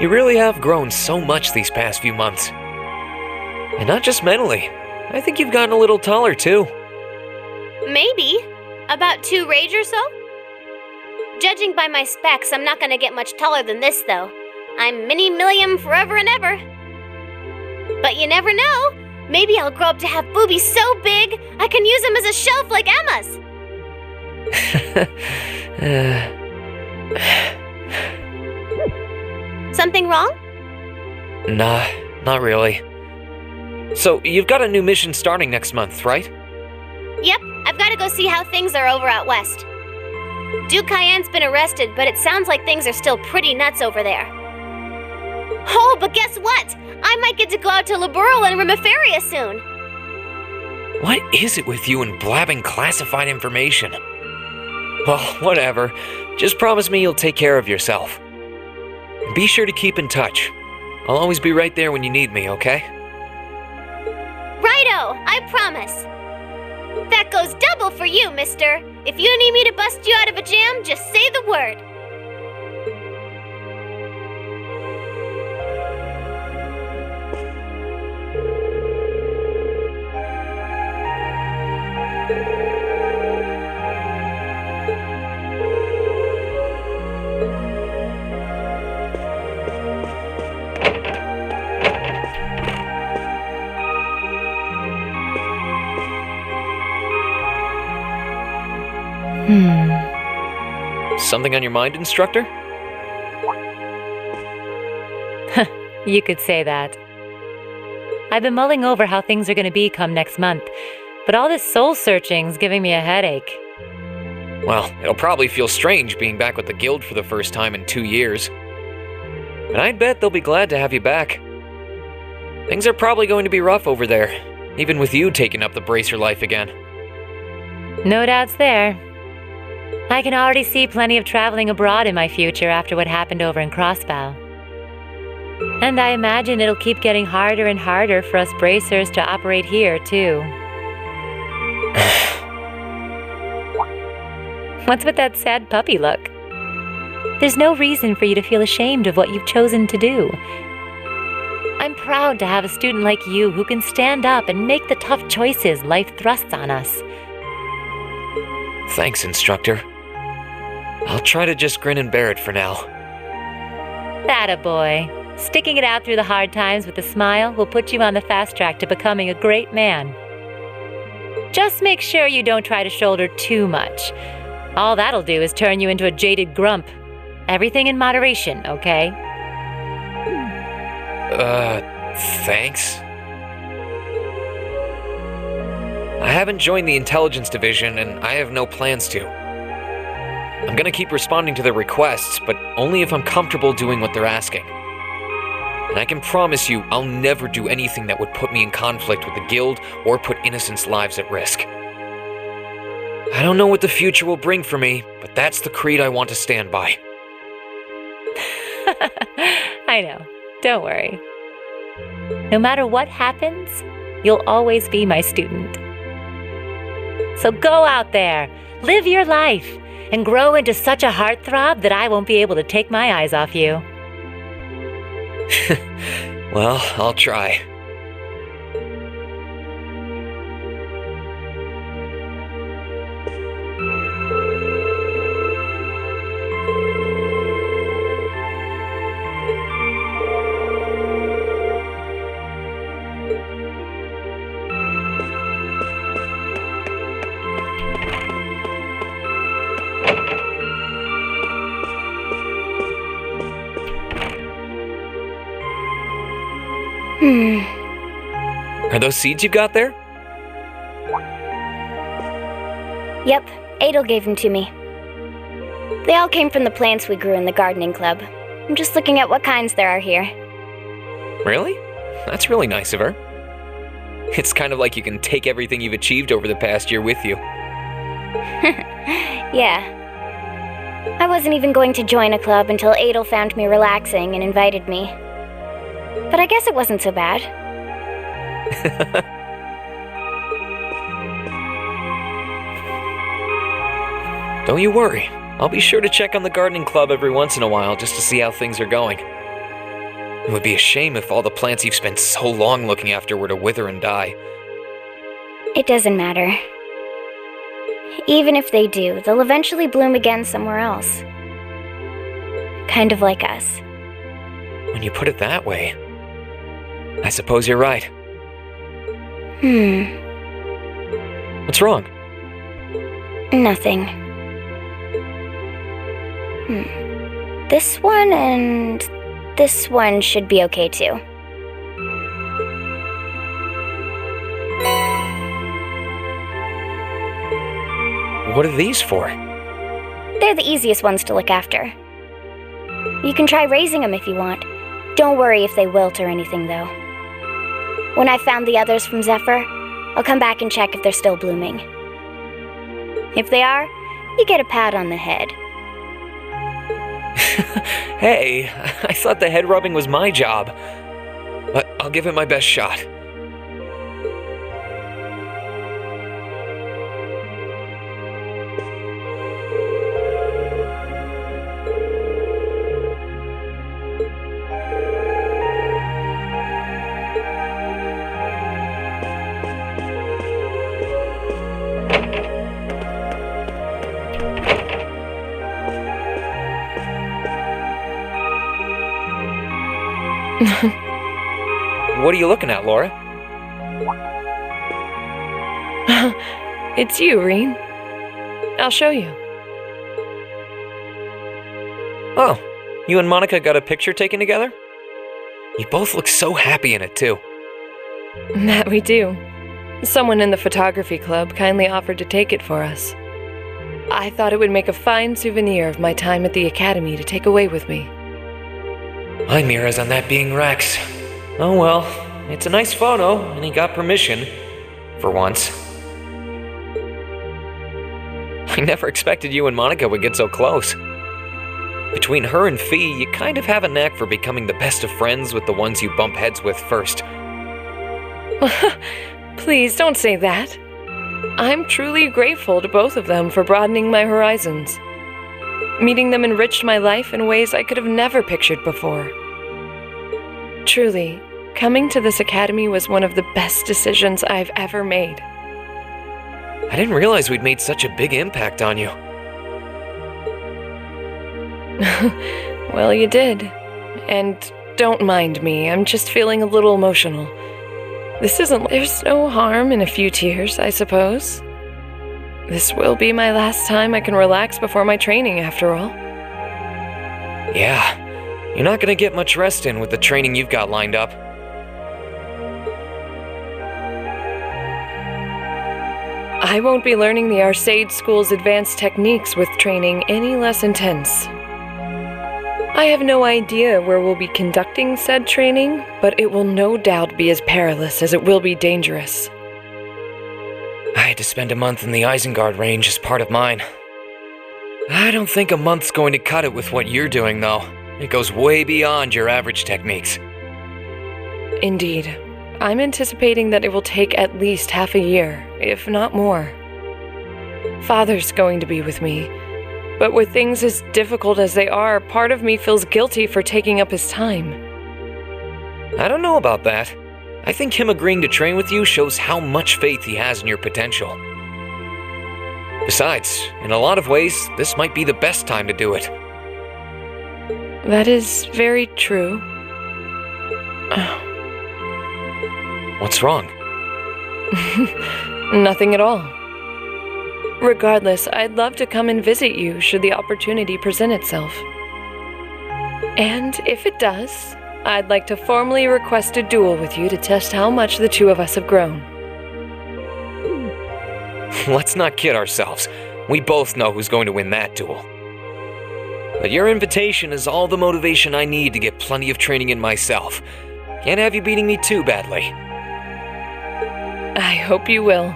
You really have grown so much these past few months. And not just mentally. I think you've gotten a little taller, too. Maybe. About 2 rage or so? Judging by my specs, I'm not gonna get much taller than this, though. I'm Mini Milliam forever and ever. But you never know. Maybe I'll grow up to have boobies so big, I can use them as a shelf like Emma's. Something wrong? Nah, not really. So, you've got a new mission starting next month, right? Yep, I've got to go see how things are over out west. Duke Cayenne's been arrested, but it sounds like things are still pretty nuts over there. Oh, but guess what? I might get to go out to Liberal and Remiferia soon. What is it with you and blabbing classified information? Well, whatever. Just promise me you'll take care of yourself. And be sure to keep in touch. I'll always be right there when you need me, okay? Righto, I promise. That goes double for you, mister. If you need me to bust you out of a jam, just say the word. Something on your mind, instructor? You could say that. I've been mulling over how things are going to be come next month, but all this soul-searching's giving me a headache. Well, it'll probably feel strange being back with the guild for the first time in 2 years. And I'd bet they'll be glad to have you back. Things are probably going to be rough over there, even with you taking up the bracer life again. No doubts there. I can already see plenty of traveling abroad in my future after what happened over in Crossbow. And I imagine it'll keep getting harder and harder for us bracers to operate here, too. What's with that sad puppy look? There's no reason for you to feel ashamed of what you've chosen to do. I'm proud to have a student like you who can stand up and make the tough choices life thrusts on us. Thanks, instructor. I'll try to just grin and bear it for now. Attaboy. Sticking it out through the hard times with a smile will put you on the fast track to becoming a great man. Just make sure you don't try to shoulder too much. All that'll do is turn you into a jaded grump. Everything in moderation, okay? Thanks. I haven't joined the intelligence division, and I have no plans to. I'm gonna keep responding to their requests, but only if I'm comfortable doing what they're asking. And I can promise you, I'll never do anything that would put me in conflict with the guild or put innocents' lives at risk. I don't know what the future will bring for me, but that's the creed I want to stand by. I know. Don't worry. No matter what happens, you'll always be my student. So go out there, live your life, and grow into such a heartthrob that I won't be able to take my eyes off you. Well, I'll try. Are those seeds you got there? Yep, Adel gave them to me. They all came from the plants we grew in the gardening club. I'm just looking at what kinds there are here. Really? That's really nice of her. It's kind of like you can take everything you've achieved over the past year with you. Yeah. I wasn't even going to join a club until Adel found me relaxing and invited me. But I guess it wasn't so bad. Don't you worry. I'll be sure to check on the gardening club every once in a while just to see how things are going. It would be a shame if all the plants you've spent so long looking after were to wither and die. It doesn't matter. Even if they do, they'll eventually bloom again somewhere else. Kind of like us. When you put it that way, I suppose you're right. What's wrong? Nothing. This one and this one should be okay too. What are these for? They're the easiest ones to look after. You can try raising them if you want. Don't worry if they wilt or anything, though. When I've found the others from Zephyr, I'll come back and check if they're still blooming. If they are, you get a pat on the head. Hey, I thought the head rubbing was my job. But I'll give it my best shot. What are you looking at, Laura? It's you, Reen. I'll show you. Oh, you and Monica got a picture taken together? You both look so happy in it, too. That we do. Someone in the photography club kindly offered to take it for us. I thought it would make a fine souvenir of my time at the academy to take away with me. My mirror's on that being Rex. Oh well, it's a nice photo, and he got permission. For once. I never expected you and Monica would get so close. Between her and Fee, you kind of have a knack for becoming the best of friends with the ones you bump heads with first. Please don't say that. I'm truly grateful to both of them for broadening my horizons. Meeting them enriched my life in ways I could have never pictured before. Truly, coming to this academy was one of the best decisions I've ever made. I didn't realize we'd made such a big impact on you. Well, you did. And don't mind me, I'm just feeling a little emotional. There's no harm in a few tears, I suppose. This will be my last time I can relax before my training, after all. Yeah, you're not gonna get much rest in with the training you've got lined up. I won't be learning the Arcade School's advanced techniques with training any less intense. I have no idea where we'll be conducting said training, but it will no doubt be as perilous as it will be dangerous. I had to spend a month in the Isengard range as part of mine. I don't think a month's going to cut it with what you're doing, though. It goes way beyond your average techniques. Indeed. I'm anticipating that it will take at least half a year, if not more. Father's going to be with me, but with things as difficult as they are, part of me feels guilty for taking up his time. I don't know about that. I think him agreeing to train with you shows how much faith he has in your potential. Besides, in a lot of ways, this might be the best time to do it. That is very true. What's wrong? Nothing at all. Regardless, I'd love to come and visit you should the opportunity present itself. And if it does, I'd like to formally request a duel with you to test how much the two of us have grown. Let's not kid ourselves. We both know who's going to win that duel. But your invitation is all the motivation I need to get plenty of training in myself. Can't have you beating me too badly. I hope you will.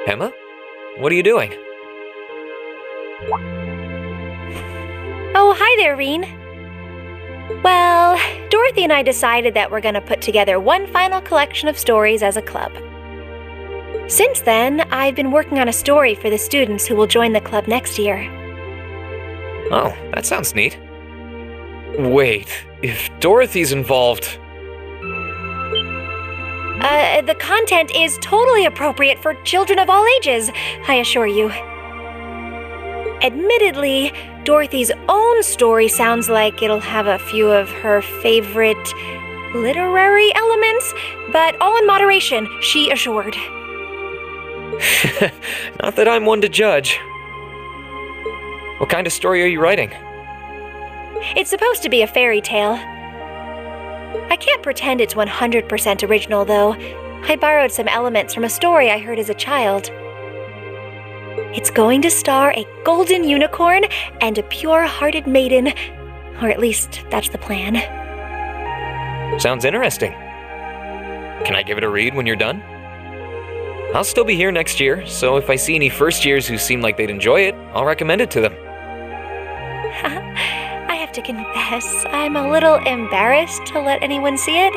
Emma? What are you doing? Oh, hi there, Reen. Well, Dorothy and I decided that we're going to put together one final collection of stories as a club. Since then, I've been working on a story for the students who will join the club next year. Oh, that sounds neat. Wait, if Dorothy's involved... The content is totally appropriate for children of all ages, I assure you. Admittedly, Dorothy's own story sounds like it'll have a few of her favorite literary elements, but all in moderation, she assured. Not that I'm one to judge. What kind of story are you writing? It's supposed to be a fairy tale. I can't pretend it's 100% original, though. I borrowed some elements from a story I heard as a child. It's going to star a golden unicorn and a pure-hearted maiden, or at least that's the plan. Sounds interesting. Can I give it a read when you're done? I'll still be here next year, so if I see any first years who seem like they'd enjoy it, I'll recommend it to them. I have to confess, I'm a little embarrassed to let anyone see it,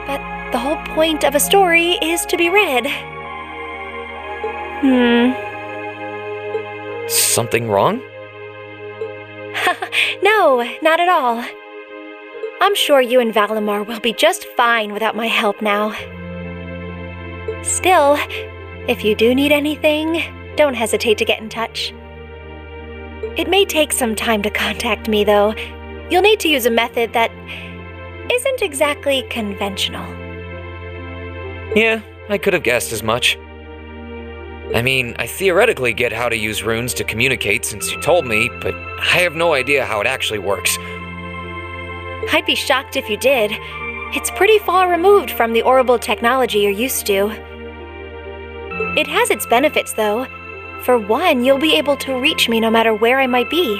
but the whole point of a story is to be read. Something wrong? No, not at all. I'm sure you and Valimar will be just fine without my help now. Still, if you do need anything, don't hesitate to get in touch. It may take some time to contact me, though. You'll need to use a method that isn't exactly conventional. Yeah, I could have guessed as much. I mean, I theoretically get how to use runes to communicate since you told me, but I have no idea how it actually works. I'd be shocked if you did. It's pretty far removed from the orbital technology you're used to. It has its benefits, though. For one, you'll be able to reach me no matter where I might be.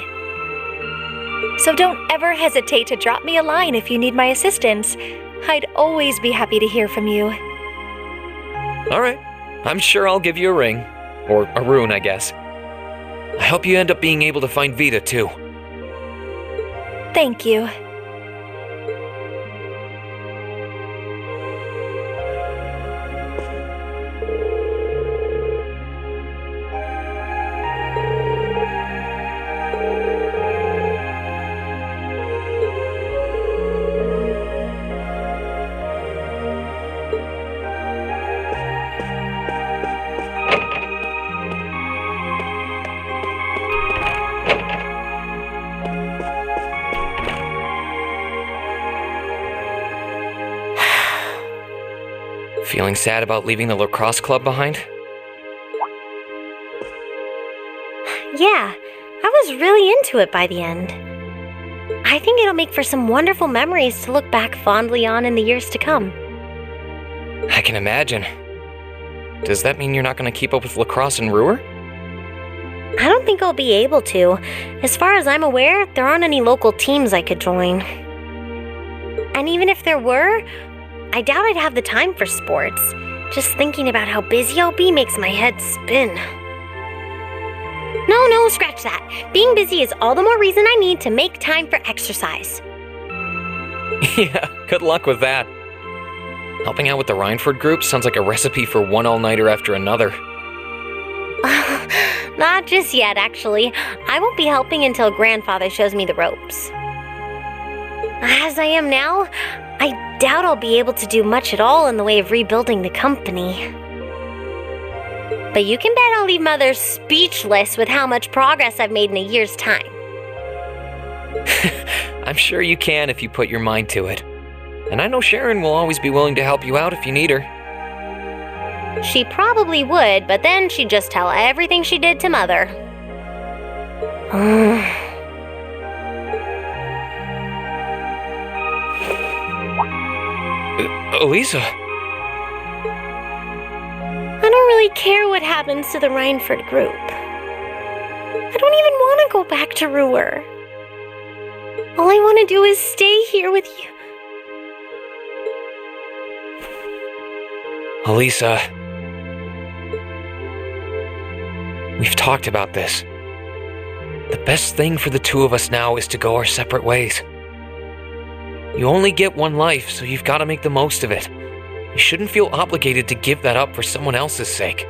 So don't ever hesitate to drop me a line if you need my assistance. I'd always be happy to hear from you. Alright, I'm sure I'll give you a ring. Or a rune, I guess. I hope you end up being able to find Vita, too. Thank you. Feeling sad about leaving the lacrosse club behind? Yeah, I was really into it by the end. I think it'll make for some wonderful memories to look back fondly on in the years to come. I can imagine. Does that mean you're not going to keep up with lacrosse and Ruhr? I don't think I'll be able to. As far as I'm aware, there aren't any local teams I could join. And even if there were, I doubt I'd have the time for sports. Just thinking about how busy I'll be makes my head spin. No, scratch that. Being busy is all the more reason I need to make time for exercise. Yeah, good luck with that. Helping out with the Rhineford group sounds like a recipe for one all-nighter after another. Not just yet, actually. I won't be helping until Grandfather shows me the ropes. As I am now, I doubt I'll be able to do much at all in the way of rebuilding the company. But you can bet I'll leave Mother speechless with how much progress I've made in a year's time. I'm sure you can if you put your mind to it. And I know Sharon will always be willing to help you out if you need her. She probably would, but then she'd just tell everything she did to Mother. Elisa? I don't really care what happens to the Rhineford group. I don't even want to go back to Ruhr. All I want to do is stay here with you. Elisa. We've talked about this. The best thing for the two of us now is to go our separate ways. You only get one life, so you've got to make the most of it. You shouldn't feel obligated to give that up for someone else's sake.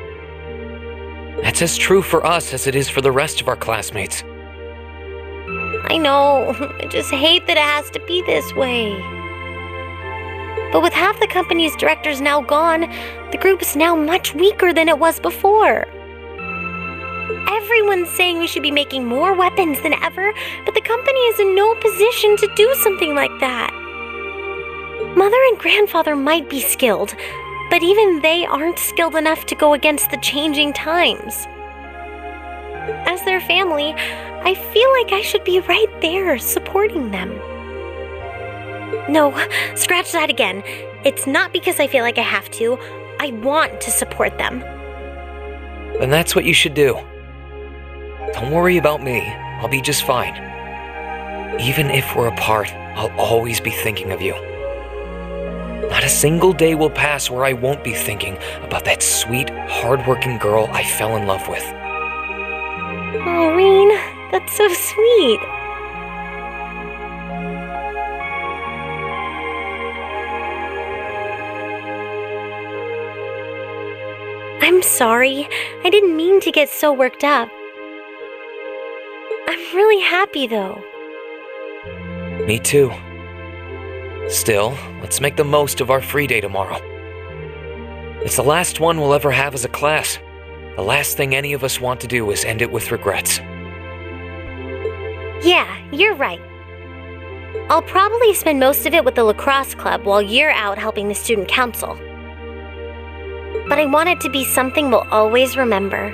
That's as true for us as it is for the rest of our classmates. I know. I just hate that it has to be this way. But with half the company's directors now gone, the group is now much weaker than it was before. Everyone's saying we should be making more weapons than ever, but the company is in no position to do something like that. Mother and Grandfather might be skilled, but even they aren't skilled enough to go against the changing times. As their family, I feel like I should be right there supporting them. No, scratch that again. It's not because I feel like I have to. I want to support them. Then that's what you should do. Don't worry about me. I'll be just fine. Even if we're apart, I'll always be thinking of you. Not a single day will pass where I won't be thinking about that sweet, hard-working girl I fell in love with. Oh, Reen, that's so sweet. I'm sorry. I didn't mean to get so worked up. I'm really happy, though. Me too. Still, let's make the most of our free day tomorrow. It's the last one we'll ever have as a class. The last thing any of us want to do is end it with regrets. Yeah, you're right. I'll probably spend most of it with the lacrosse club while you're out helping the student council. But I want it to be something we'll always remember.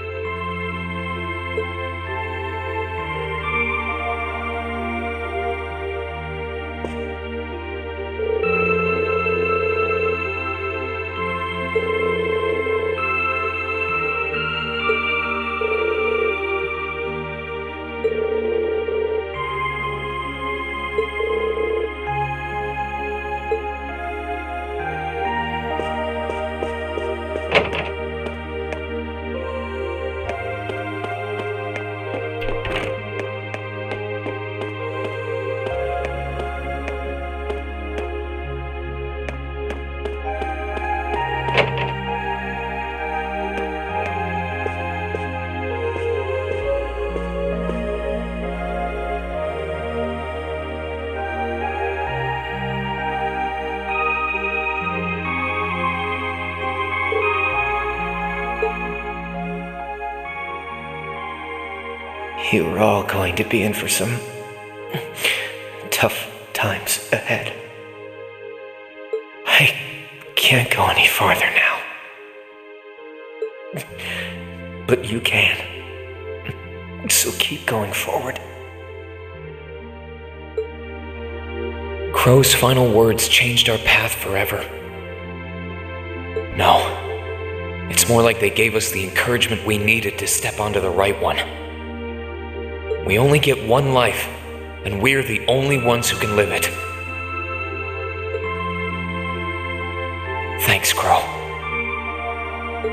You are all going to be in for some tough times ahead. I can't go any farther now. But you can. So keep going forward. Crow's final words changed our path forever. No. It's more like they gave us the encouragement we needed to step onto the right one. We only get one life, and we're the only ones who can live it. Thanks, Crow.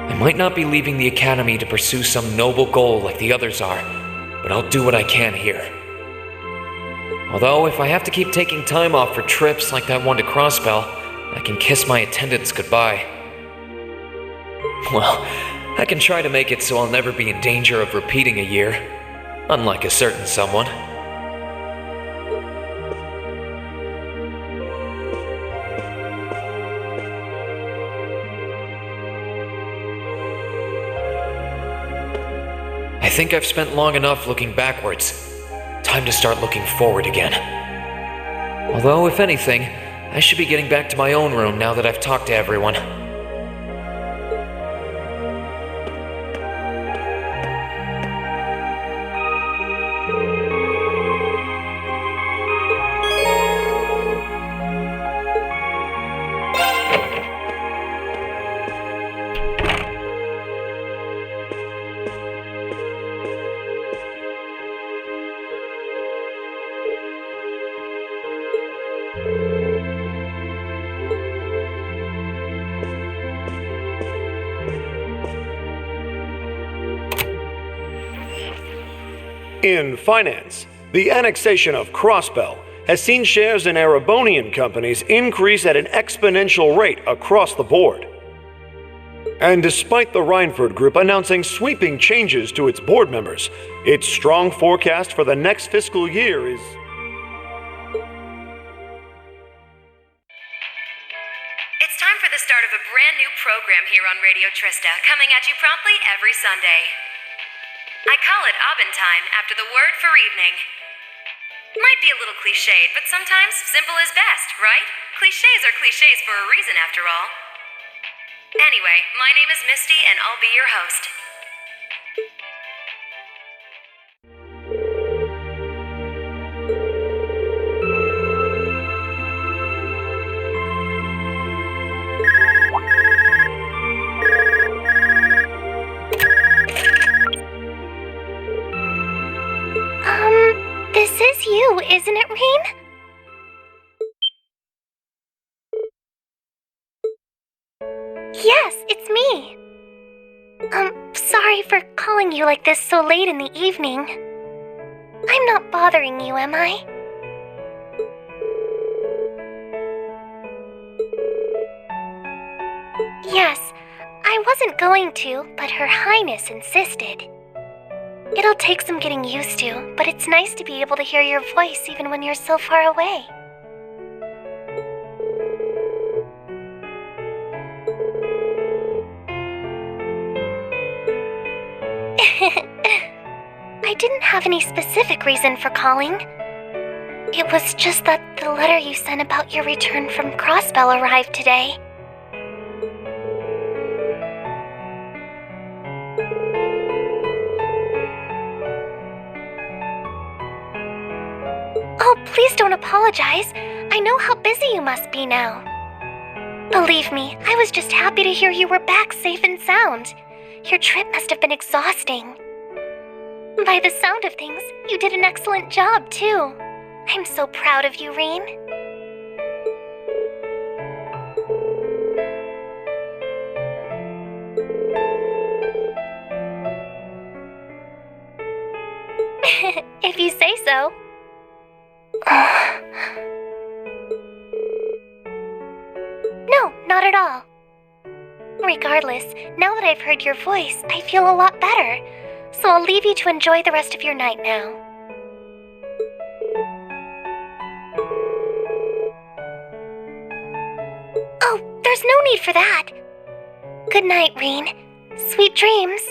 I might not be leaving the Academy to pursue some noble goal like the others are, but I'll do what I can here. Although, if I have to keep taking time off for trips like that one to Crosspell, I can kiss my attendance goodbye. Well, I can try to make it so I'll never be in danger of repeating a year. Unlike a certain someone. I think I've spent long enough looking backwards. Time to start looking forward again. Although, if anything, I should be getting back to my own room now that I've talked to everyone. In finance, the annexation of Crosspell has seen shares in Erebonian companies increase at an exponential rate across the board. And despite the Rhineford Group announcing sweeping changes to its board members, its strong forecast for the next fiscal year is... It's time for the start of a brand new program here on Radio Trista, coming at you promptly every Sunday. I call it Aubin time after the word for evening. Might be a little cliched, but sometimes simple is best, right? Clichés are clichés for a reason, after all. Anyway, my name is Misty, and I'll be your host. This is you, isn't it, Reem? Yes, it's me. Sorry for calling you like this so late in the evening. I'm not bothering you, am I? Yes, I wasn't going to, but Her Highness insisted. It'll take some getting used to, but it's nice to be able to hear your voice even when you're so far away. I didn't have any specific reason for calling. It was just that the letter you sent about your return from Crossbell arrived today. Oh, please don't apologize. I know how busy you must be now. Believe me, I was just happy to hear you were back safe and sound. Your trip must have been exhausting. By the sound of things, you did an excellent job, too. I'm so proud of you, Reen. If you say so. No, not at all. Regardless, now that I've heard your voice, I feel a lot better. So I'll leave you to enjoy the rest of your night now. Oh, there's no need for that. Good night, Reen. Sweet dreams.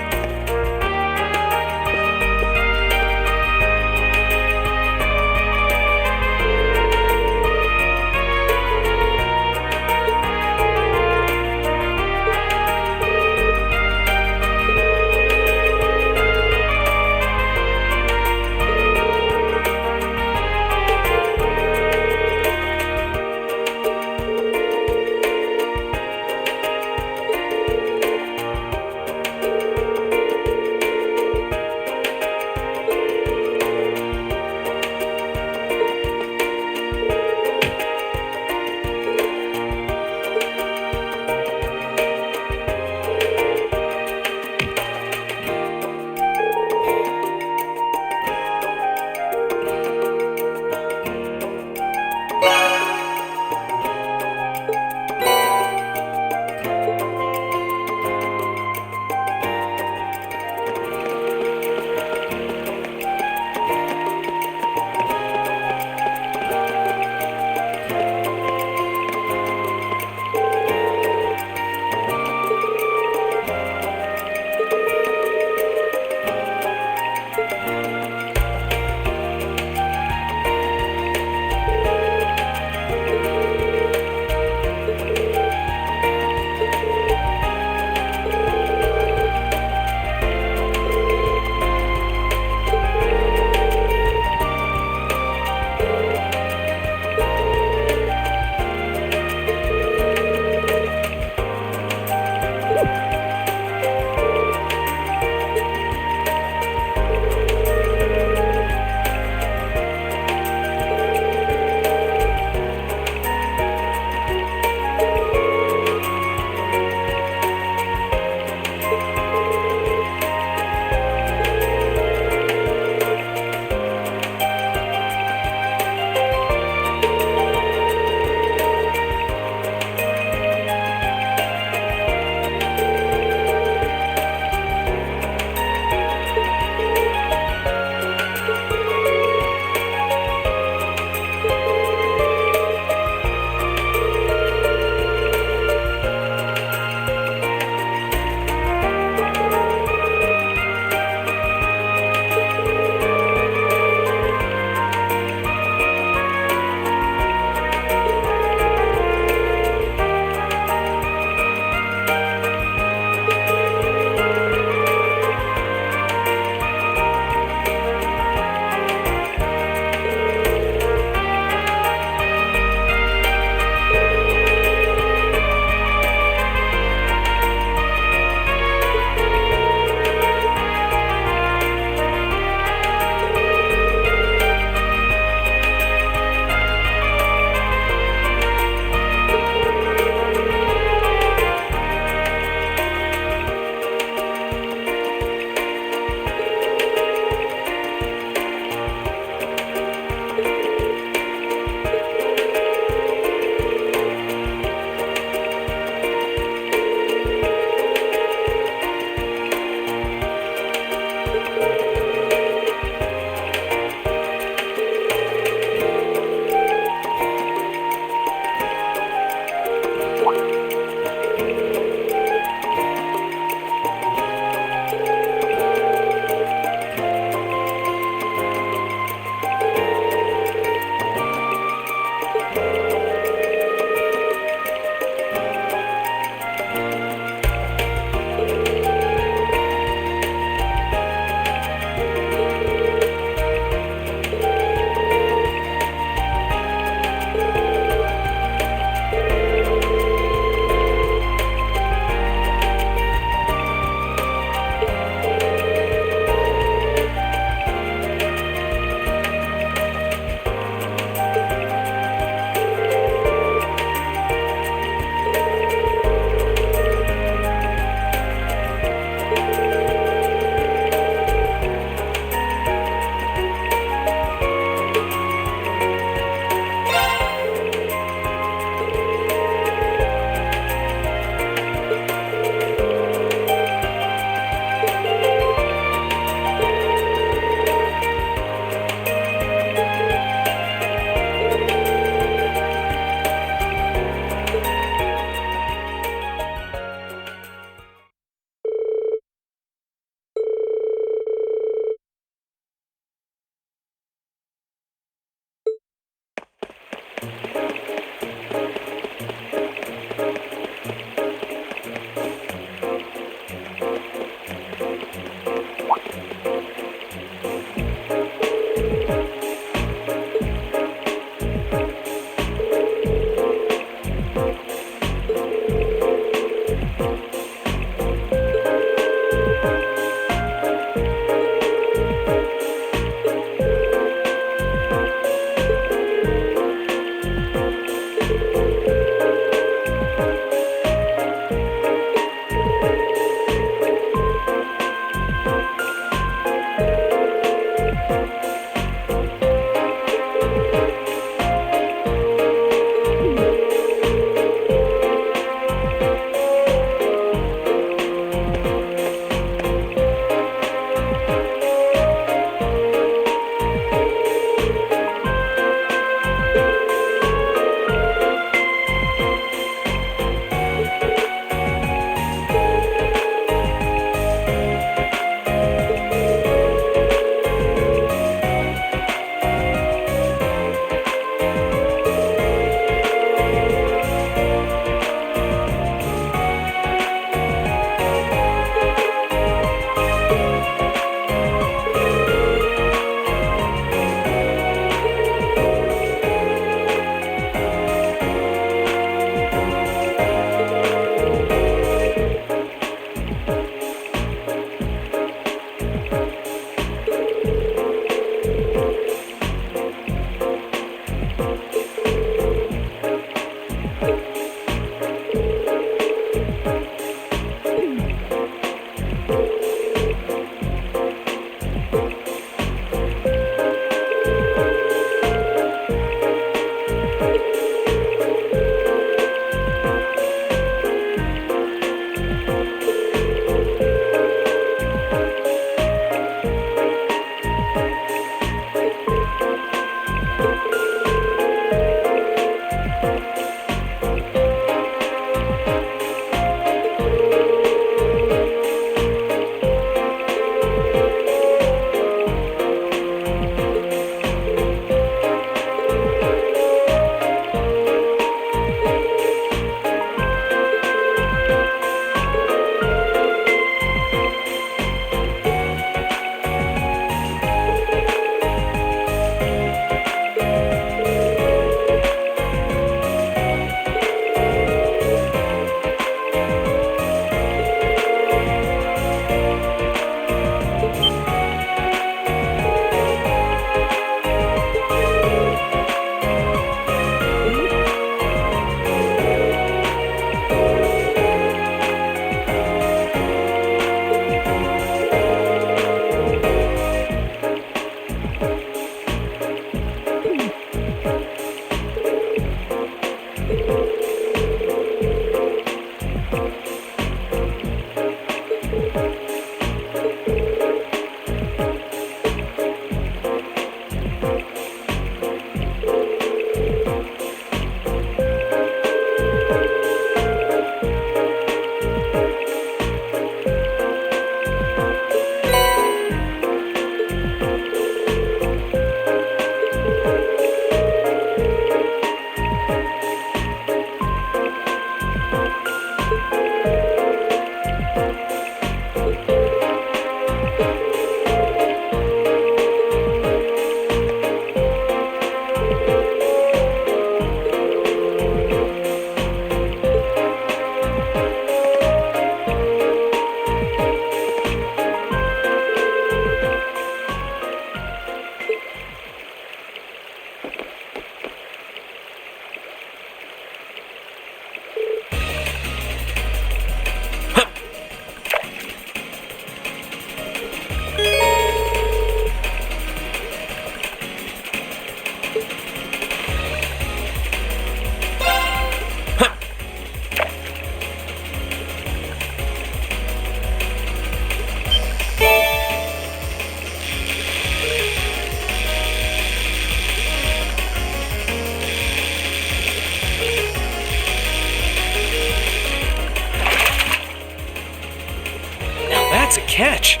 catch?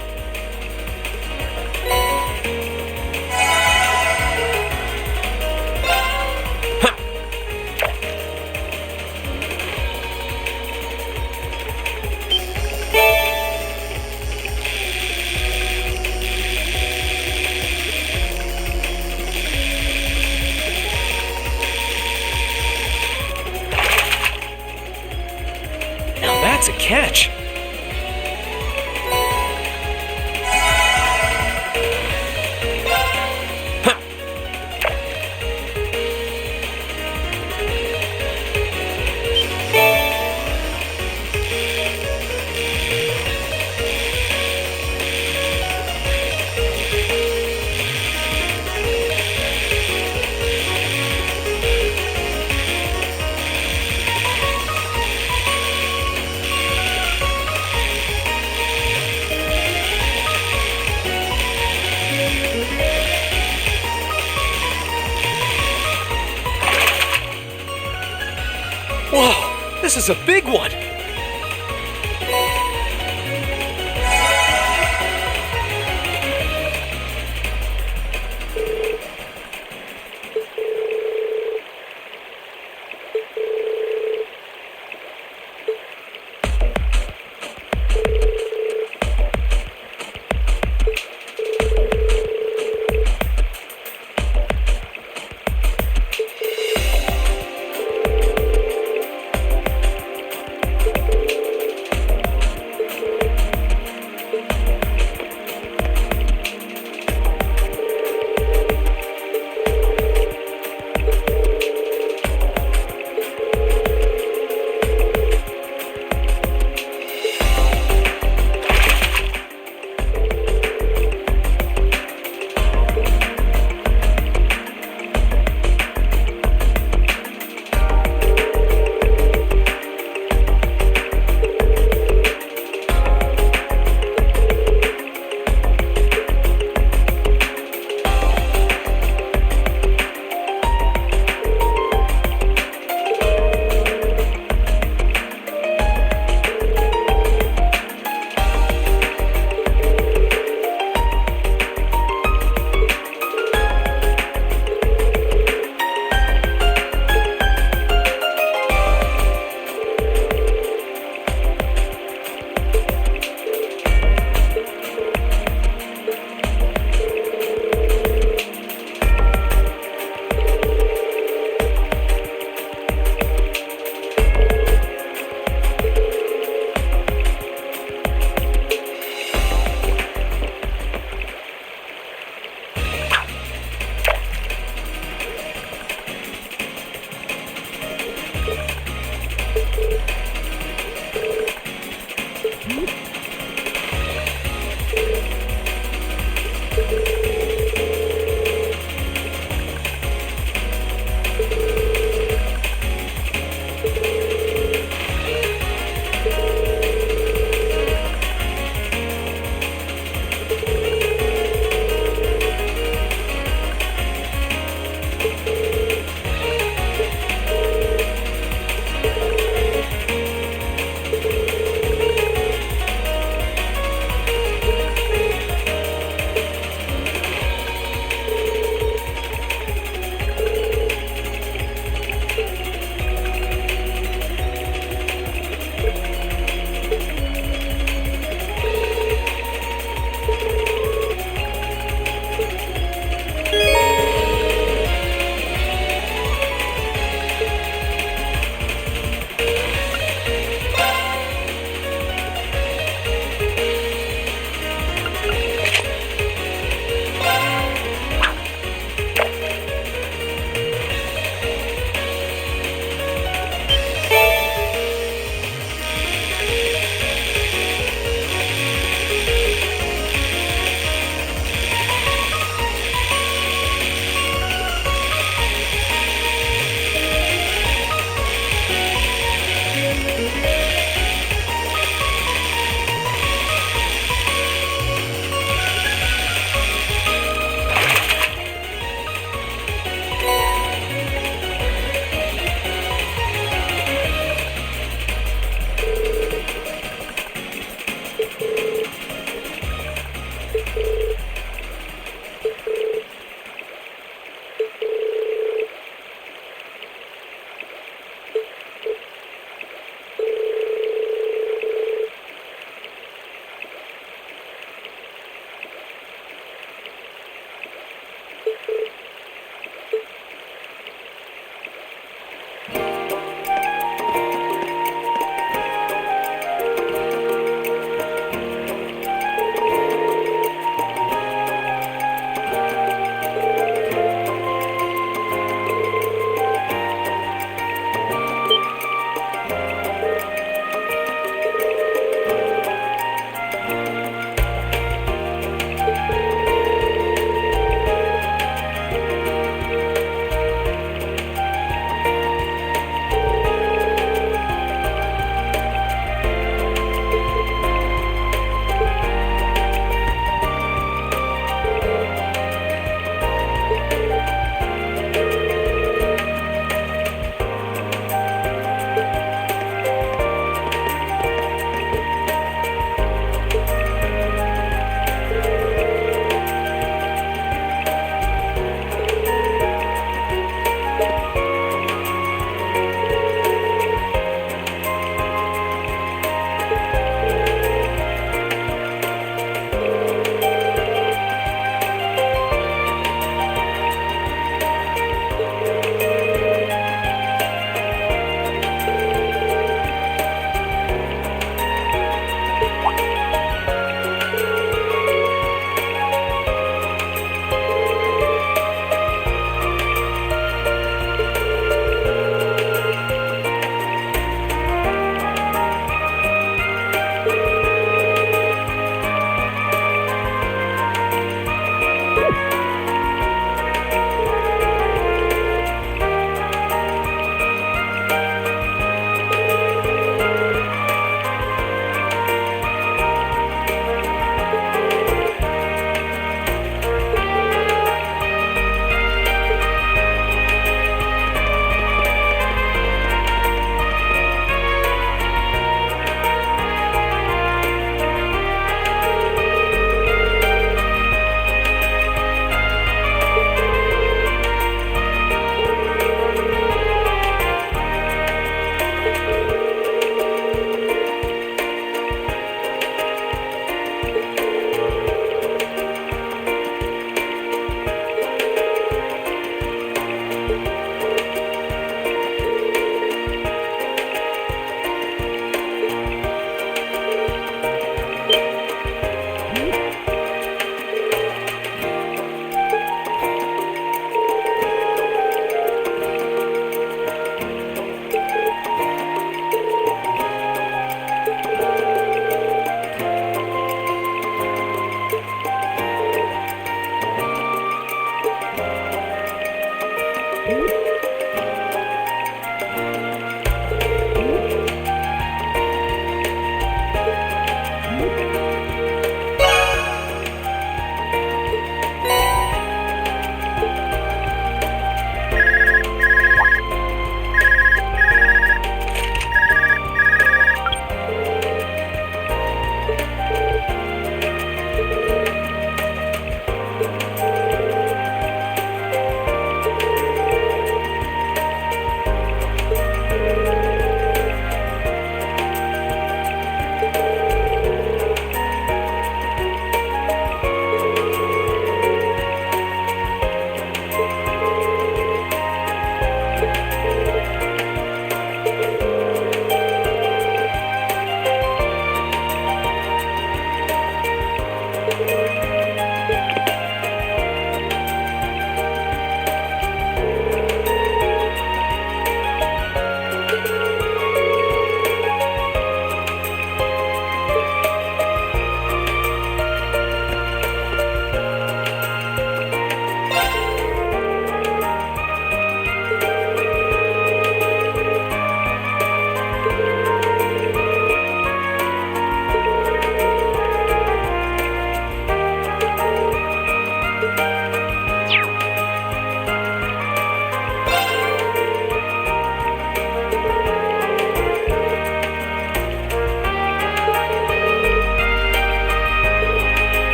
Now that's a catch. Whoa, this is a big one!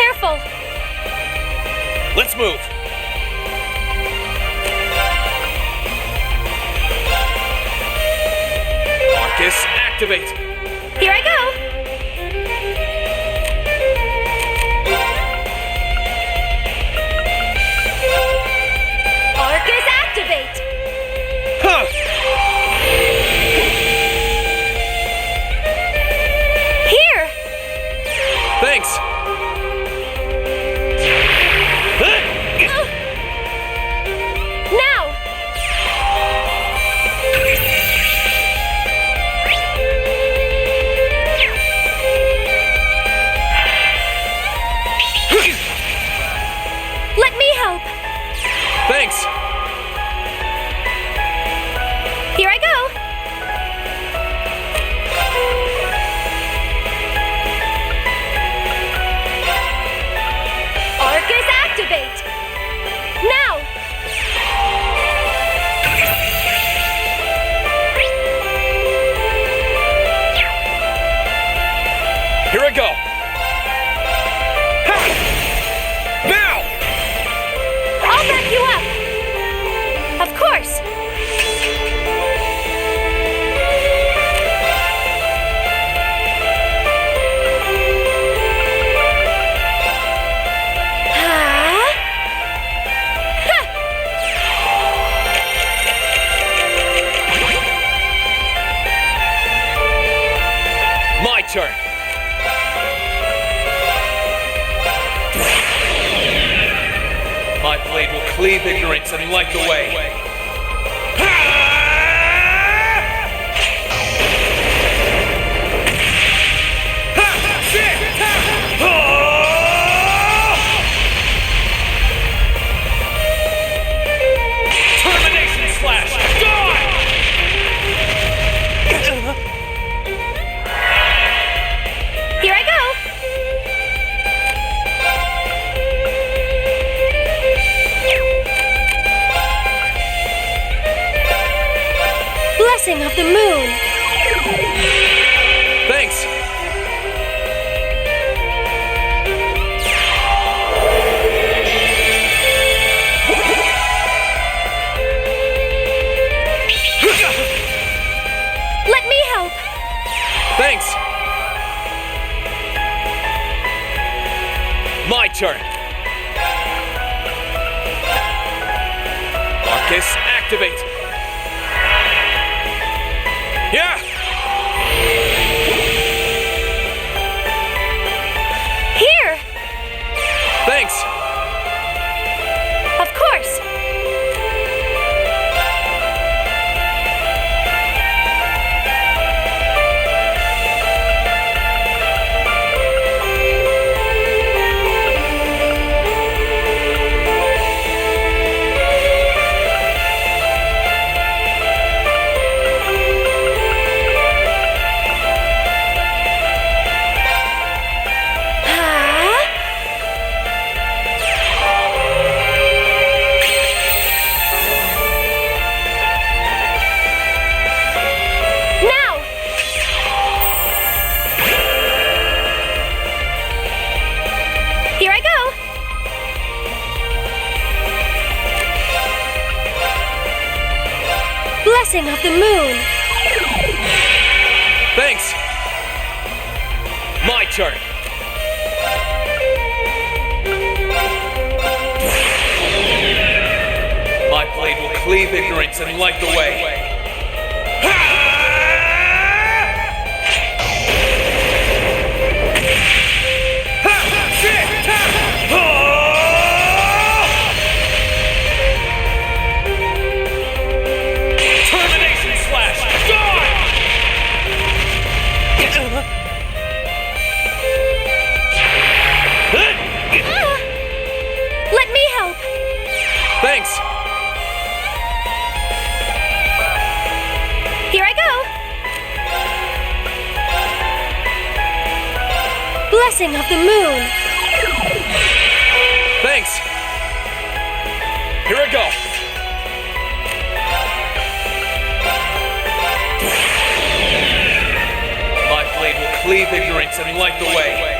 careful. Let's move. Marcus, activate. Here I go. Arcus, activate. Huh. Here. Thanks. Now. Let me help. Thanks. Here I go. Arcus, activate. Now. Here I go. Ha! Now! I'll back you up. Of course. My turn. My blade will cleave ignorance and light the way. Termination slash. Die! Here I go. Blessing of the moon. Thanks. Let me help. Thanks. My turn. Marcus, activate. Yeah! Here. Thanks. Of course. Blessing of the moon. Thanks. My turn. My blade will cleave ignorance and light the way. Termination slash. Die! Let me help. Thanks. Here I go. Blessing of the moon. Thanks. Here I go. My blade will cleave ignorance and light the way.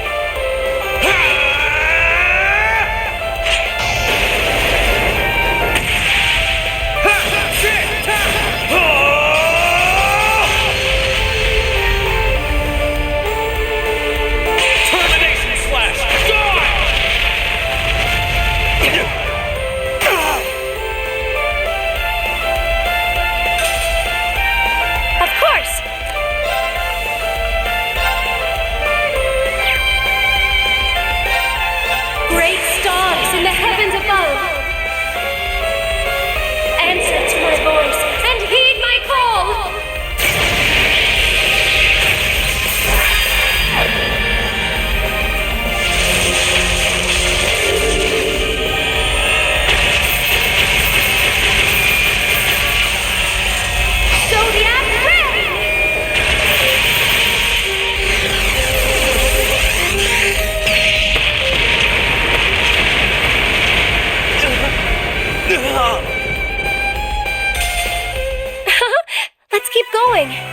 going?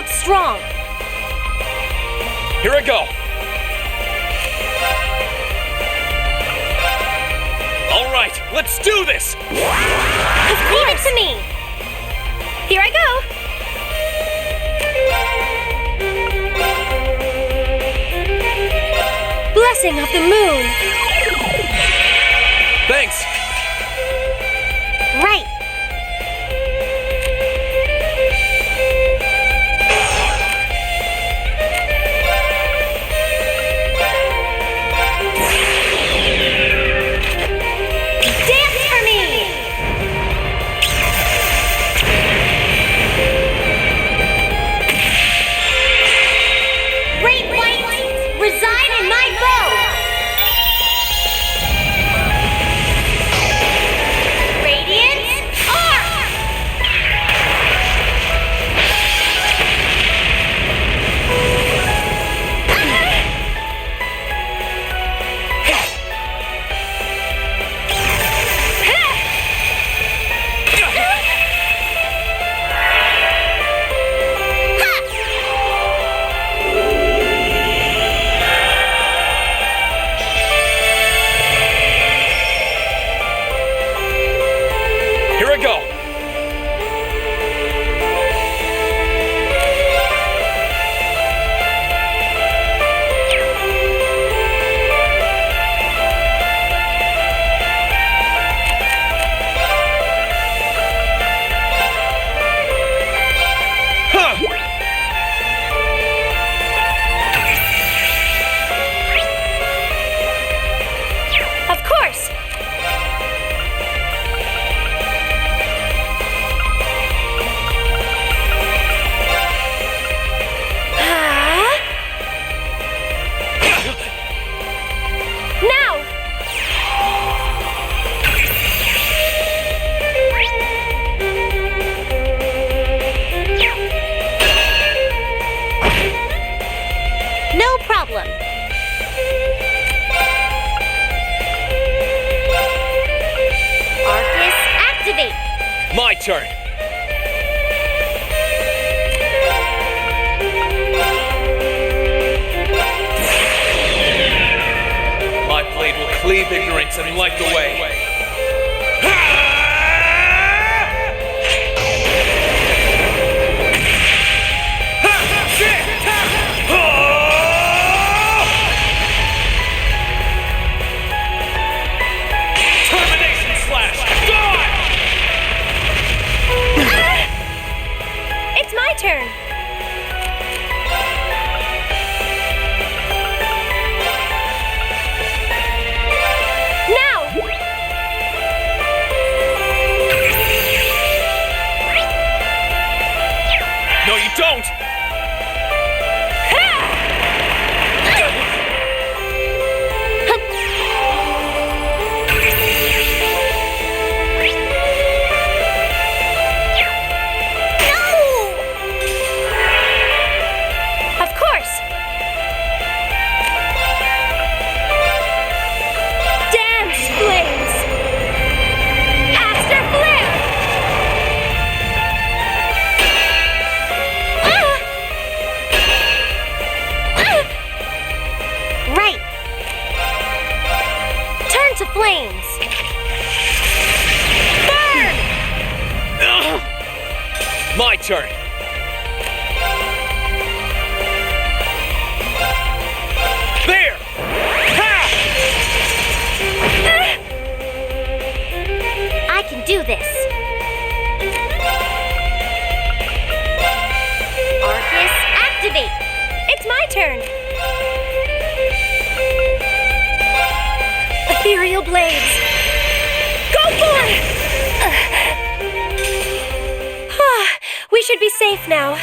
looks strong. Here I go. All right, let's do this. Leave it to me. Here I go. Blessing of the moon. Thanks. Right. No problem. Arcus, activate. My turn. My blade will cleave ignorance and light the way. Termination slash! It's my turn. Now! No, you don't! Of course! Dance flames! Aster flare! Right. Turn to flames. Burn! My turn. There! I can do this. Arcus, activate. It's my turn. Ethereal blades. Go for it! We should be safe now.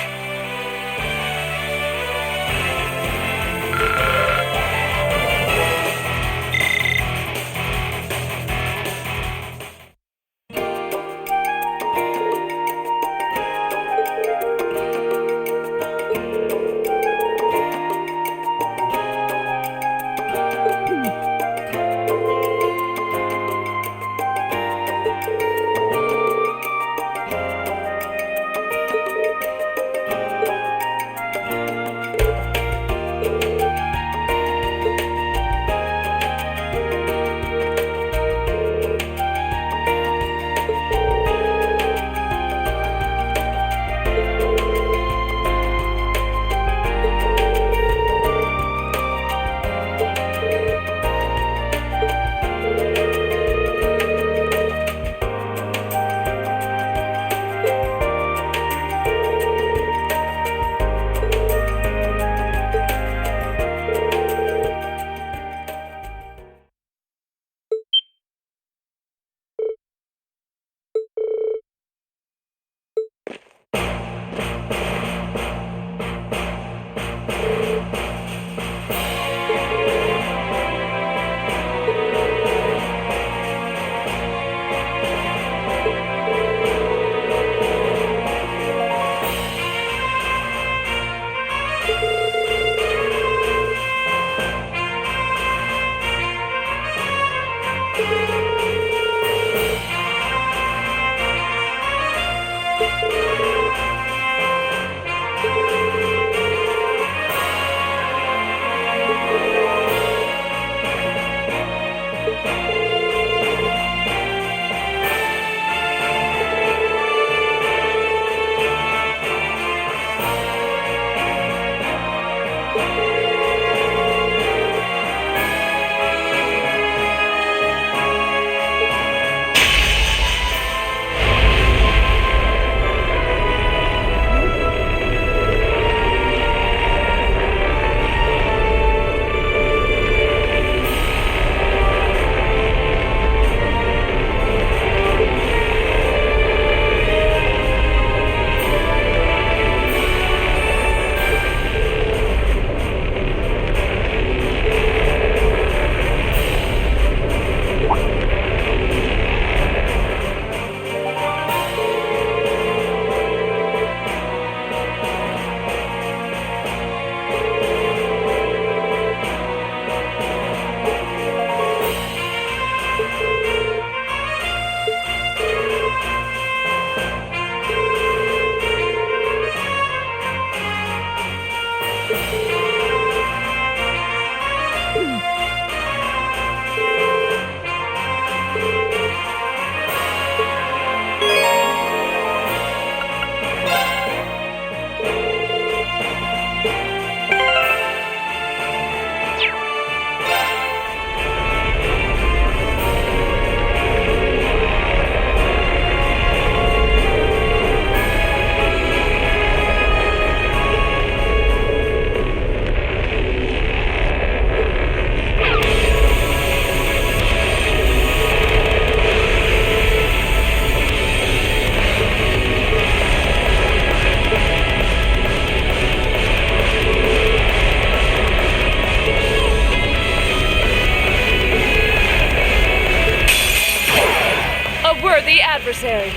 adversary.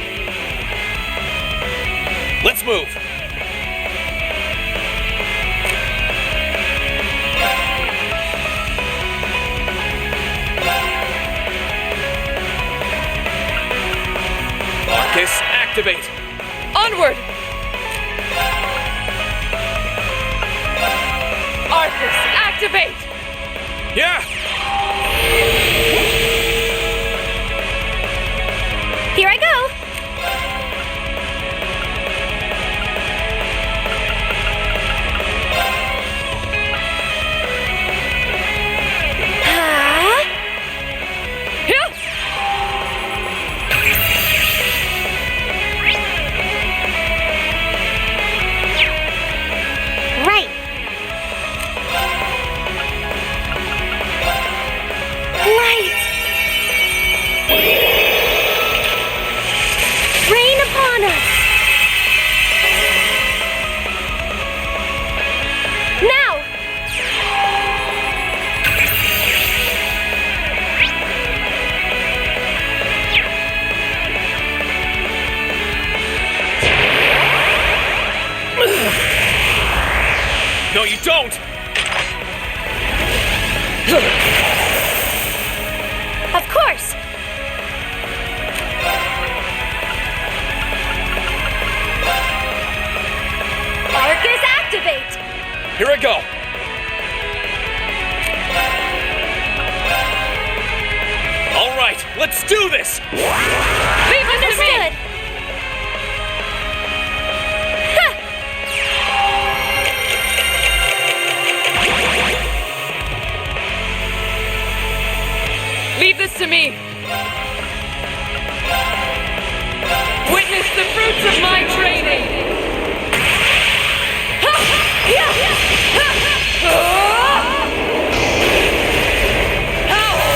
Let's move. Marcus, activate. Onward! Arcus, activate! Yeah! Here I go! Right! Light! Rain upon us! Now! No, you don't! Of course! Arcus, activate! Here I go! All right, let's do this! Leave it to me! Understood! Leave this to me! Witness the fruits of my training! Howl!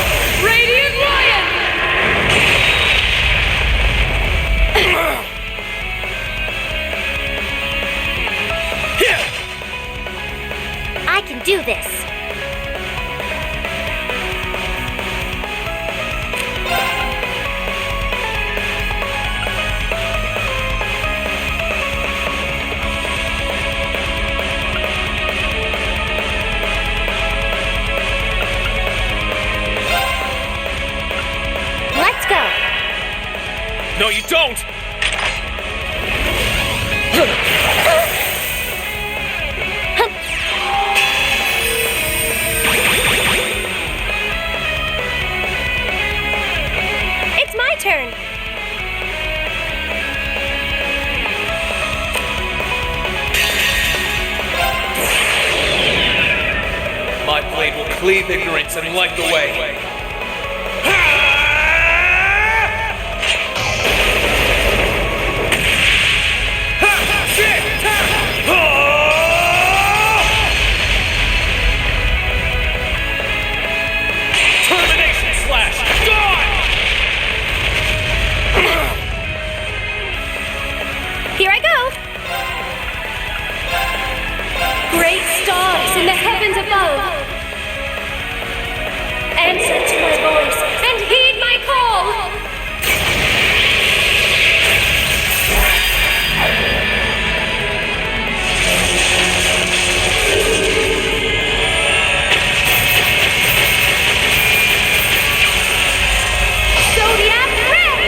Radiant Lion! I can do this! Let's go! No, you don't! It's my turn! My blade will cleave ignorance and light the way. Termination slash! Gone! Here I go! Great stars in the heavens above! Answer to my voice and heed my call! Zodiac Ray!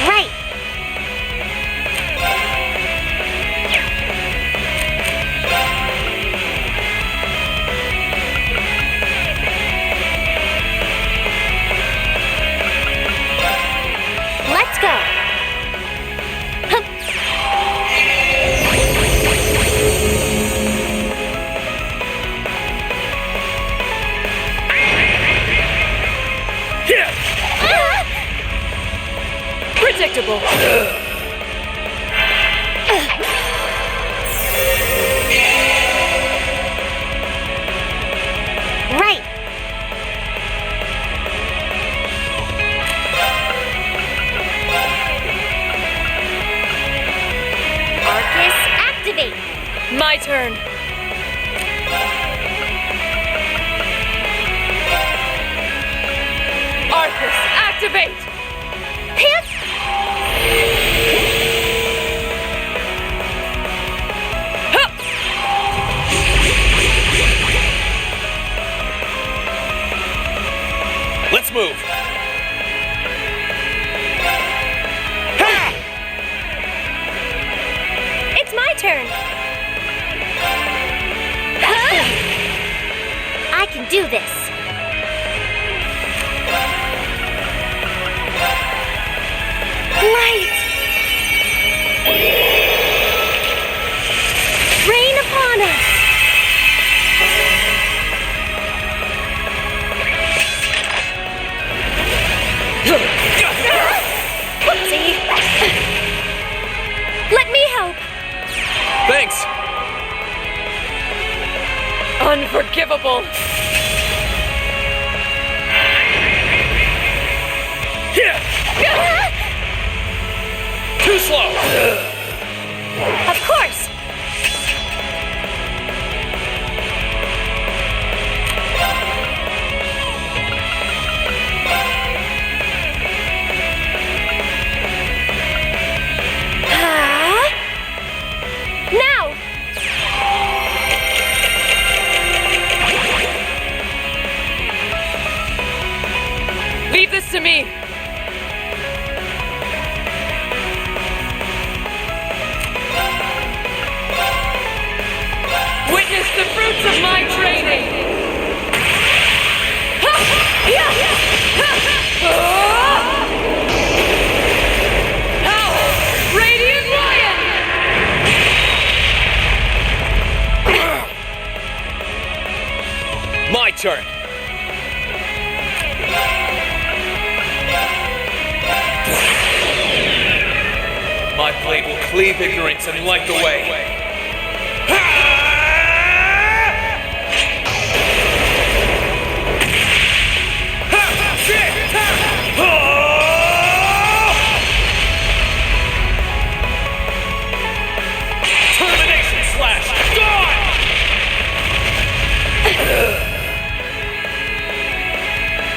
Right! Let's go! Predictable. Right! move. It's my turn. I can do this. Light! Rain upon us! Whoopsie! Let me help! Thanks! Unforgivable! Too slow! Of course! Now! Leave this to me! Witness the fruits of my training! Howl! Radiant Lion! My turn! My blade will cleave ignorance and light the way. Termination slash! Gone!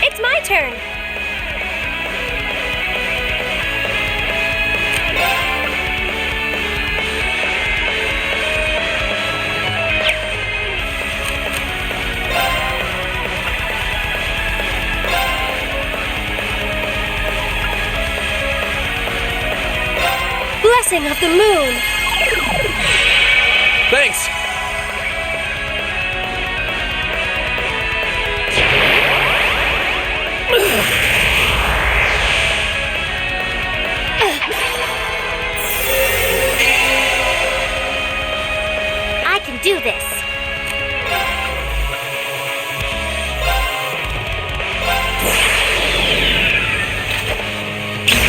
It's my turn! Blessing of the moon! Thanks! I can do this.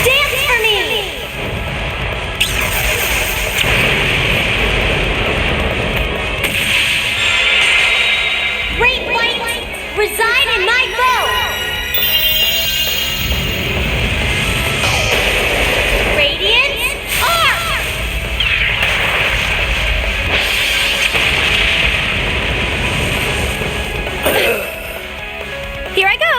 Dance for me! Great light, reside in my bow. Radiant arc. Here I go!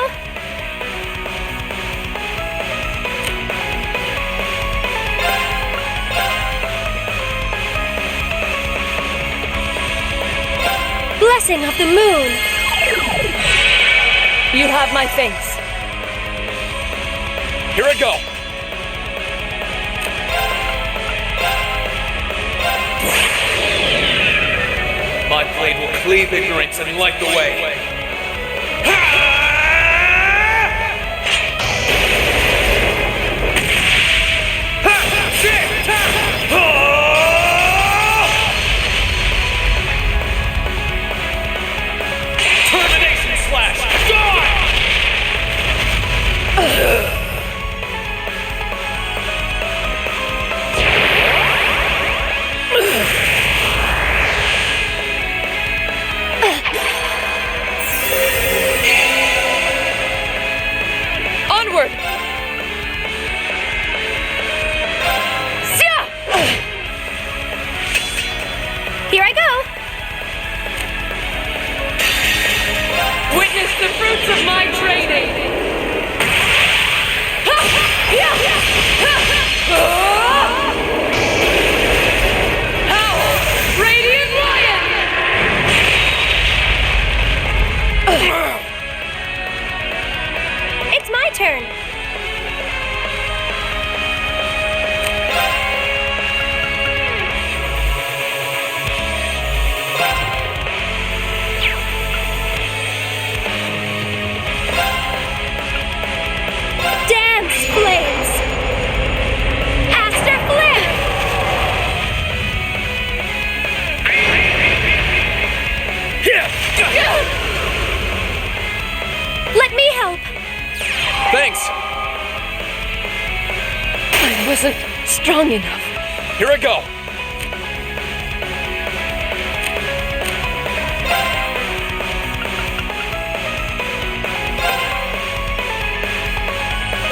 Blessing of the moon! You have my thanks. Here I go! My blade will cleave ignorance and light the way. Termination slash! Gone! Onward! Sia! Here I go! Witness the fruits of my training! Howl! Radiant Lion! It's wasn't strong enough. Here I go.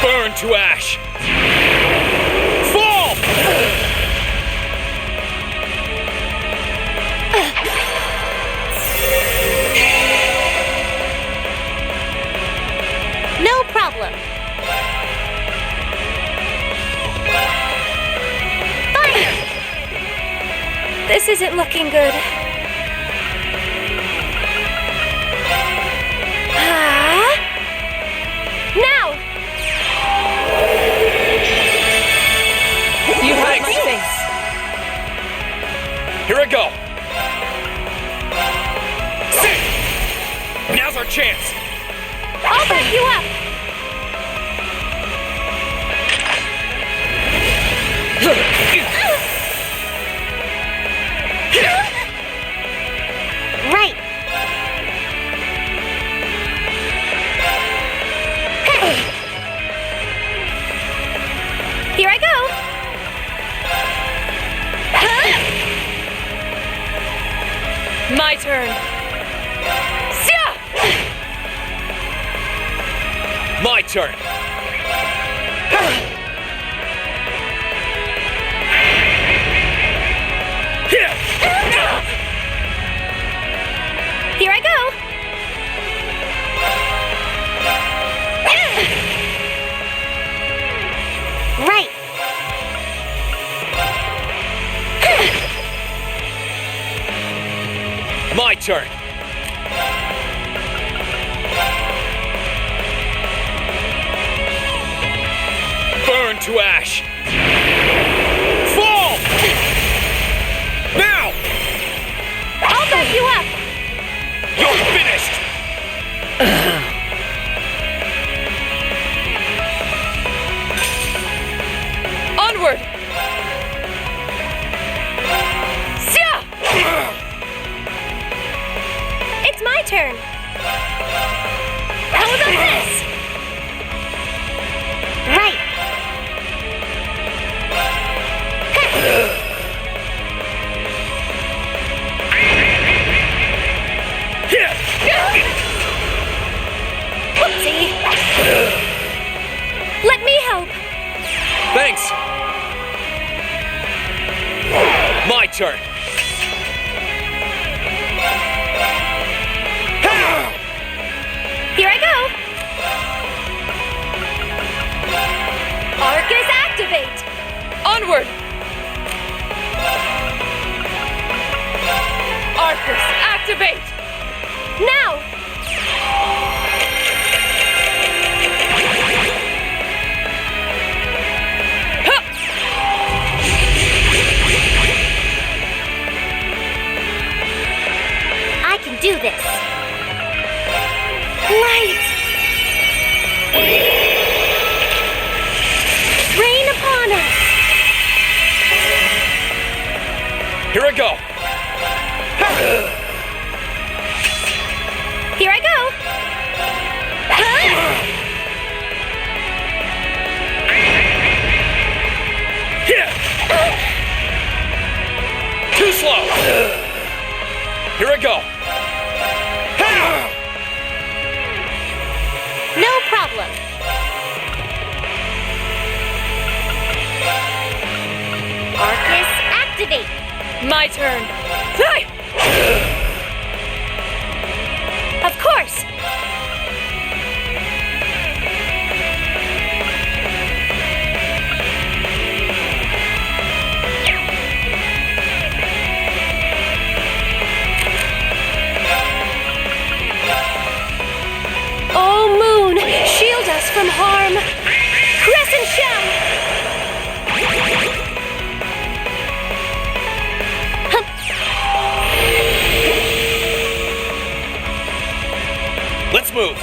Burn to ash. Fall! No problem. Fire! This isn't looking good. Now! You have my face. Here I go. Sit! Now's our chance. I'll back you up! Right. Here I go. My turn. My turn. Here I go. Right. My turn. Burn to ash. Fall! Now! I'll back you up. You're finished! Onward! It's my turn. How about this? Right. Whoopsie. Let me help. Thanks. My turn. Here I go. Arcus activate. Onward! Arcus, activate! Now. I can do this. Light. Rain upon us. Here I go. Here I go. Too slow. Here I go. No problem. Arcus activate. My turn. Of course. Oh, Moon, shield us from harm. Crescent shell. Let's move.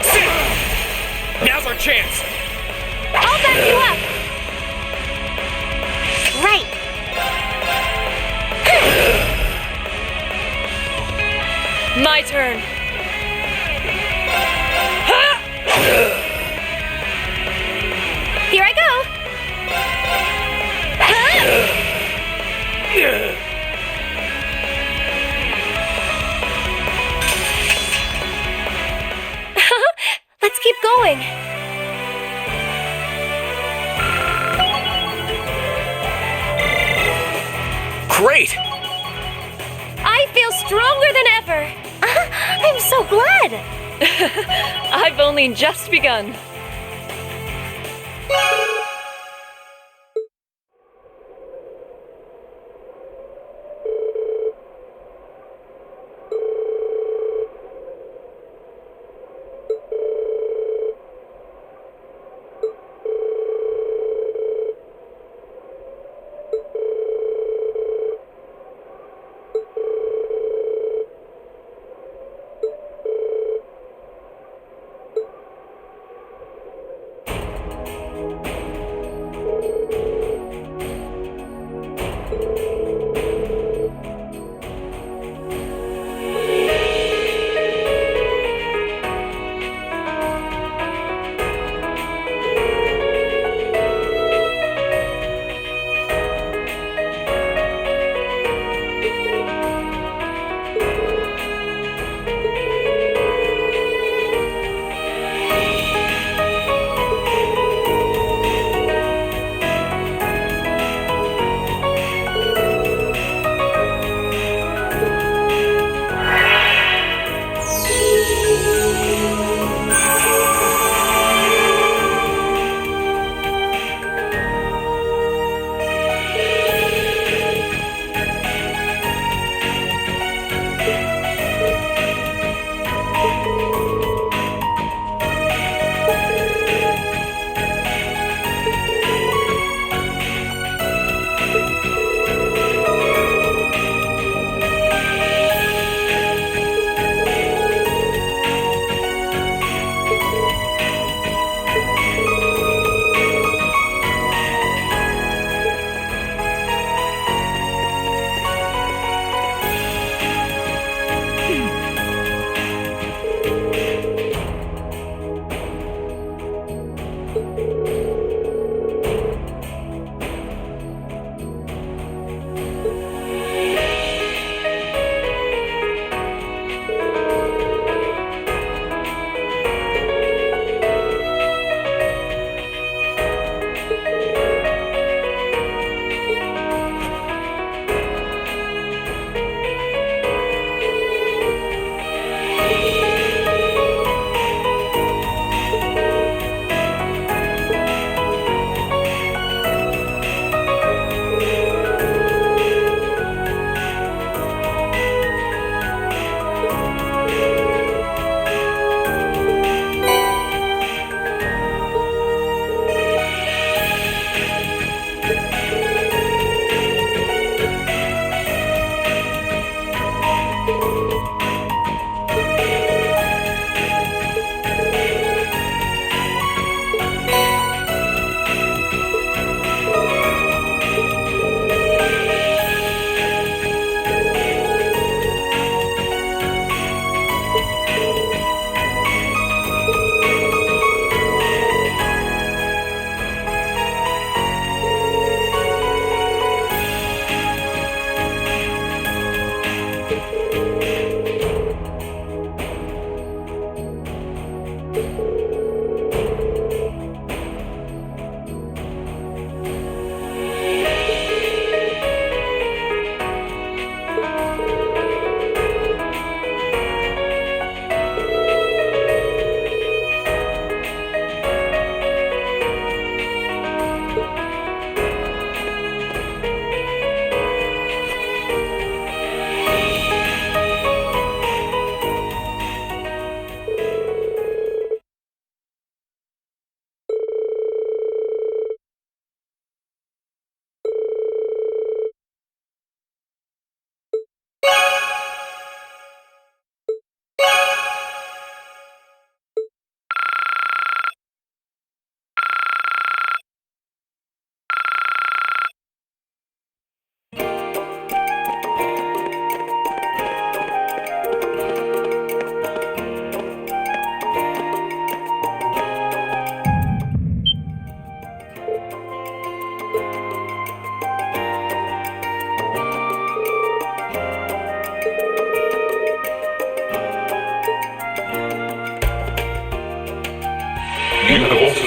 Sit. Now's our chance. I'll back you up. Right. My turn. Here I go. going? Great! I feel stronger than ever. I'm so glad. I've only just begun.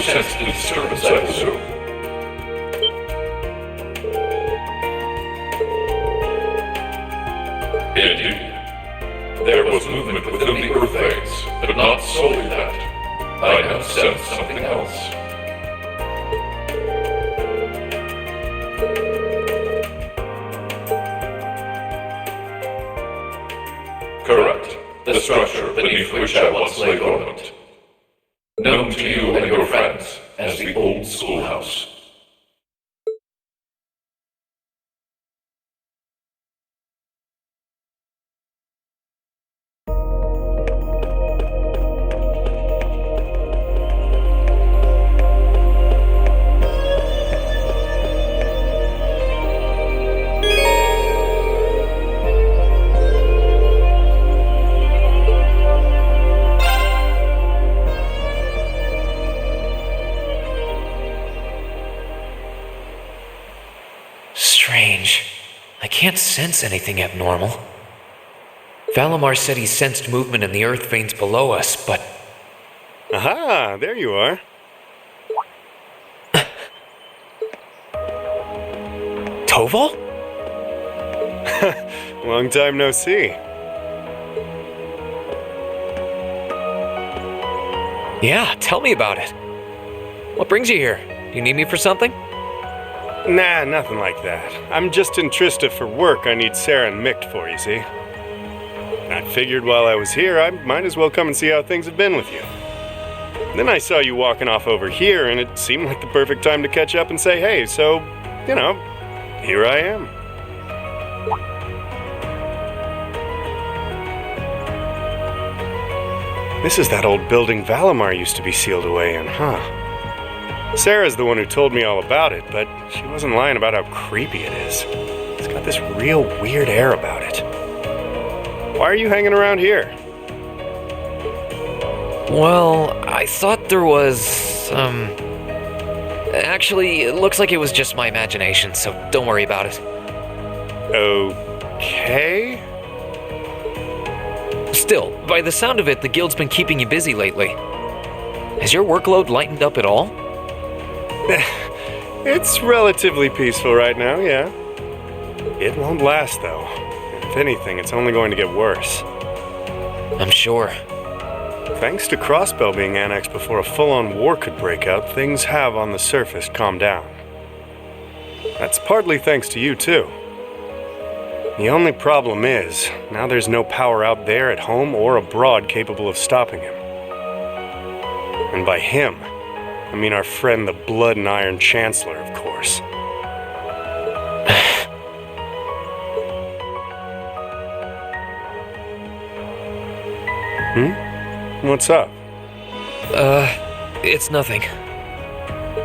sensed the disturbance, I presume. Indeed. There was movement within the Earth veins, but not solely that. I have sensed something else. Correct. The structure beneath which I once lay dormant. Known to you and your friends as the Old Schoolhouse. Strange. I can't sense anything abnormal. Valimar said he sensed movement in the earth veins below us, but... Aha, there you are. Toval? Long time no see. Yeah, tell me about it. What brings you here? Do you need me for something? Nah, nothing like that. I'm just in Trista for work I need Sarah and Mick for, you see. I figured while I was here, I might as well come and see how things have been with you. Then I saw you walking off over here, and it seemed like the perfect time to catch up and say hey, so, you know, here I am. This is that old building Valimar used to be sealed away in, huh? Sarah's the one who told me all about it, but she wasn't lying about how creepy it is. It's got this real weird air about it. Why are you hanging around here? Well, I thought there was, Actually, it looks like it was just my imagination, so don't worry about it. Okay? Still, by the sound of it, the guild's been keeping you busy lately. Has your workload lightened up at all? It's relatively peaceful right now, yeah. It won't last, though. If anything, it's only going to get worse. I'm sure. Thanks to Crossbow being annexed before a full-on war could break out, things have on the surface calmed down. That's partly thanks to you, too. The only problem is, now there's no power out there at home or abroad capable of stopping him. And by him, I mean our friend the Blood and Iron Chancellor, of course. What's up? It's nothing.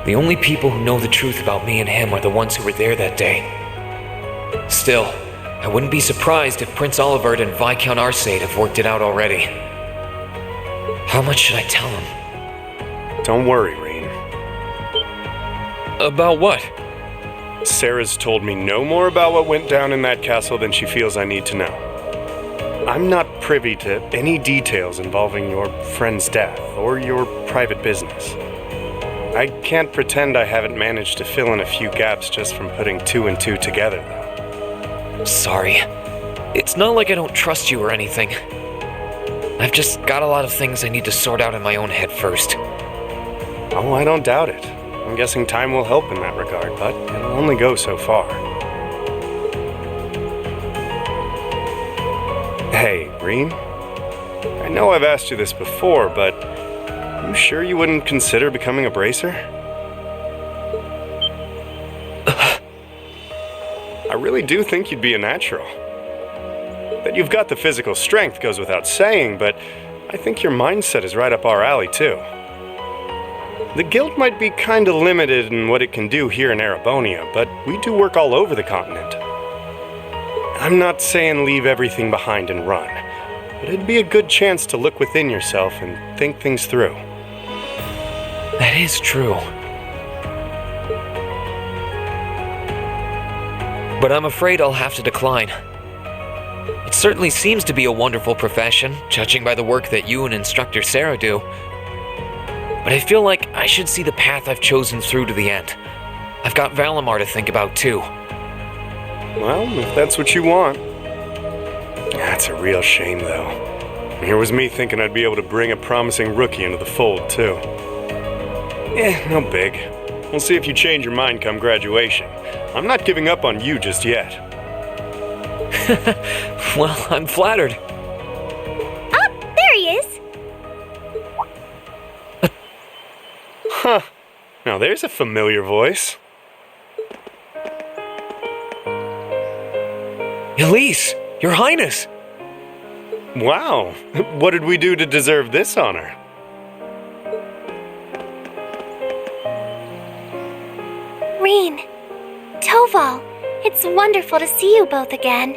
The only people who know the truth about me and him are the ones who were there that day. Still, I wouldn't be surprised if Prince Olivert and Viscount Arcade have worked it out already. How much should I tell him? Don't worry, Reen. About what? Sarah's told me no more about what went down in that castle than she feels I need to know. I'm not privy to any details involving your friend's death or your private business. I can't pretend I haven't managed to fill in a few gaps just from putting two and two together, though. Sorry. It's not like I don't trust you or anything. I've just got a lot of things I need to sort out in my own head first. Oh, I don't doubt it. I'm guessing time will help in that regard, but it'll only go so far. Hey, Reen. I know I've asked you this before, but you sure you wouldn't consider becoming a bracer? I really do think you'd be a natural. That you've got the physical strength goes without saying, but I think your mindset is right up our alley, too. The guild might be kinda limited in what it can do here in Erebonia, but we do work all over the continent. I'm not saying leave everything behind and run, but it'd be a good chance to look within yourself and think things through. That is true. But I'm afraid I'll have to decline. It certainly seems to be a wonderful profession, judging by the work that you and Instructor Sarah do. but I feel like I should see the path I've chosen through to the end. I've got Valimar to think about too. Well, if that's what you want. That's a real shame, though. Here was me thinking I'd be able to bring a promising rookie into the fold, too. No big. We'll see if you change your mind come graduation. I'm not giving up on you just yet. Well, I'm flattered. Oh, there he is! Huh. Now there's a familiar voice. Elise, Your Highness! Wow. What did we do to deserve this honor? Reen, Toval, it's wonderful to see you both again.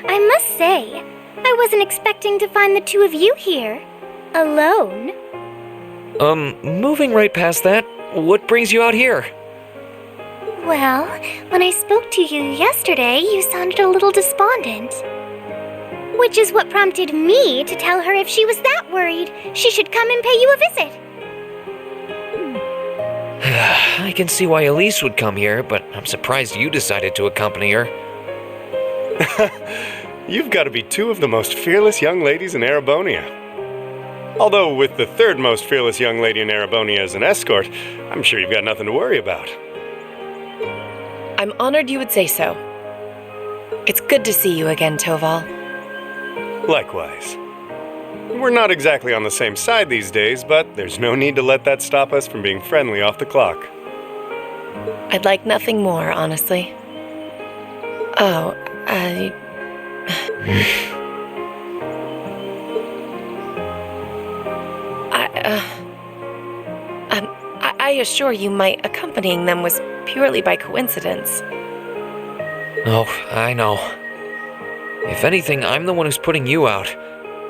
I must say, I wasn't expecting to find the two of you here, alone. Moving right past that, what brings you out here? Well, when I spoke to you yesterday, you sounded a little despondent. Which is what prompted me to tell her if she was that worried, she should come and pay you a visit. I can see why Elise would come here, but I'm surprised you decided to accompany her. You've got to be two of the most fearless young ladies in Erebonia. Although with the third most fearless young lady in Erebonia as an escort, I'm sure you've got nothing to worry about. I'm honored you would say so. It's good to see you again, Toval. Likewise. We're not exactly on the same side these days, but there's no need to let that stop us from being friendly off the clock. I'd like nothing more, honestly. Oh, I assure you my accompanying them was purely by coincidence. Oh, I know. If anything, I'm the one who's putting you out.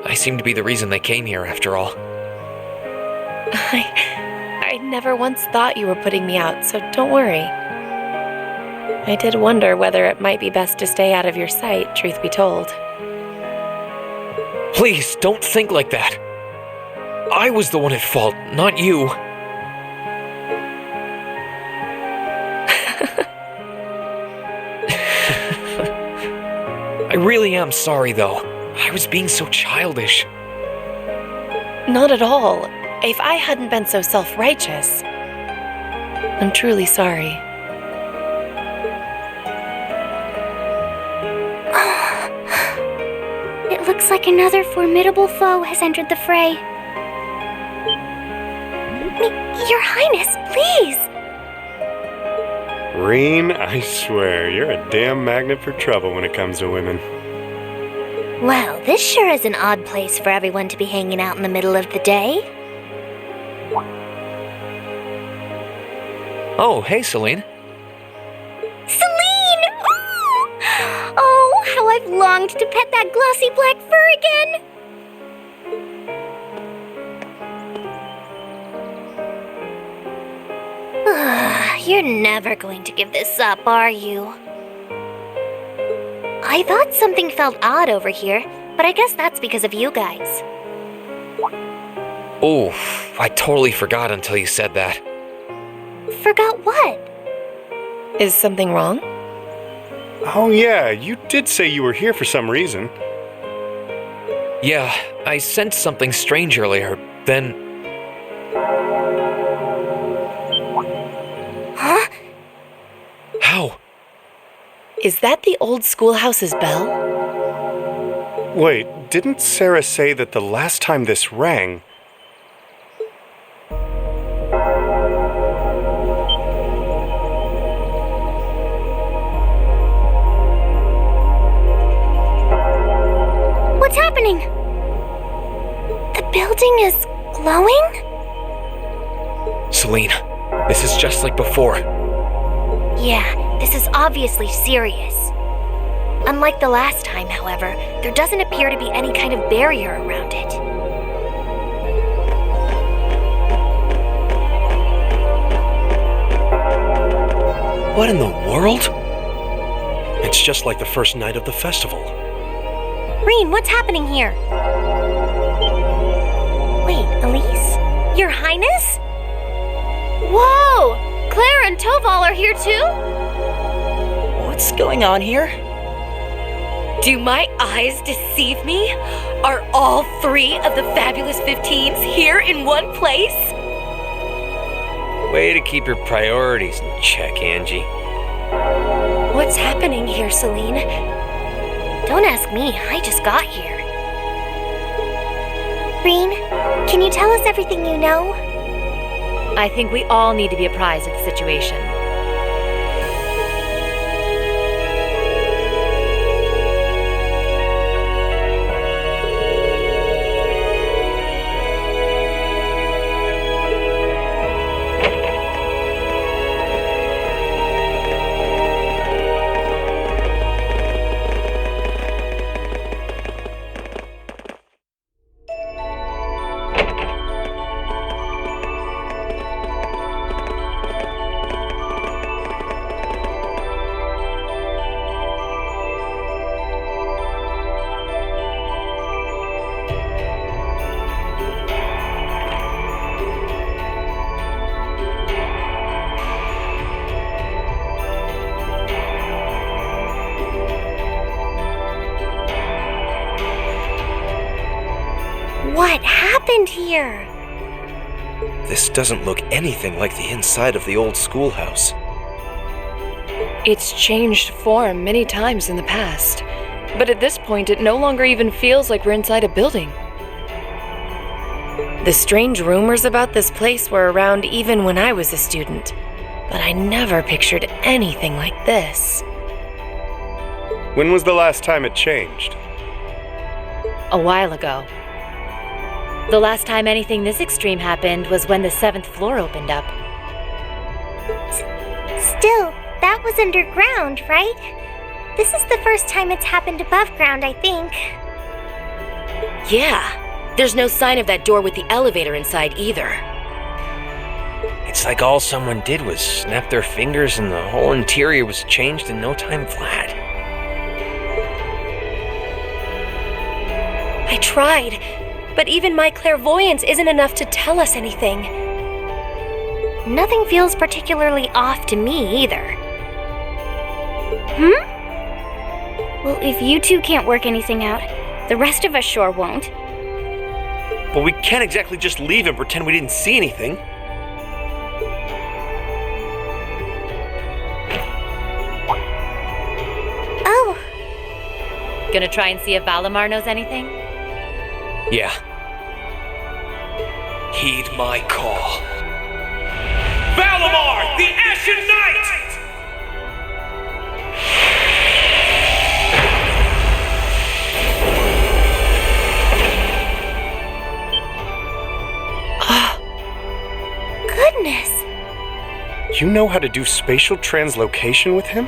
I seem to be the reason they came here, after all. I never once thought you were putting me out, so don't worry. I did wonder whether it might be best to stay out of your sight, truth be told. Please, don't think like that. I was the one at fault, not you. I really am sorry, though. I was being so childish. Not at all. If I hadn't been so self-righteous. I'm truly sorry. It looks like another formidable foe has entered the fray. Your Highness, please! Reen, I swear, you're a damn magnet for trouble when it comes to women. Well, this sure is an odd place for everyone to be hanging out in the middle of the day. Oh, hey, Celine. Celine! Oh, how I've longed to pet that glossy black fur again! You're never going to give this up, are you? I thought something felt odd over here, but I guess that's because of you guys. Oh, I totally forgot until you said that. Forgot what? Is something wrong? Oh yeah, you did say you were here for some reason. Yeah, I sensed something strange earlier, then... Huh? How? Is that the old schoolhouse's bell? Wait, didn't Sarah say that the last time this rang... What's happening? The building is glowing? Celine, this is just like before. Yeah, this is obviously serious. Unlike the last time, however, there doesn't appear to be any kind of barrier around it. What in the world? It's just like the first night of the festival. Reen, what's happening here? Wait, Elise? Your Highness? Whoa! Claire and Toval are here too? What's going on here? Do my eyes deceive me? Are all 3 of the fabulous 15s here in one place? Way to keep your priorities in check, Angie. What's happening here, Celine? Don't ask me, I just got here. Green, can you tell us everything you know? I think we all need to be apprised of the situation. What happened here? This doesn't look anything like the inside of the old schoolhouse. It's changed form many times in the past, but at this point it no longer even feels like we're inside a building. The strange rumors about this place were around even when I was a student, but I never pictured anything like this. When was the last time it changed? A while ago. The last time anything this extreme happened was when the 7th floor opened up. Still, that was underground, right? This is the first time it's happened above ground, I think. Yeah, there's no sign of that door with the elevator inside either. It's like all someone did was snap their fingers and the whole interior was changed in no time flat. I tried, but even my clairvoyance isn't enough to tell us anything. Nothing feels particularly off to me either. Well, if you two can't work anything out, the rest of us sure won't. But we can't exactly just leave and pretend we didn't see anything. Oh. Gonna try and see if Valimar knows anything? Yeah. Heed my call. Valimar, the Ashen Knight! Goodness! You know how to do spatial translocation with him?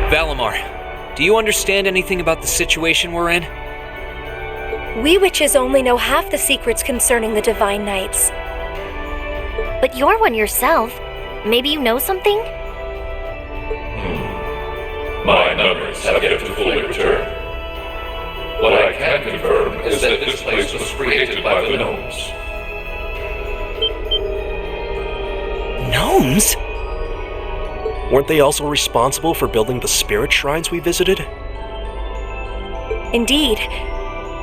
Valimar, do you understand anything about the situation we're in? We witches only know half the secrets concerning the Divine Knights. But you're one yourself. Maybe you know something? My memories have yet to fully return. What I can confirm is that this place was created by the gnomes. Gnomes? Weren't they also responsible for building the spirit shrines we visited? Indeed.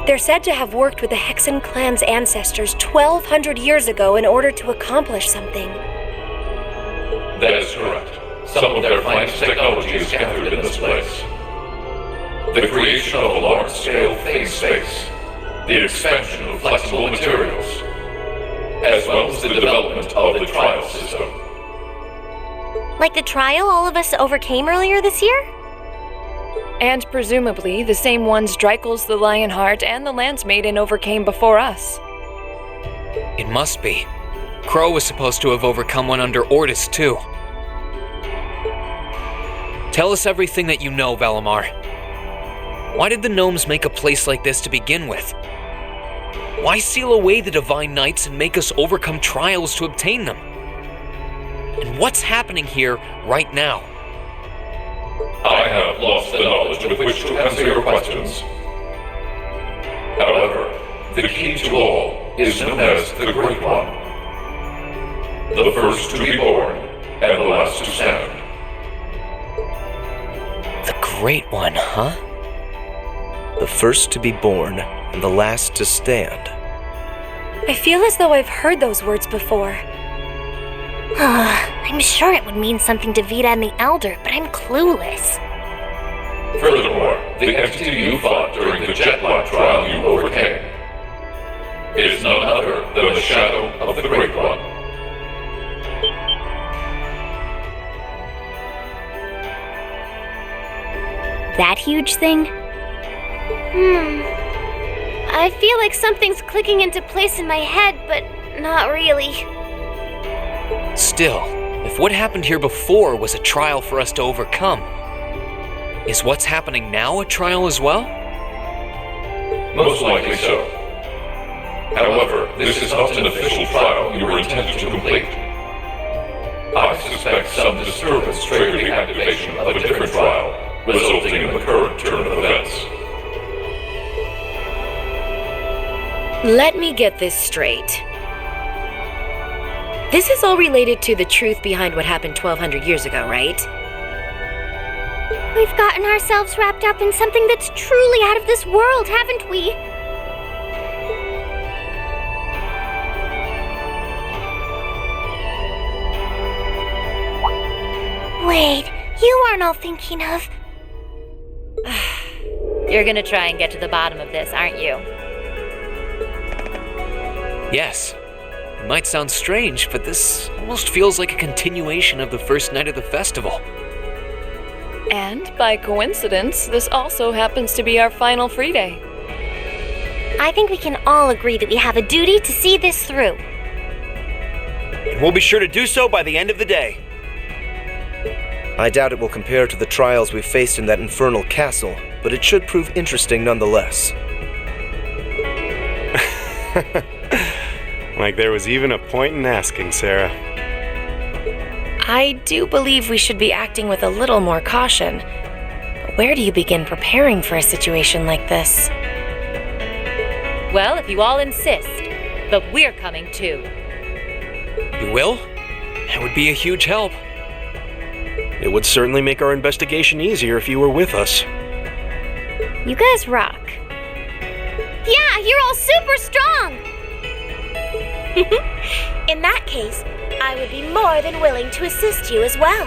They're said to have worked with the Hexen clan's ancestors 1,200 years ago in order to accomplish something. That is correct. Some of their finest technology is gathered in this place. The creation of a large-scale phase space, the expansion of flexible materials, as well as the development of the trial system. Like the trial all of us overcame earlier this year? And presumably the same ones Dreikel's the Lionheart and the Lance Maiden overcame before us. It must be. Crow was supposed to have overcome one under Ortis, too. Tell us everything that you know, Valimar. Why did the gnomes make a place like this to begin with? Why seal away the Divine Knights and make us overcome trials to obtain them? And what's happening here right now? I have lost the knowledge with which to answer your questions. However, the key to all is known as the Great One. The first to be born, and the last to stand. The Great One, huh? The first to be born, and the last to stand. I feel as though I've heard those words before. I'm sure it would mean something to Vita and the Elder, but I'm clueless. Furthermore, the entity you fought during the Jetlag trial you overcame is none other than the shadow of the Great One. That huge thing? I feel like something's clicking into place in my head, but not really. Still, if what happened here before was a trial for us to overcome, is what's happening now a trial as well? Most likely so. However, this is not an official trial you were intended to complete. I suspect some disturbance triggered the activation of a different trial, resulting in the current turn of events. Let me get this straight. This is all related to the truth behind what happened 1,200 years ago, right? We've gotten ourselves wrapped up in something that's truly out of this world, haven't we? Wait, you aren't all thinking of... You're gonna try and get to the bottom of this, aren't you? Yes. It might sound strange, but this almost feels like a continuation of the first night of the festival. And, by coincidence, this also happens to be our final free day. I think we can all agree that we have a duty to see this through. And we'll be sure to do so by the end of the day. I doubt it will compare to the trials we've faced in that infernal castle, but it should prove interesting nonetheless. Like there was even a point in asking, Sarah. I do believe we should be acting with a little more caution. But where do you begin preparing for a situation like this? Well, if you all insist, but we're coming too. You will? That would be a huge help. It would certainly make our investigation easier if you were with us. You guys rock. Yeah, you're all super strong! In that case, I would be more than willing to assist you as well.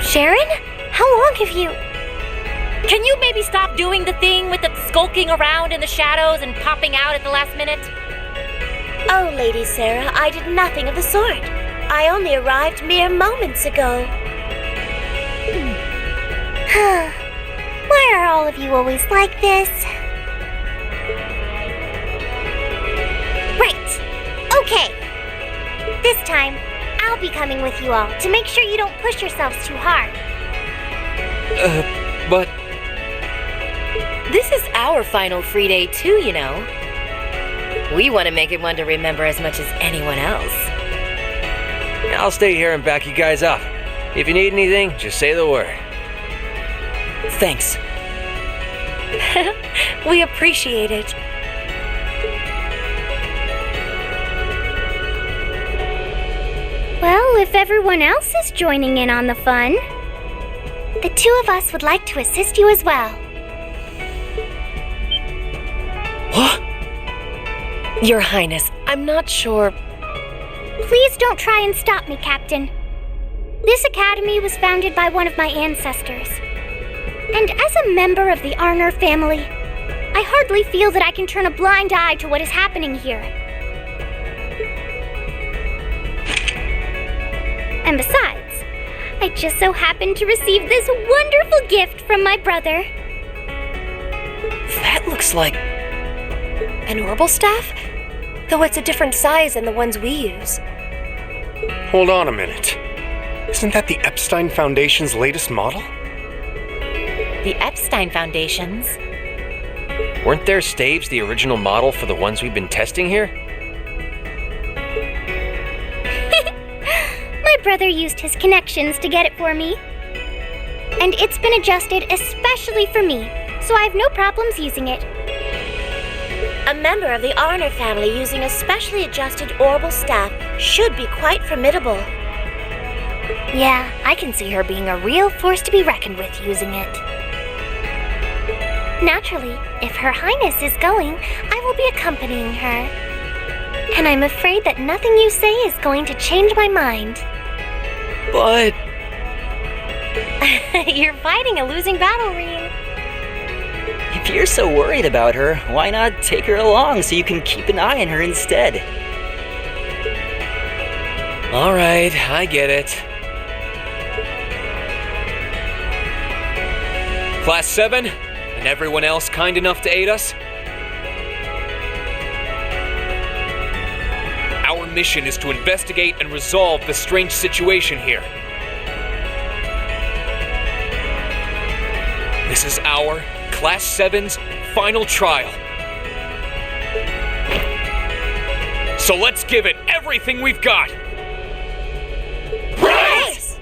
Sharon? How long have you... Can you maybe stop doing the thing with the skulking around in the shadows and popping out at the last minute? Oh, Lady Sarah, I did nothing of the sort. I only arrived mere moments ago. Why are all of you always like this? Right. Okay. This time, I'll be coming with you all to make sure you don't push yourselves too hard. But... This is our final free day too, you know. We want to make it one to remember as much as anyone else. I'll stay here and back you guys up. If you need anything, just say the word. Thanks. We appreciate it. Well, if everyone else is joining in on the fun, the two of us would like to assist you as well. What? Your Highness, I'm not sure. Please don't try and stop me, Captain. This academy was founded by one of my ancestors. And as a member of the Arner family, I hardly feel that I can turn a blind eye to what is happening here. And besides, I just so happened to receive this wonderful gift from my brother. That looks like an orbital staff, though it's a different size than the ones we use. Hold on a minute. Isn't that the Epstein Foundation's latest model? The Epstein Foundations? Weren't their staves the original model for the ones we've been testing here? brother used his connections to get it for me. And it's been adjusted especially for me, so I have no problems using it. A member of the Arner family using a specially adjusted orbital staff should be quite formidable. Yeah, I can see her being a real force to be reckoned with using it. Naturally, if Her Highness is going, I will be accompanying her. And I'm afraid that nothing you say is going to change my mind. But... You're fighting a losing battle, Rean. If you're so worried about her, why not take her along so you can keep an eye on her instead? Alright, I get it. Class 7, and everyone else kind enough to aid us? Our mission is to investigate and resolve the strange situation here. This is our Class 7's final trial. So let's give it everything we've got! Prize!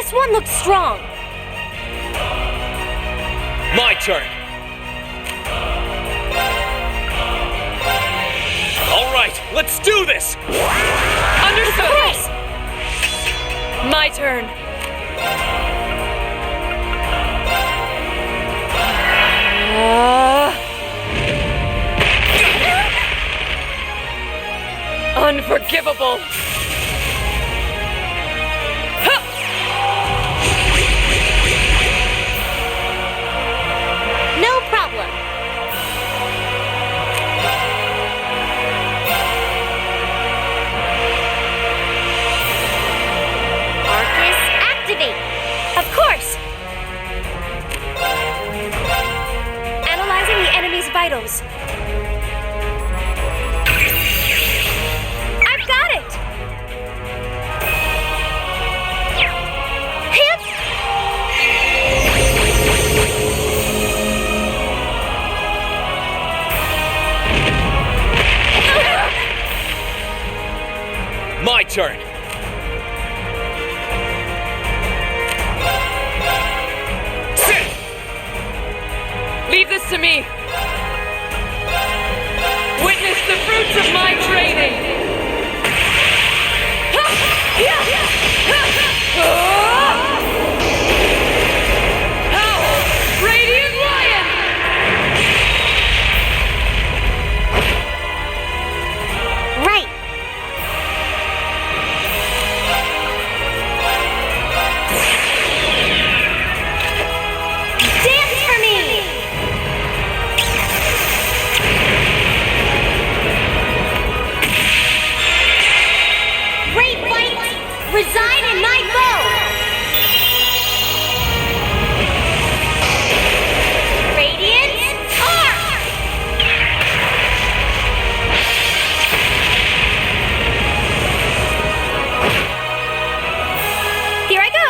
This one looks strong. My turn. All right, let's do this. Understood. Of course. My turn. Unforgivable. No problem. Arcus, activate. Of course. Analyzing the enemy's vitals. I've got it. Hit. My turn. Sit. Leave this to me. Witness the fruits of my training. Radiant Lion! Right. Dance for me! Great light, reside in my bow! Radiant arc! Here I go.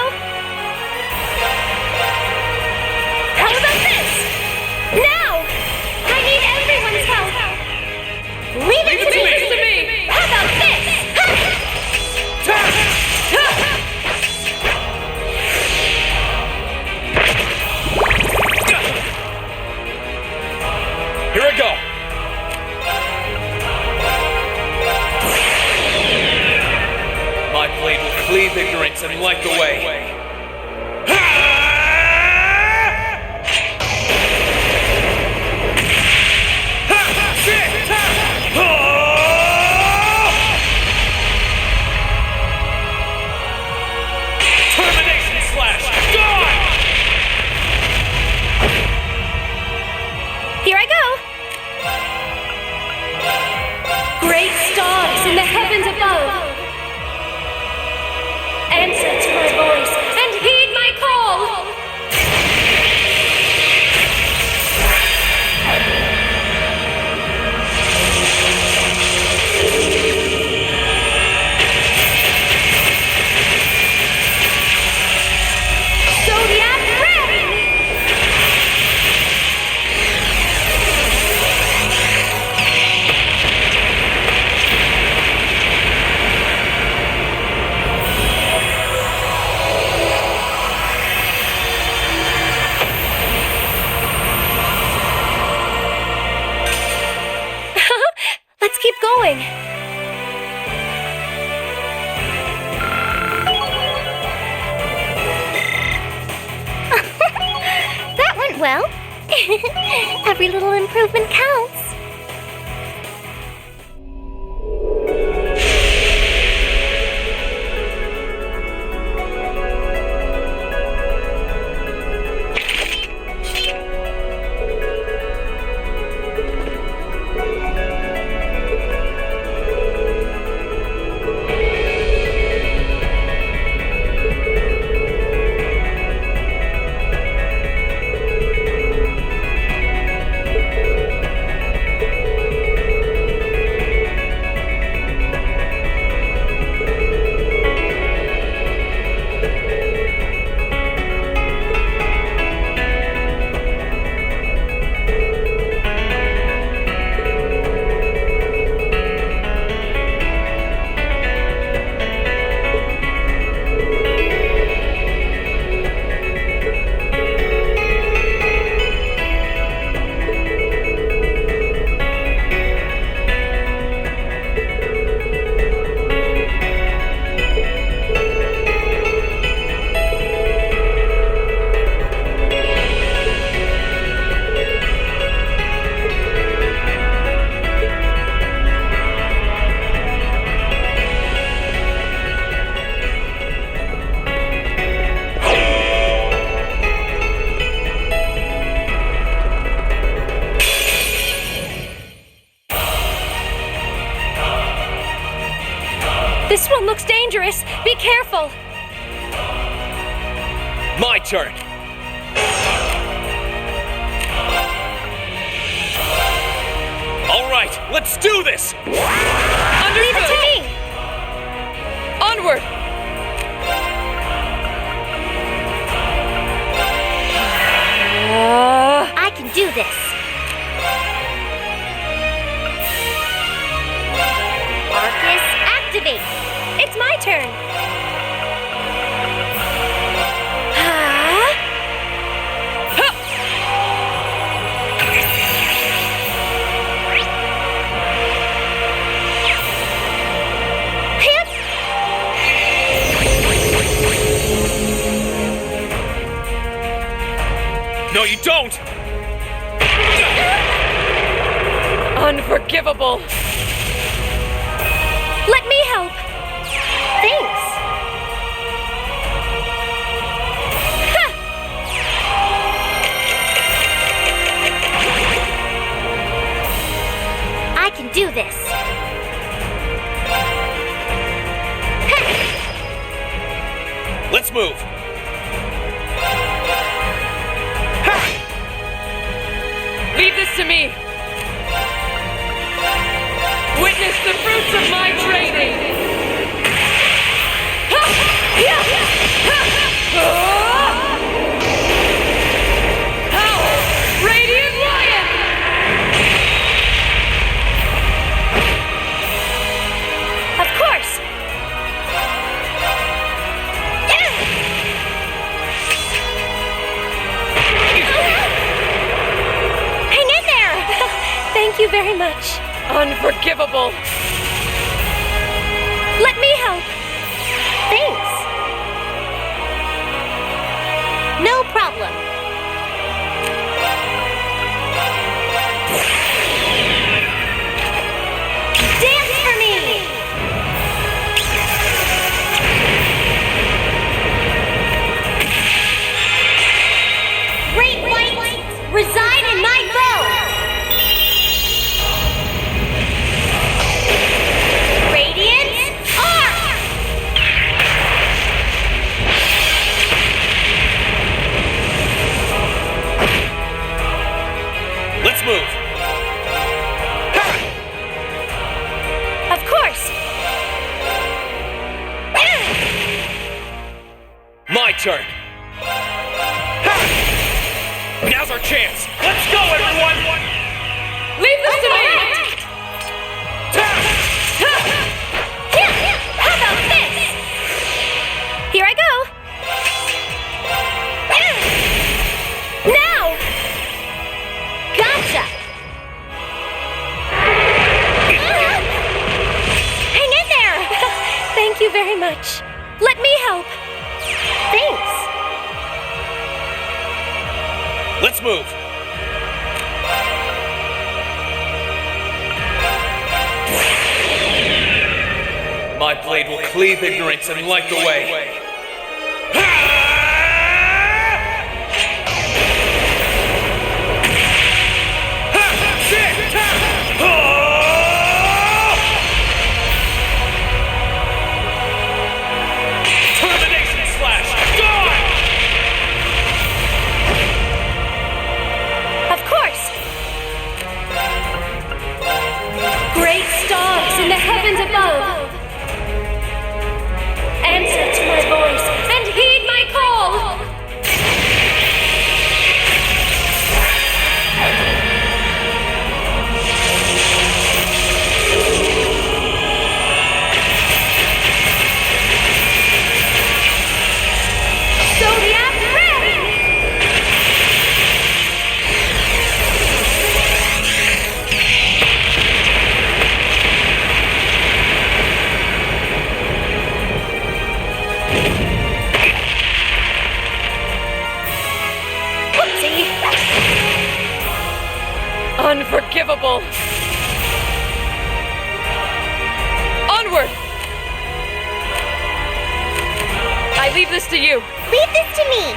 How about this? Now! I need everyone's help! Leave it to me! How about this? Here I go. My blade will cleave ignorance and light the way. Termination slash! Gone! Here I go. Great stars in the heavens above. Answer to my voice and heed my call. Zodiac ready. Let's keep going. That went well. Every little improvement counts. Be careful! My turn! All right, let's do this! Leave it to me! Onward! I can do this. Arcus, activate. It's my turn. No, you don't! Unforgivable! Let me help! Thanks. I can do this. Let's move! Leave this to me! Witness the fruits of my training! Howl! Radiant Lion! Of course. Hang in there! Thank you very much. Unforgivable! Let me help! Thanks. No problem. Dance for me! Great light, reside in my bow! Radiant arc! Let's move! Of course! My turn! Now's our chance! Let's go, everyone! Leave this to me! How about this? Here I go! Now! Gotcha! Hang in there! Thank you very much. Let me help. Thanks. Let's move! My blade will cleave ignorance and light the way. Termination slash! Gone! Of course! Great stars in the heavens above! Answer to my voice and heed my call! Zodiac Red! Whoopsie! Unforgivable! Onward! I leave this to you. Leave this to me.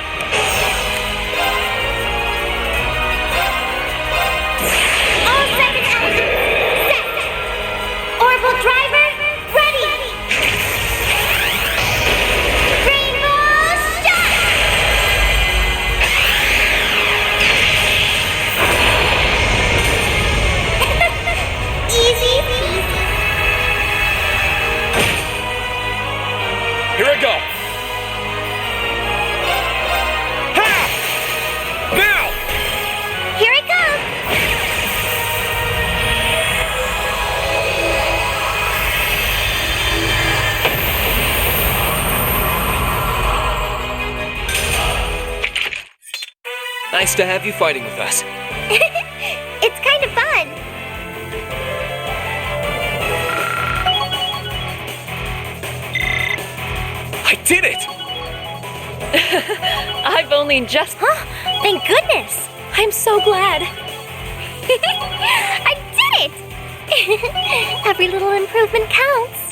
All second elements set. Orbital driver ready. Here I go. Ha! Now! Here I come! Nice to have you fighting with us. It's kind of fun. I did it! I've only just... Huh? Thank goodness! I'm so glad. I did it! Every little improvement counts.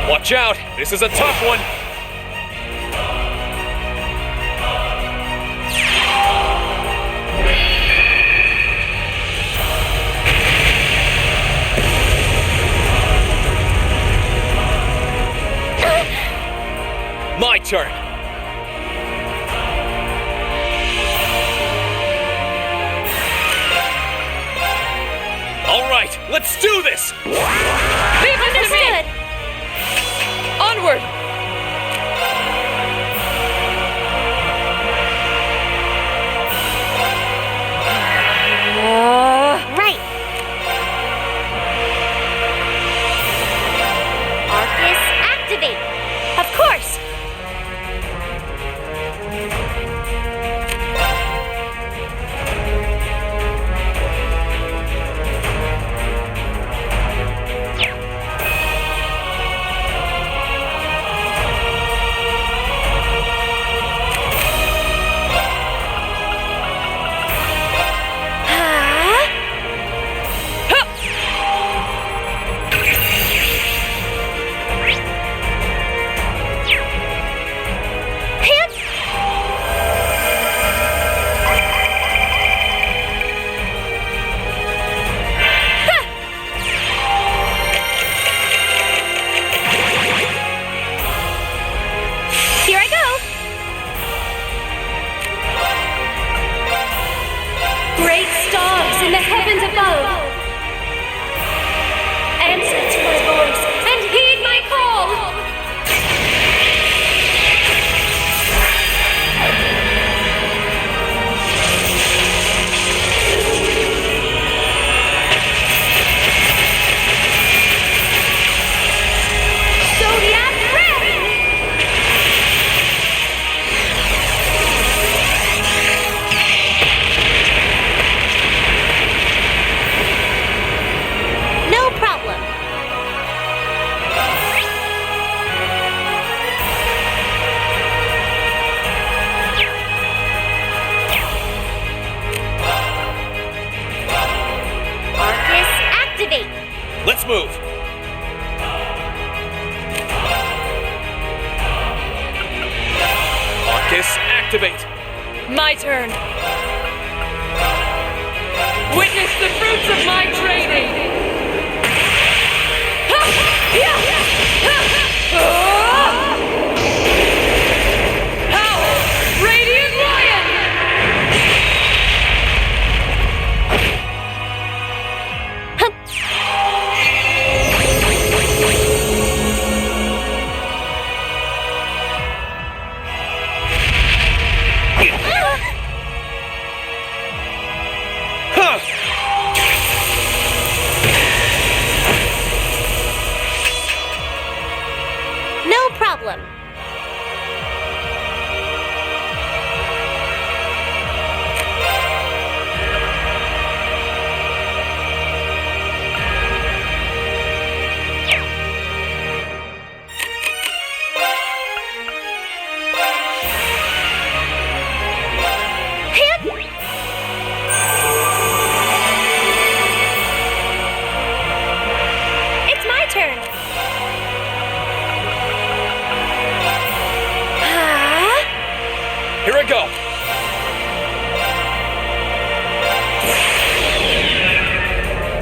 Watch out! This is a tough one! My turn! All right, let's do this! Leave it to me! Onward! Right. Arcus, activate. Of course! move. Marcus, activate. My turn. Witness the fruits of my training. Howl, Radiant Lion! No problem. It's my turn. Here I go.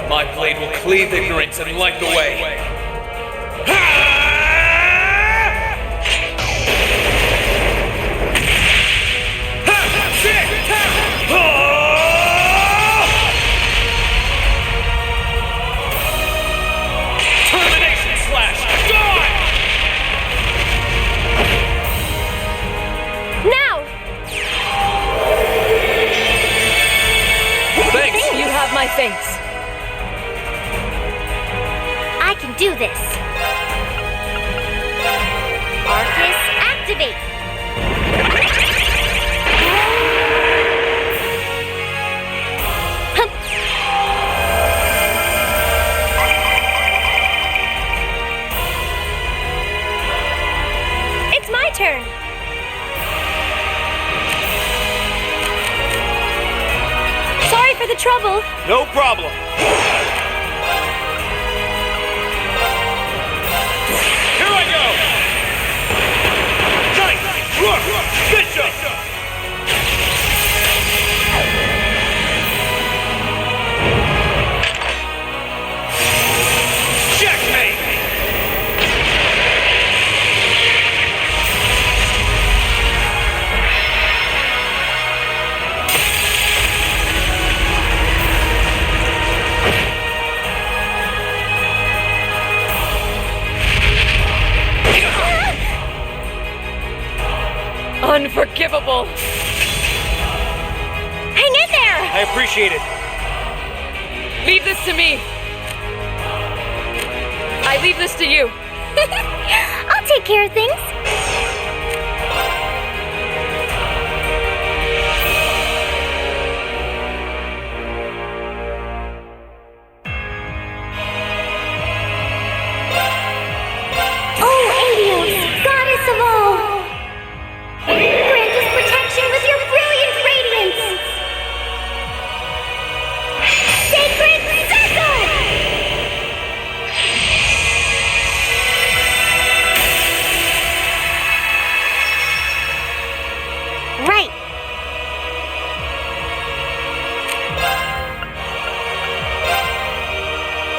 My blade will cleave ignorance and light the way. Termination slash! Die! Now! Thanks! You have my thanks. I can do this. Arcus, activate. It's my turn. Sorry for the trouble. No problem. Here I go! Knight! Rook! Bishop! Checkmate! Unforgivable. Hang in there! I appreciate it. Leave this to me. I leave this to you. I'll take care of things. Oh, Adios, goddess of all! Grant us protection with your brilliant radiance! Sacred Circle! Right.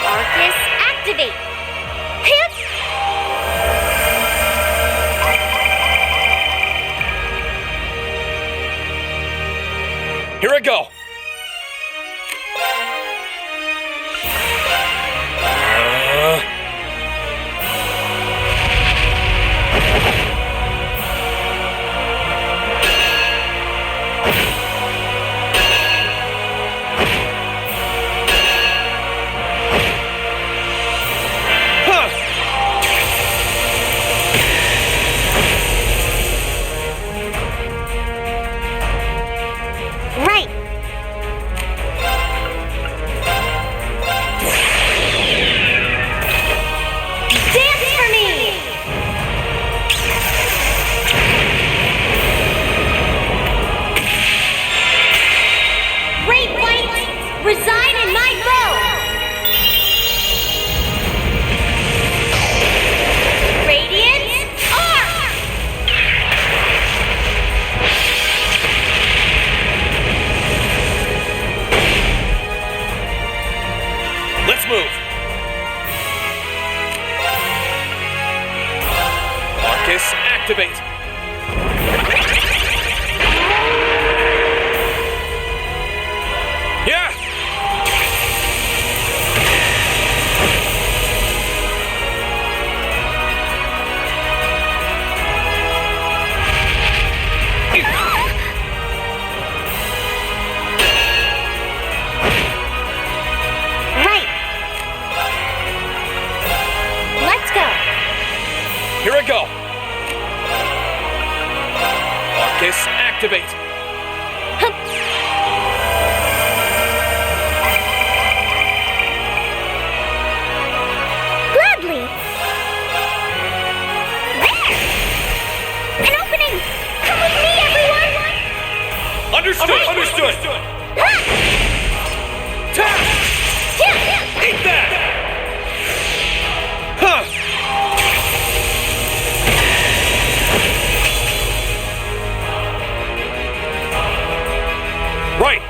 Arcus, activate! Hip! Here I go. Right. activate. Yeah! Right. Let's go. Here I go. Arcus, activate. Gladly. There! An opening! Come with me, everyone! Understood! Understood! Eat that! Huh! Right!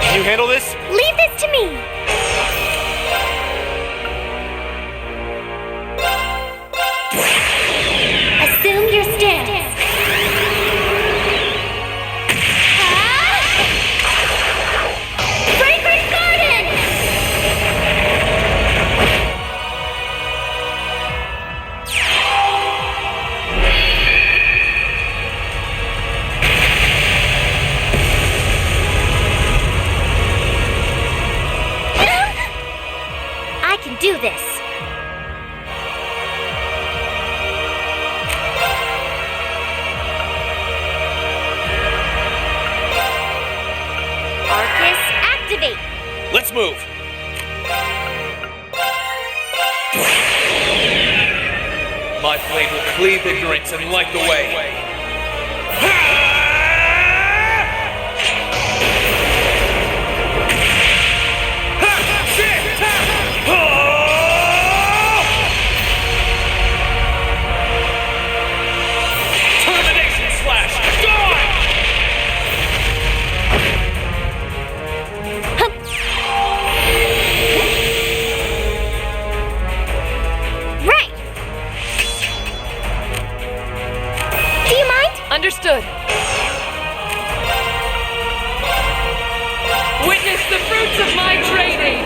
Can you handle this? Leave this to me! Assume your stance. Fragrant Garden! I can do this. Arcus, activate. Let's move. My blade will cleave ignorance and light the way. Termination slash! Gone! Right. Do you mind? Understood. Witness the fruits of my training.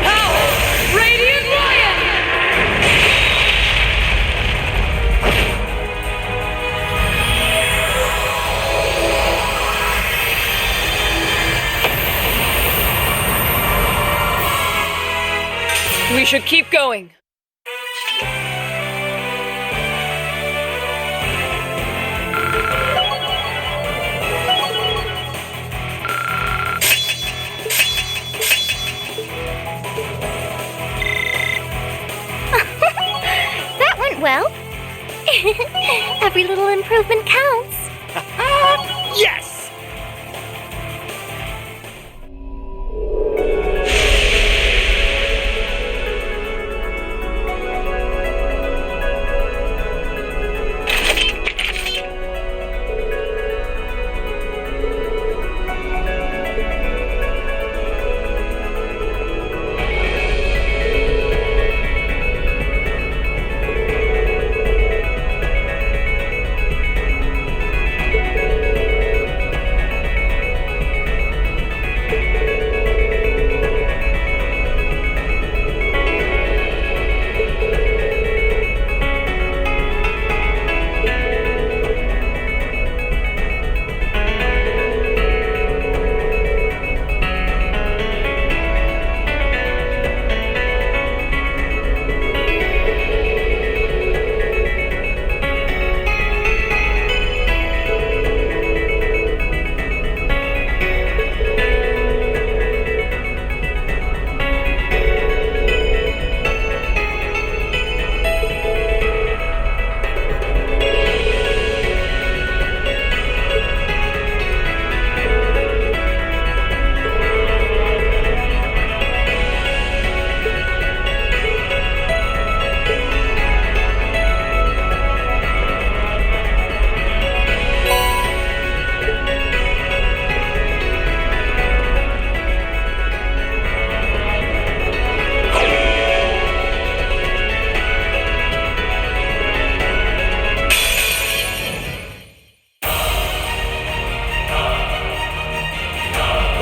Howl, Radiant Lion! We should keep going. That went well. Every little improvement counts. Yes!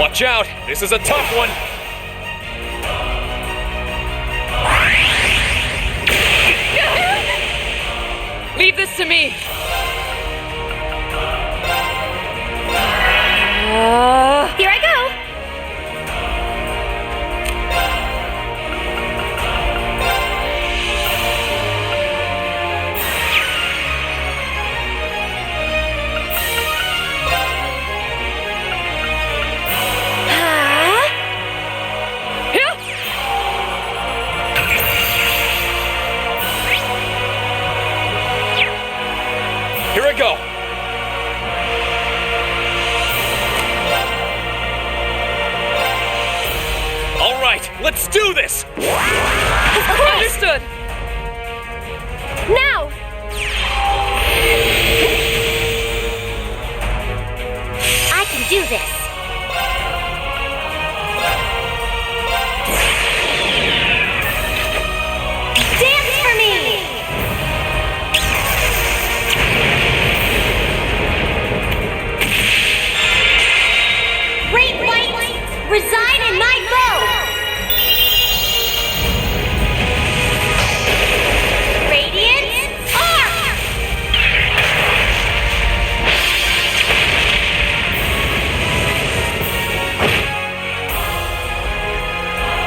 Watch out! This is a tough one! Leave this to me. Here I go! Here I go! All right, let's do this! Understood. Now! I can do this. Dance for me! Great light reside in my bow! Radiant arc!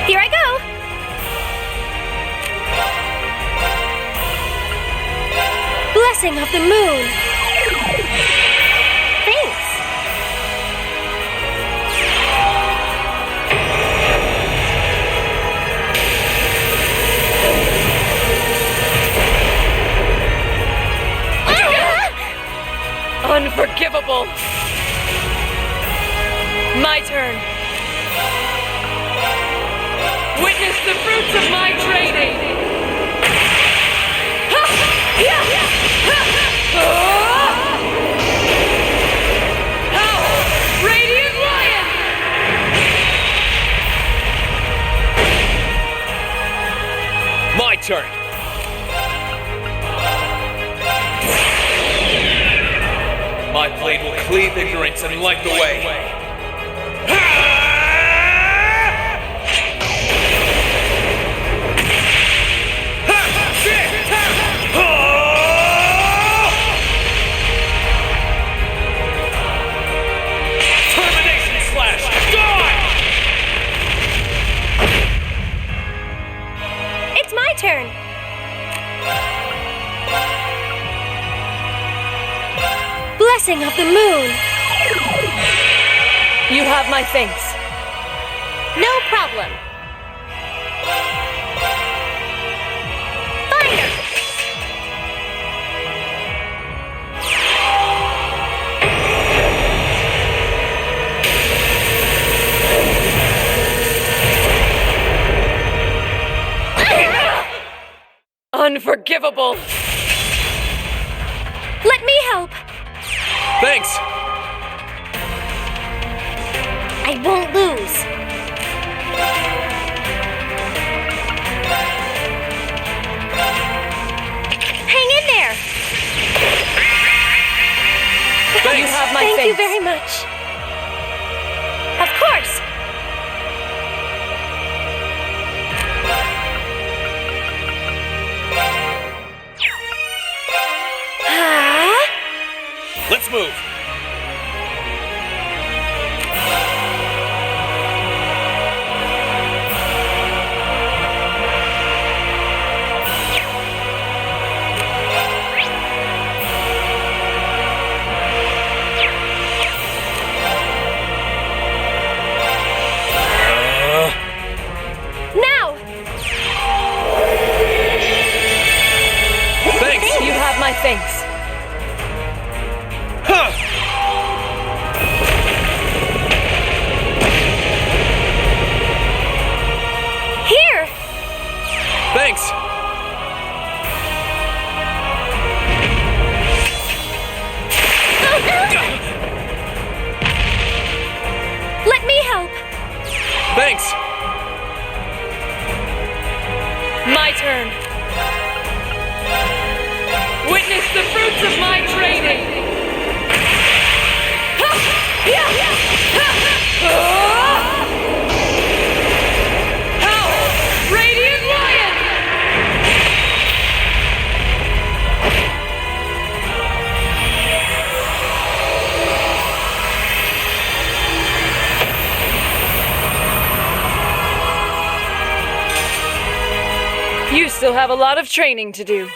Here I go! Blessing of the moon! Thanks! Unforgivable. My turn. Witness the fruits of my training. Radiant Lion! My turn! My blade will cleave ignorance and light the way. Termination slash! Die! It's my turn! Blessing of the moon! You have my thanks. No problem! Fire! Unforgivable. Let me help! Thanks! I won't lose! Hang in there! You have my Thank thanks. you very much! Of course! Let's move! Now! Thanks! You have my thanks. Here! Thanks! Let me help! Thanks! My turn. Witness the fruits of my training. still have a lot of training to do.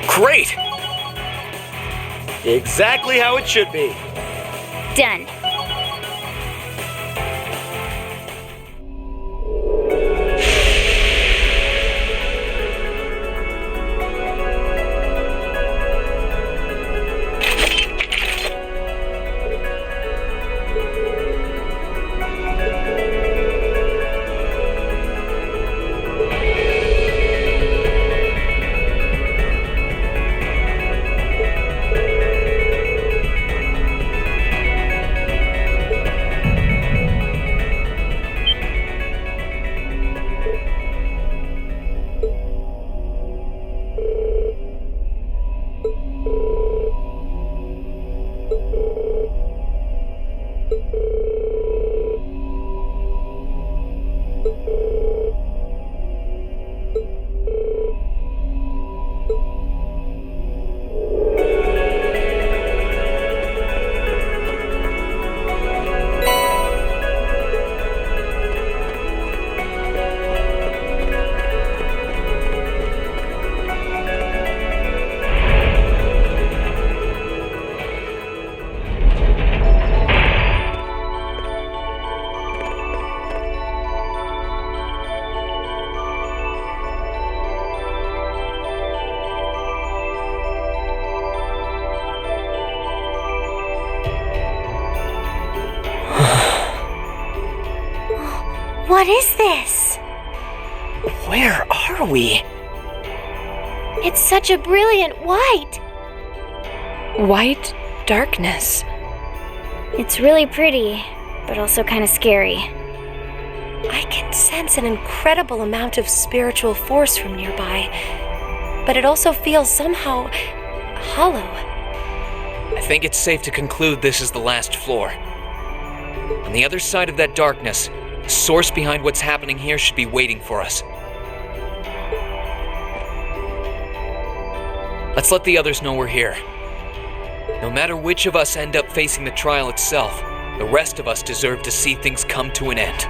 Great! Exactly how it should be. Done. What is this? Where are we? It's such a brilliant white. White darkness. It's really pretty, but also kind of scary. I can sense an incredible amount of spiritual force from nearby, but it also feels somehow hollow. I think it's safe to conclude this is the last floor. On the other side of that darkness, the source behind what's happening here should be waiting for us. Let's let the others know we're here. No matter which of us end up facing the trial itself, the rest of us deserve to see things come to an end.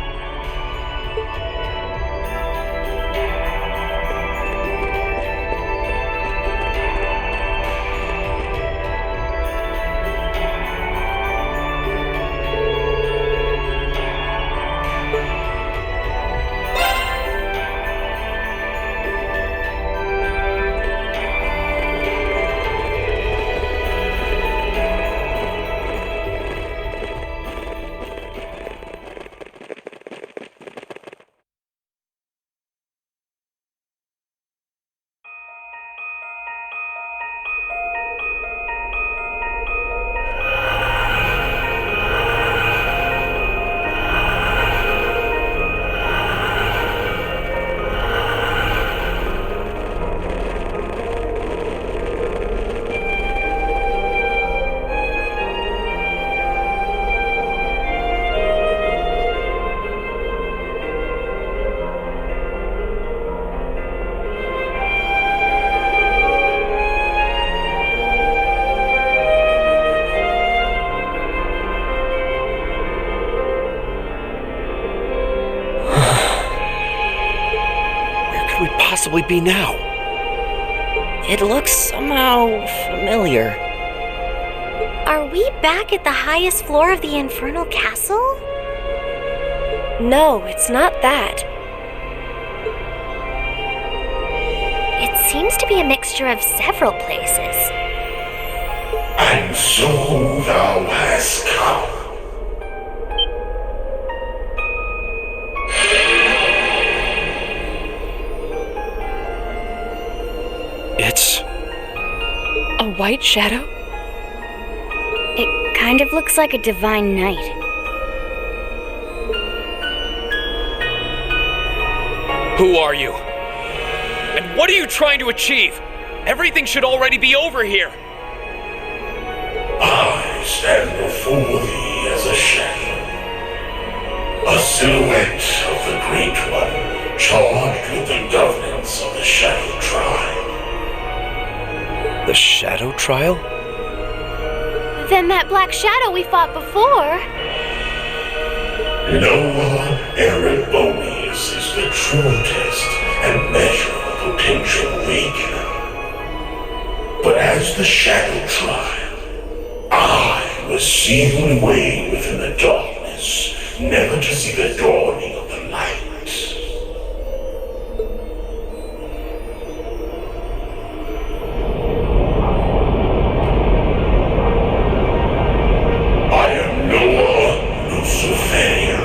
Possibly be now? It looks somehow familiar. Are we back at the highest floor of the Infernal Castle? No, it's not that. It seems to be a mixture of several places. And so thou hast come. It's a white shadow? It kind of looks like a divine night. Who are you? And what are you trying to achieve? Everything should already be over here. I stand before thee as a shadow. A silhouette of the Great One, charged with the governance of the Shadow Tribe. The Shadow Trial? Then that black shadow we fought before. Noah Erebonius is the true test and measure of potential awakener. But as the Shadow Trial, I was sealed away within the darkness, never to see the dawning of the light. I am Noah Luciferia.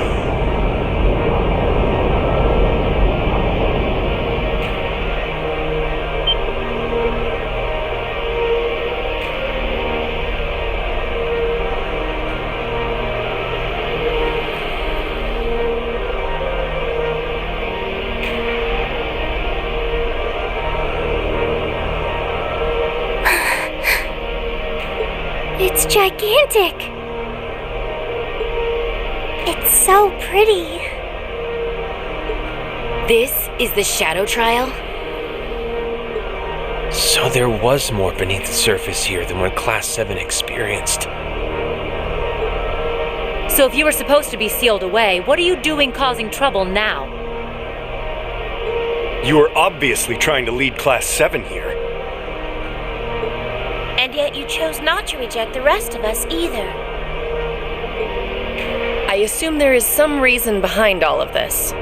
It's gigantic. It's so pretty. This is the Shadow Trial? So there was more beneath the surface here than what Class 7 experienced. So if you were supposed to be sealed away, what are you doing causing trouble now? You were obviously trying to lead Class 7 here. And yet you chose not to reject the rest of us either. I assume there is some reason behind all of this.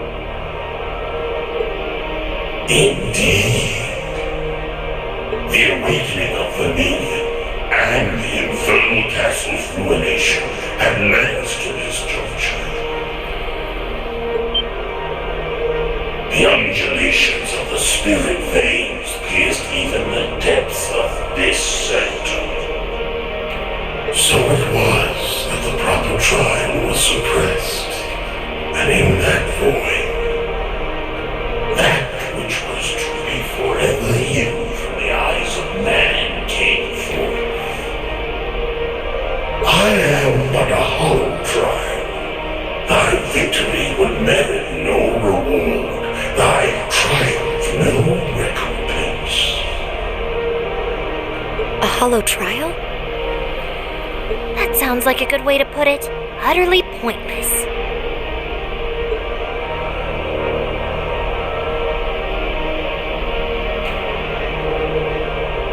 Indeed. The awakening of Avermedia and the infernal castle's ruination had led us to this juncture. The undulations of the spirit veins pierced even the depths of this center. So it was that the proper trial was suppressed, and in that void, that which was to be forever hidden from the eyes of man came forth. I am but a hollow trial. Thy victory would merit no reward, thy triumph no recompense. A hollow trial? That sounds like a good way to put it. Utterly pointless.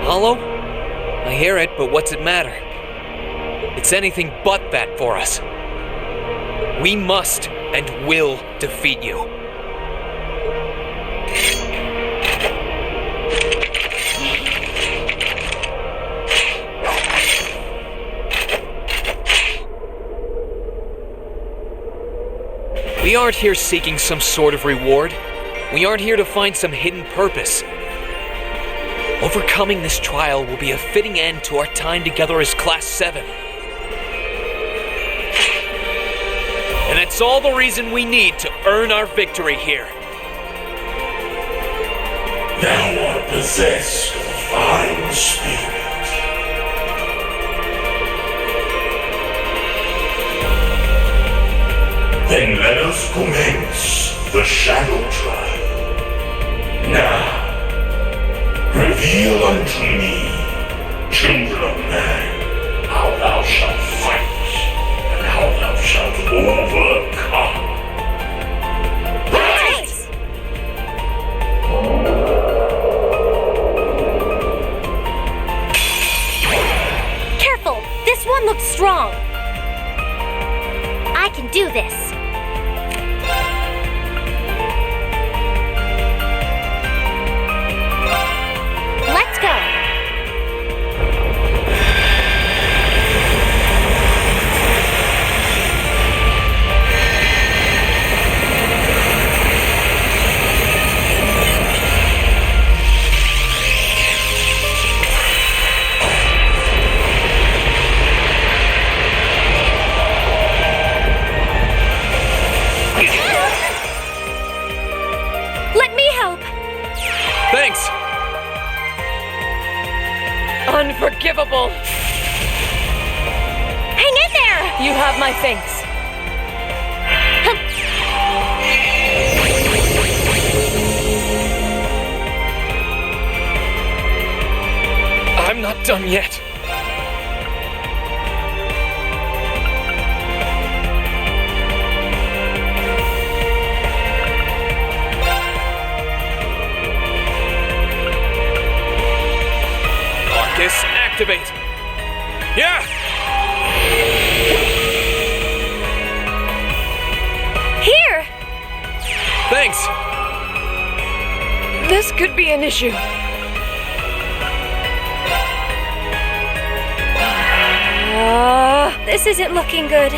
Hollow? I hear it, but what's it matter? It's anything but that for us. We must and will defeat you. We aren't here seeking some sort of reward. We aren't here to find some hidden purpose. Overcoming this trial will be a fitting end to our time together as Class 7. And that's all the reason we need to earn our victory here. Thou art possessed of a fine spirit. Then let us commence the Shadow Trial. Now, reveal unto me, children of man, how thou shalt fight, and how thou shalt overcome. Right! Careful! This one looks strong. I can do this. Let's go. Let me help. Thanks! Unforgivable! Hang in there! You have my thanks. I'm not done yet. activate. Yeah! Here! Thanks. This could be an issue. This isn't looking good.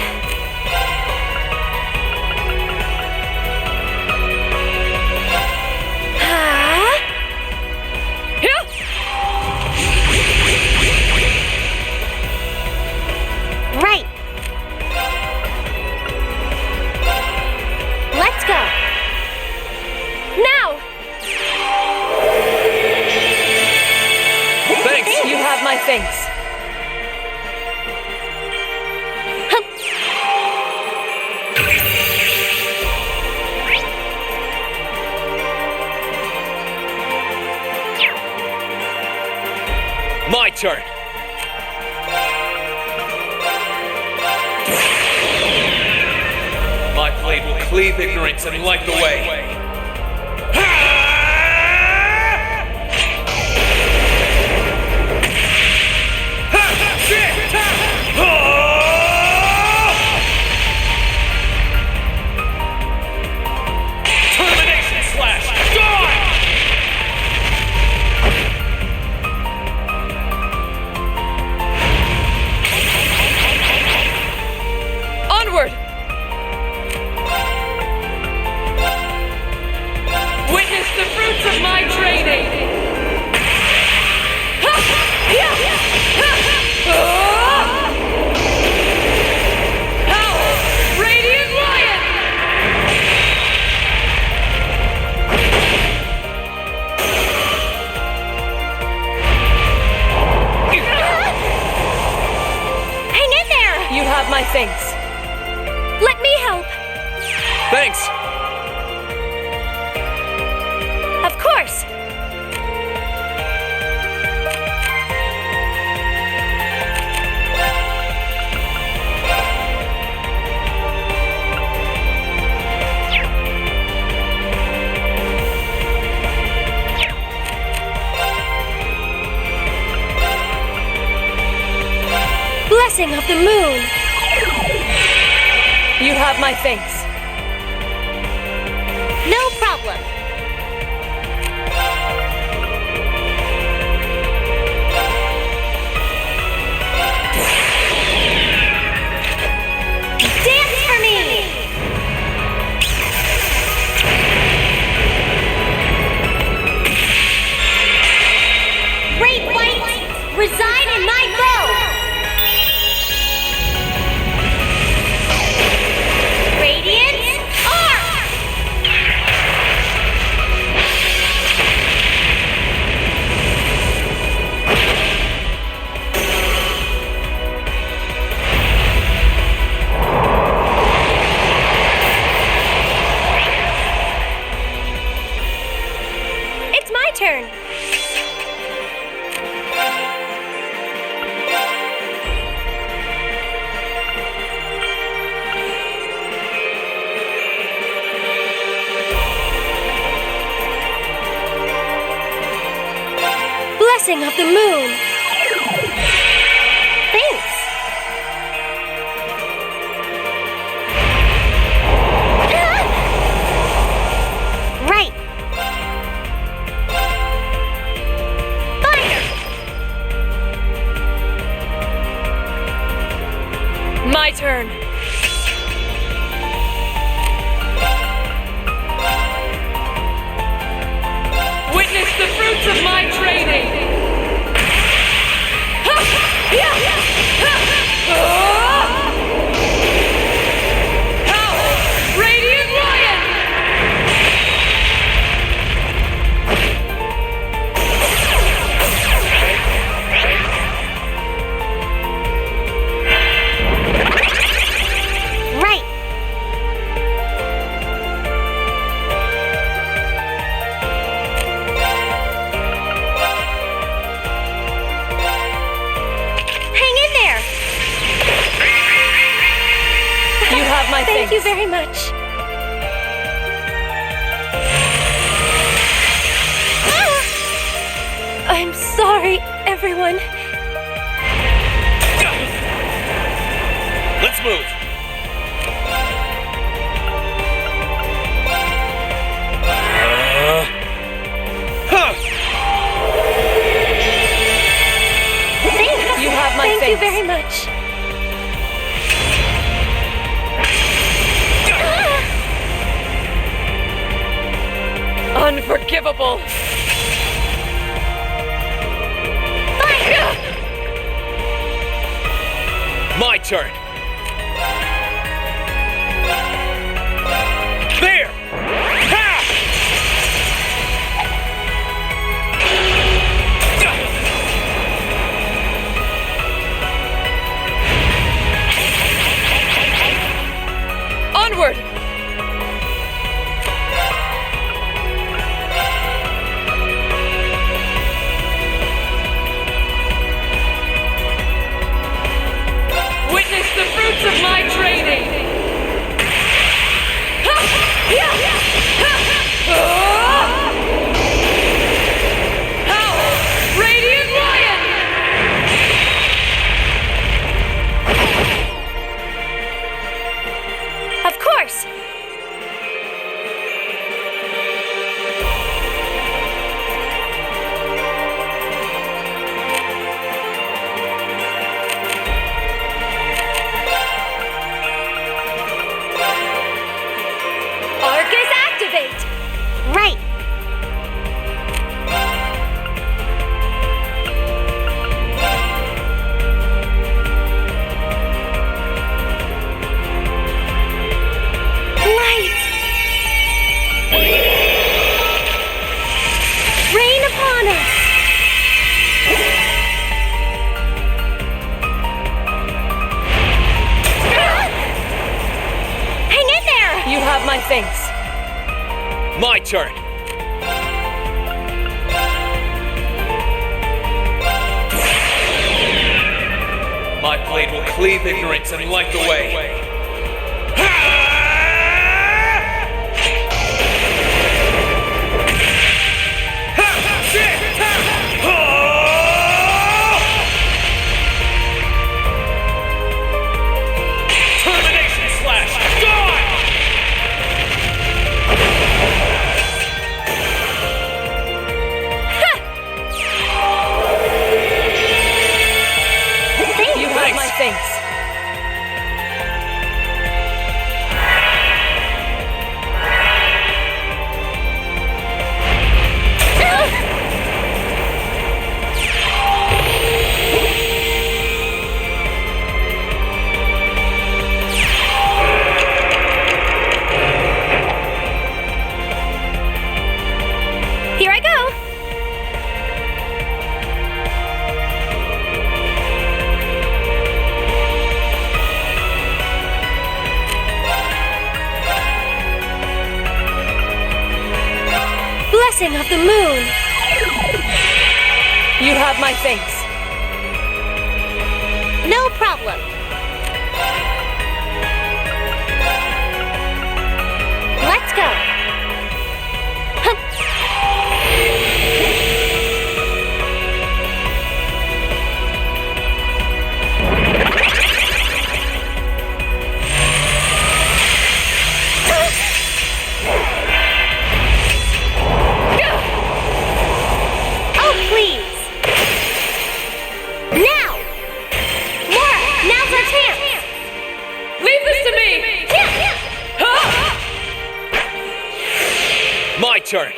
Right. Let's go. Now! Thanks. You have my thanks. My turn. My blade will cleave ignorance and light the way. Termination slash! Gone! Onward! Witness the fruits of my training! Howl! Radiant Lion! Hang in there! You have my thanks. Let me help. Thanks! Of course. Blessing of the moon. You have my thanks. No problem. Dance for me! Great white, reside in my bow! Radiant arc! It's my turn. Blessing of the moon. Thanks. Right. Fire! My turn. Witness the fruits of my training. Howl! Radiant Lion! Right. Hang in there. You have my Thank thanks. you very much. I'm sorry, everyone. move. Thanks. You have my Thank you thanks. very much. Unforgivable. My turn. There! Ha! Onward! Witness the fruits of my training! Howl! Radiant Lion! Of course. Arcus activate. Right. Light. Rain upon us. Hang in there. You have my thanks. My turn. My blade will cleave ignorance and light the way. Termination slash! Gone! You have my thanks. Here I go. Blessing of the moon. You have my thanks. No problem. Let's go. Oh, please. Now. Laura, now's our chance. Leave this to me! My turn.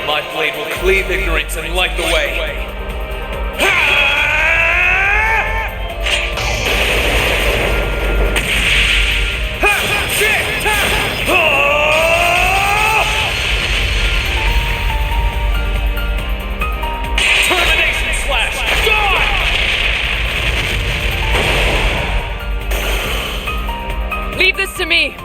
My blade will cleave ignorance and light the way. Termination slash! Gone! Leave this to me!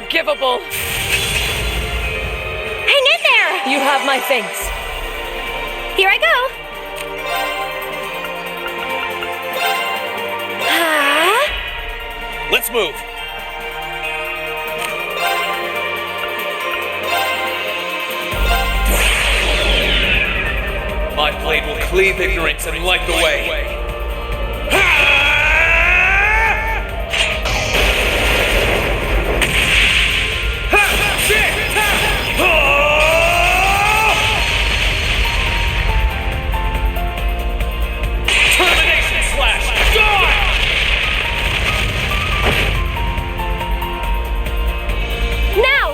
Unforgivable! Hang in there! You have my thanks. Here I go! Let's move. My blade will cleave ignorance and light the way. Termination slash! Die! Now!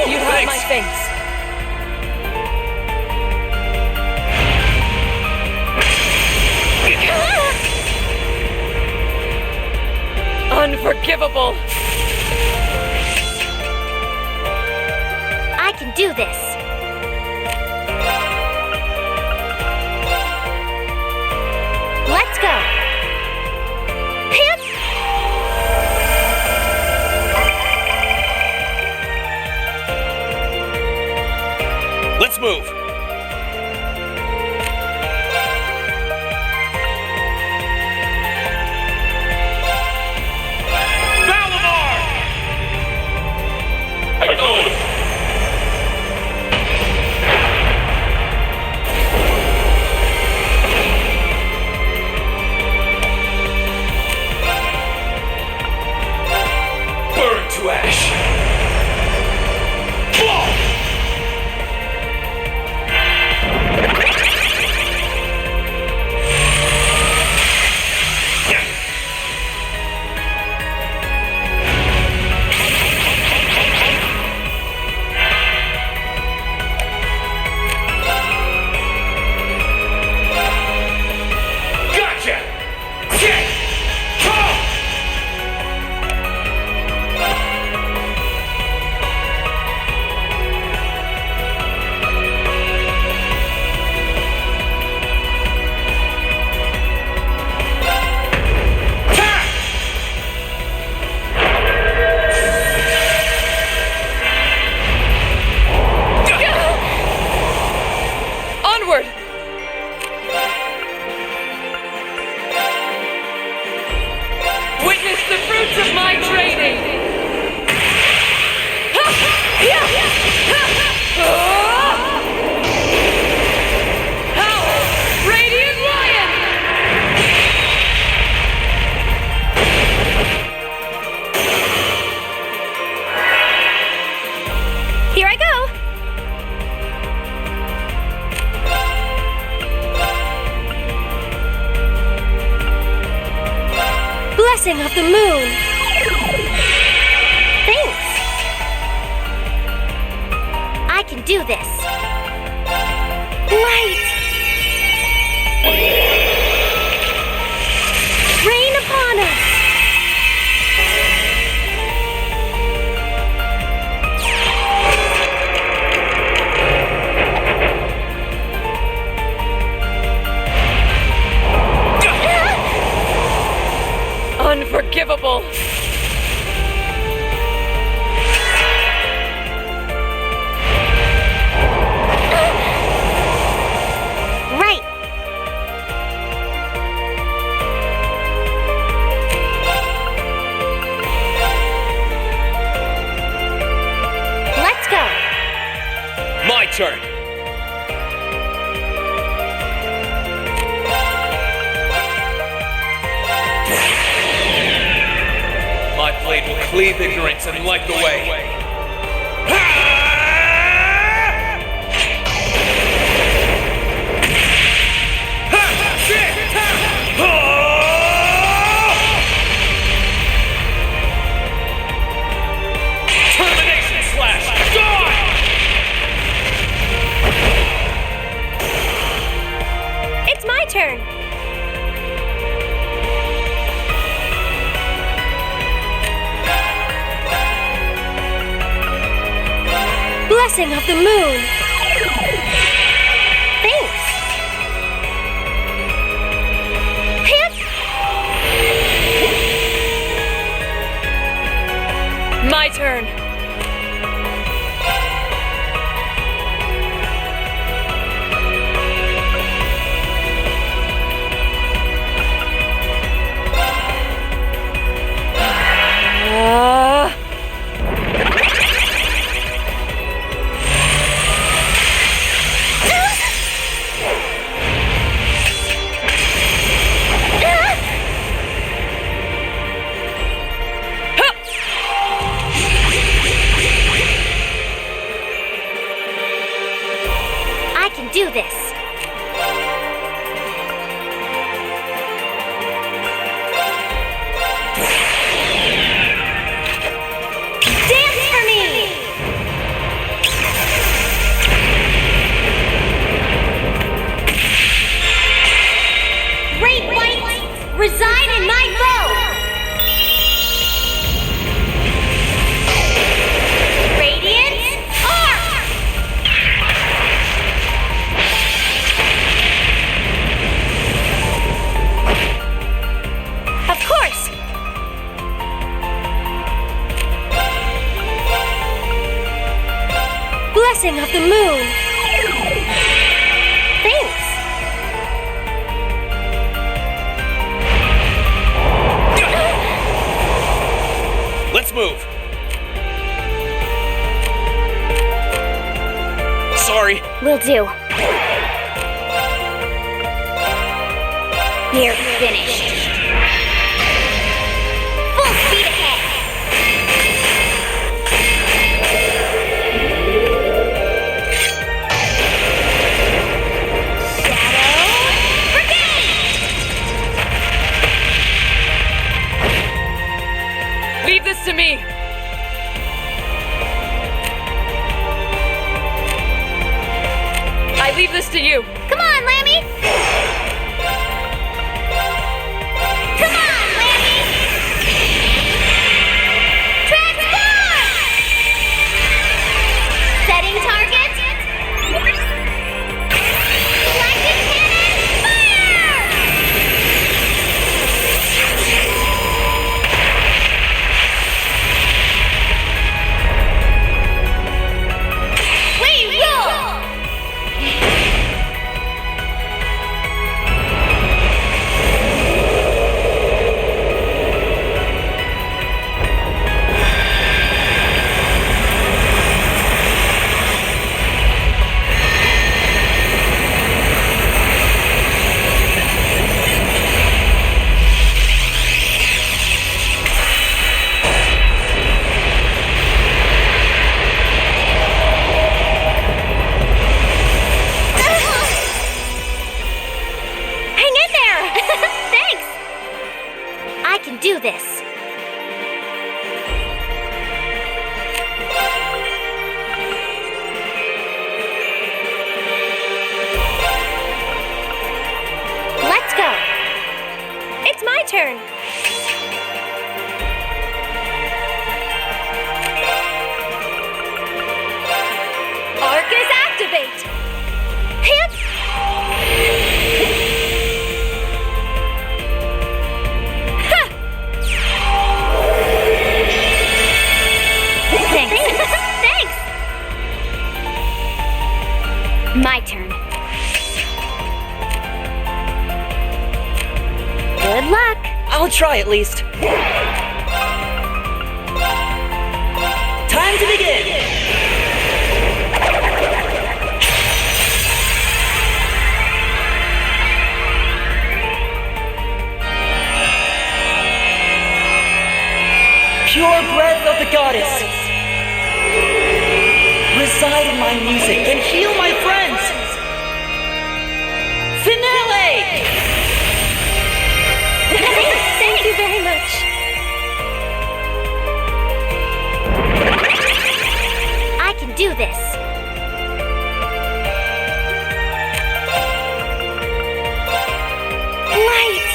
You have my thanks. Unforgivable! I can do this. Let's go. Hip. Let's move. Acknowledge. Burn to ash. Gotcha! Onward! Witness the fruits of my training! Howl! Radiant Lion! Here I go! Blessing of the moon! Thanks! I can do this! Light! Rain upon us! Unforgivable! Right. Let's go. My turn. My blade will cleave ignorance and light the way. Termination slash! Die! It's my turn! Blessing of the moon! Thanks! Hip! My turn. I can do this. Dance for me! Great white, reside in my bow! Radiant arc! Of course. Blessing of the moon. Thanks. Let's move. Sorry. Will do. You're finished. Full speed ahead. Shadow Brigade! Leave this to me. I leave this to you. Come on, Lammy! Come on, Lammy! Transform! Setting target. Galactic cannon, fire! We roll! Hang in there! Thanks! I can do this. Let's go. It's my turn. Arcus activate. Hip. Thanks. Thanks. My turn. Good luck. I'll try at least. Time to begin! Pure breath of the goddess! Reside in my music and heal my friends! Finale! Thank you very much. I can do this. Light.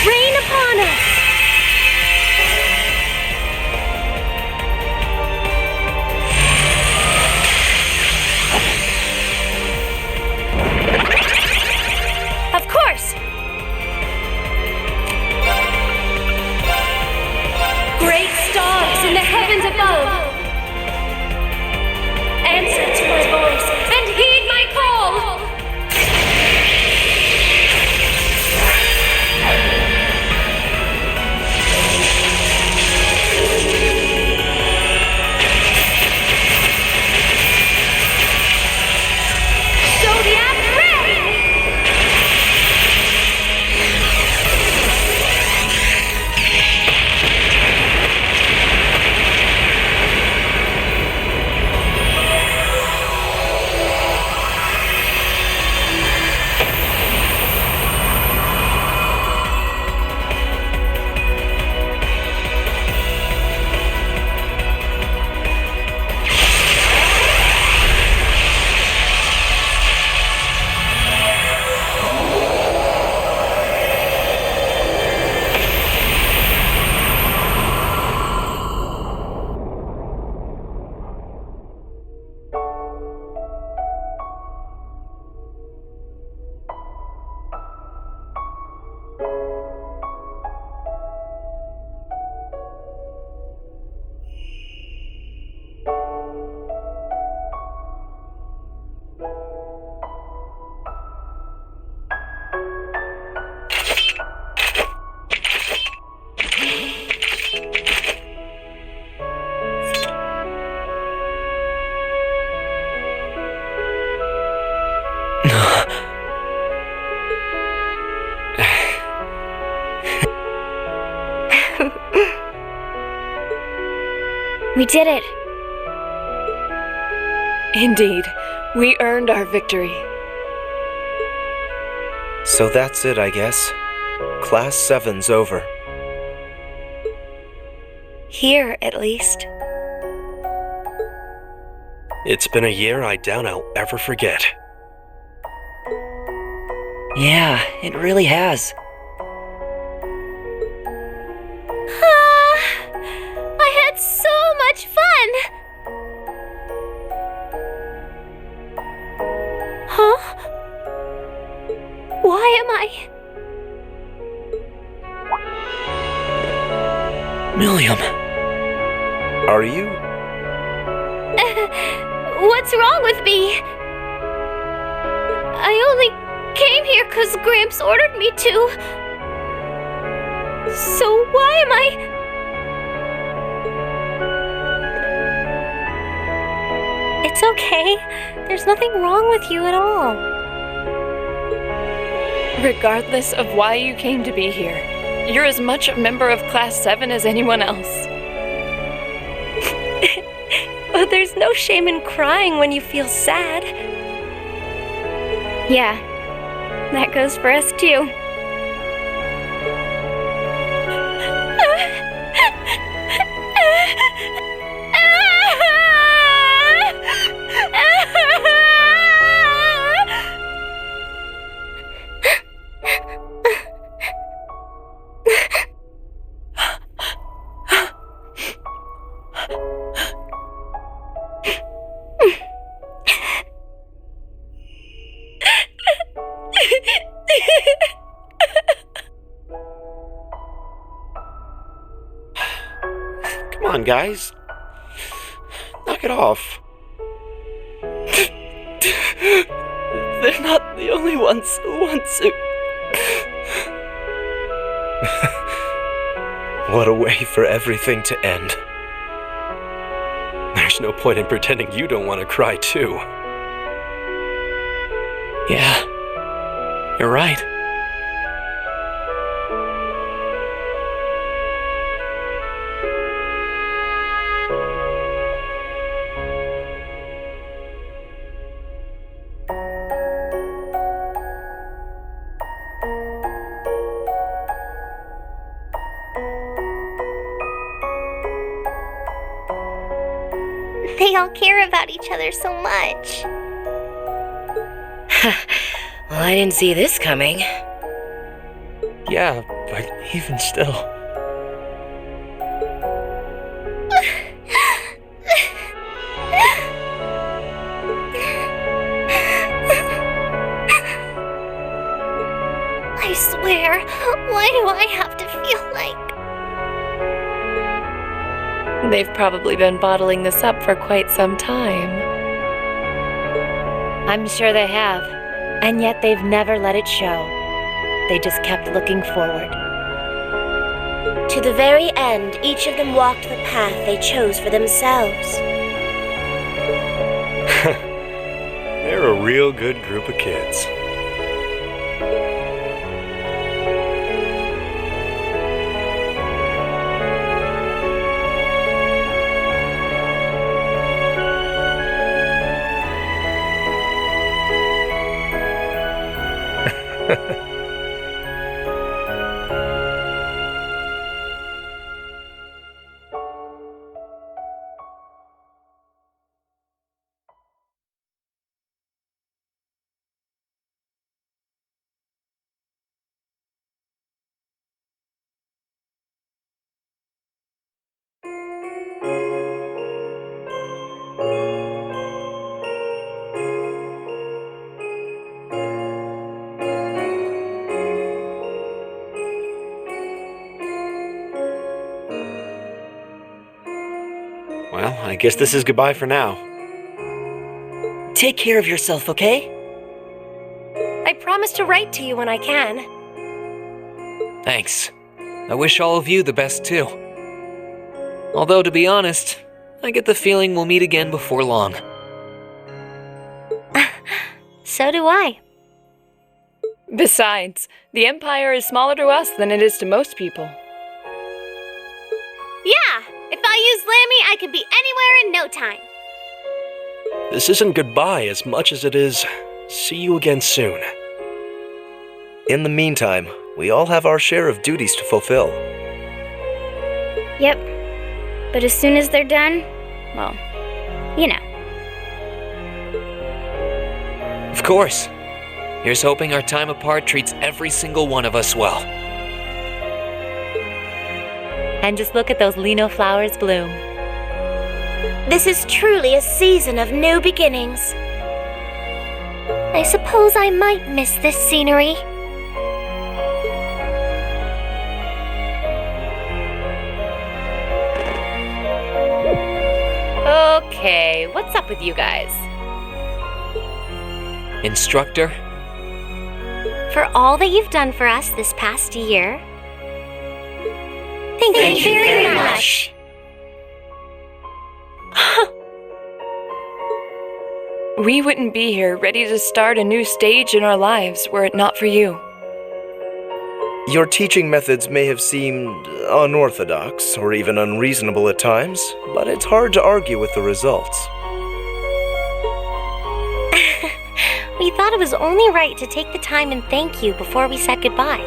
Rain upon us. We did it. Indeed, we earned our victory. So that's it, I guess. Class 7's over. Here, at least. It's been a year I doubt I'll ever forget. Yeah, it really has. I had so much fun! Huh? Why am I... Milliam. Are you? What's wrong with me? I only came here because Gramps ordered me to. So why am I... It's okay. There's nothing wrong with you at all. Regardless of why you came to be here, you're as much a member of Class 7 as anyone else. But there's no shame in crying when you feel sad. Yeah, that goes for us too. Come on, guys. Knock it off. They're not the only ones who want to. What a way for everything to end. There's no point in pretending you don't want to cry, too. Yeah, you're right. They all care about each other so much. Well, I didn't see this coming. Yeah, but even still. I swear, why do I have to feel like... They've probably been bottling this up for quite some time. I'm sure they have. And yet they've never let it show. They just kept looking forward. To the very end, each of them walked the path they chose for themselves. They're a real good group of kids. I guess this is goodbye for now. Take care of yourself, okay? I promise to write to you when I can. Thanks. I wish all of you the best too. Although, to be honest, I get the feeling we'll meet again before long. So do I. Besides, the Empire is smaller to us than it is to most people. Yeah, if I use Lammy, I can be anywhere in no time. This isn't goodbye as much as it is see you again soon. In the meantime, we all have our share of duties to fulfill. Yep. But as soon as they're done, well, you know. Of course. Here's hoping our time apart treats every single one of us well. And just look at those lino flowers bloom. This is truly a season of new beginnings. I suppose I might miss this scenery. Okay, what's up with you guys? Instructor? For all that you've done for us this past year, thank you very much. We wouldn't be here ready to start a new stage in our lives were it not for you. Your teaching methods may have seemed unorthodox or even unreasonable at times, but it's hard to argue with the results. We thought it was only right to take the time and thank you before we said goodbye.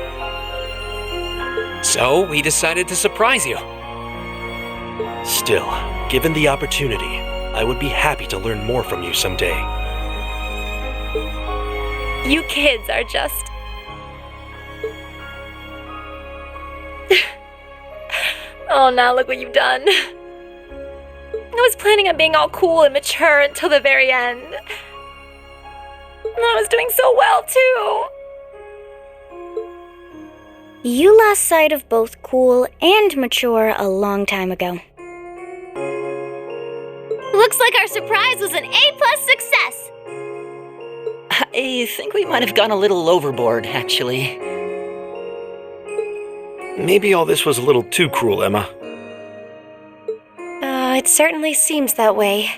So, we decided to surprise you. Still, given the opportunity, I would be happy to learn more from you someday. You kids are just... Oh, now look what you've done. I was planning on being all cool and mature until the very end. And I was doing so well, too. You lost sight of both cool and mature a long time ago. Looks like our surprise was an A+ success. I think we might have gone a little overboard, actually. Maybe all this was a little too cruel, Emma. It certainly seems that way.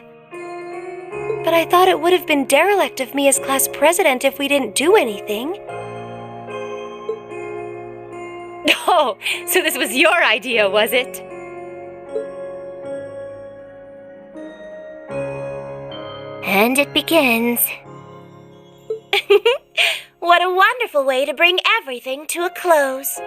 But I thought it would have been derelict of me as class president if we didn't do anything. Oh, so this was your idea, was it? And it begins. What a wonderful way to bring everything to a close.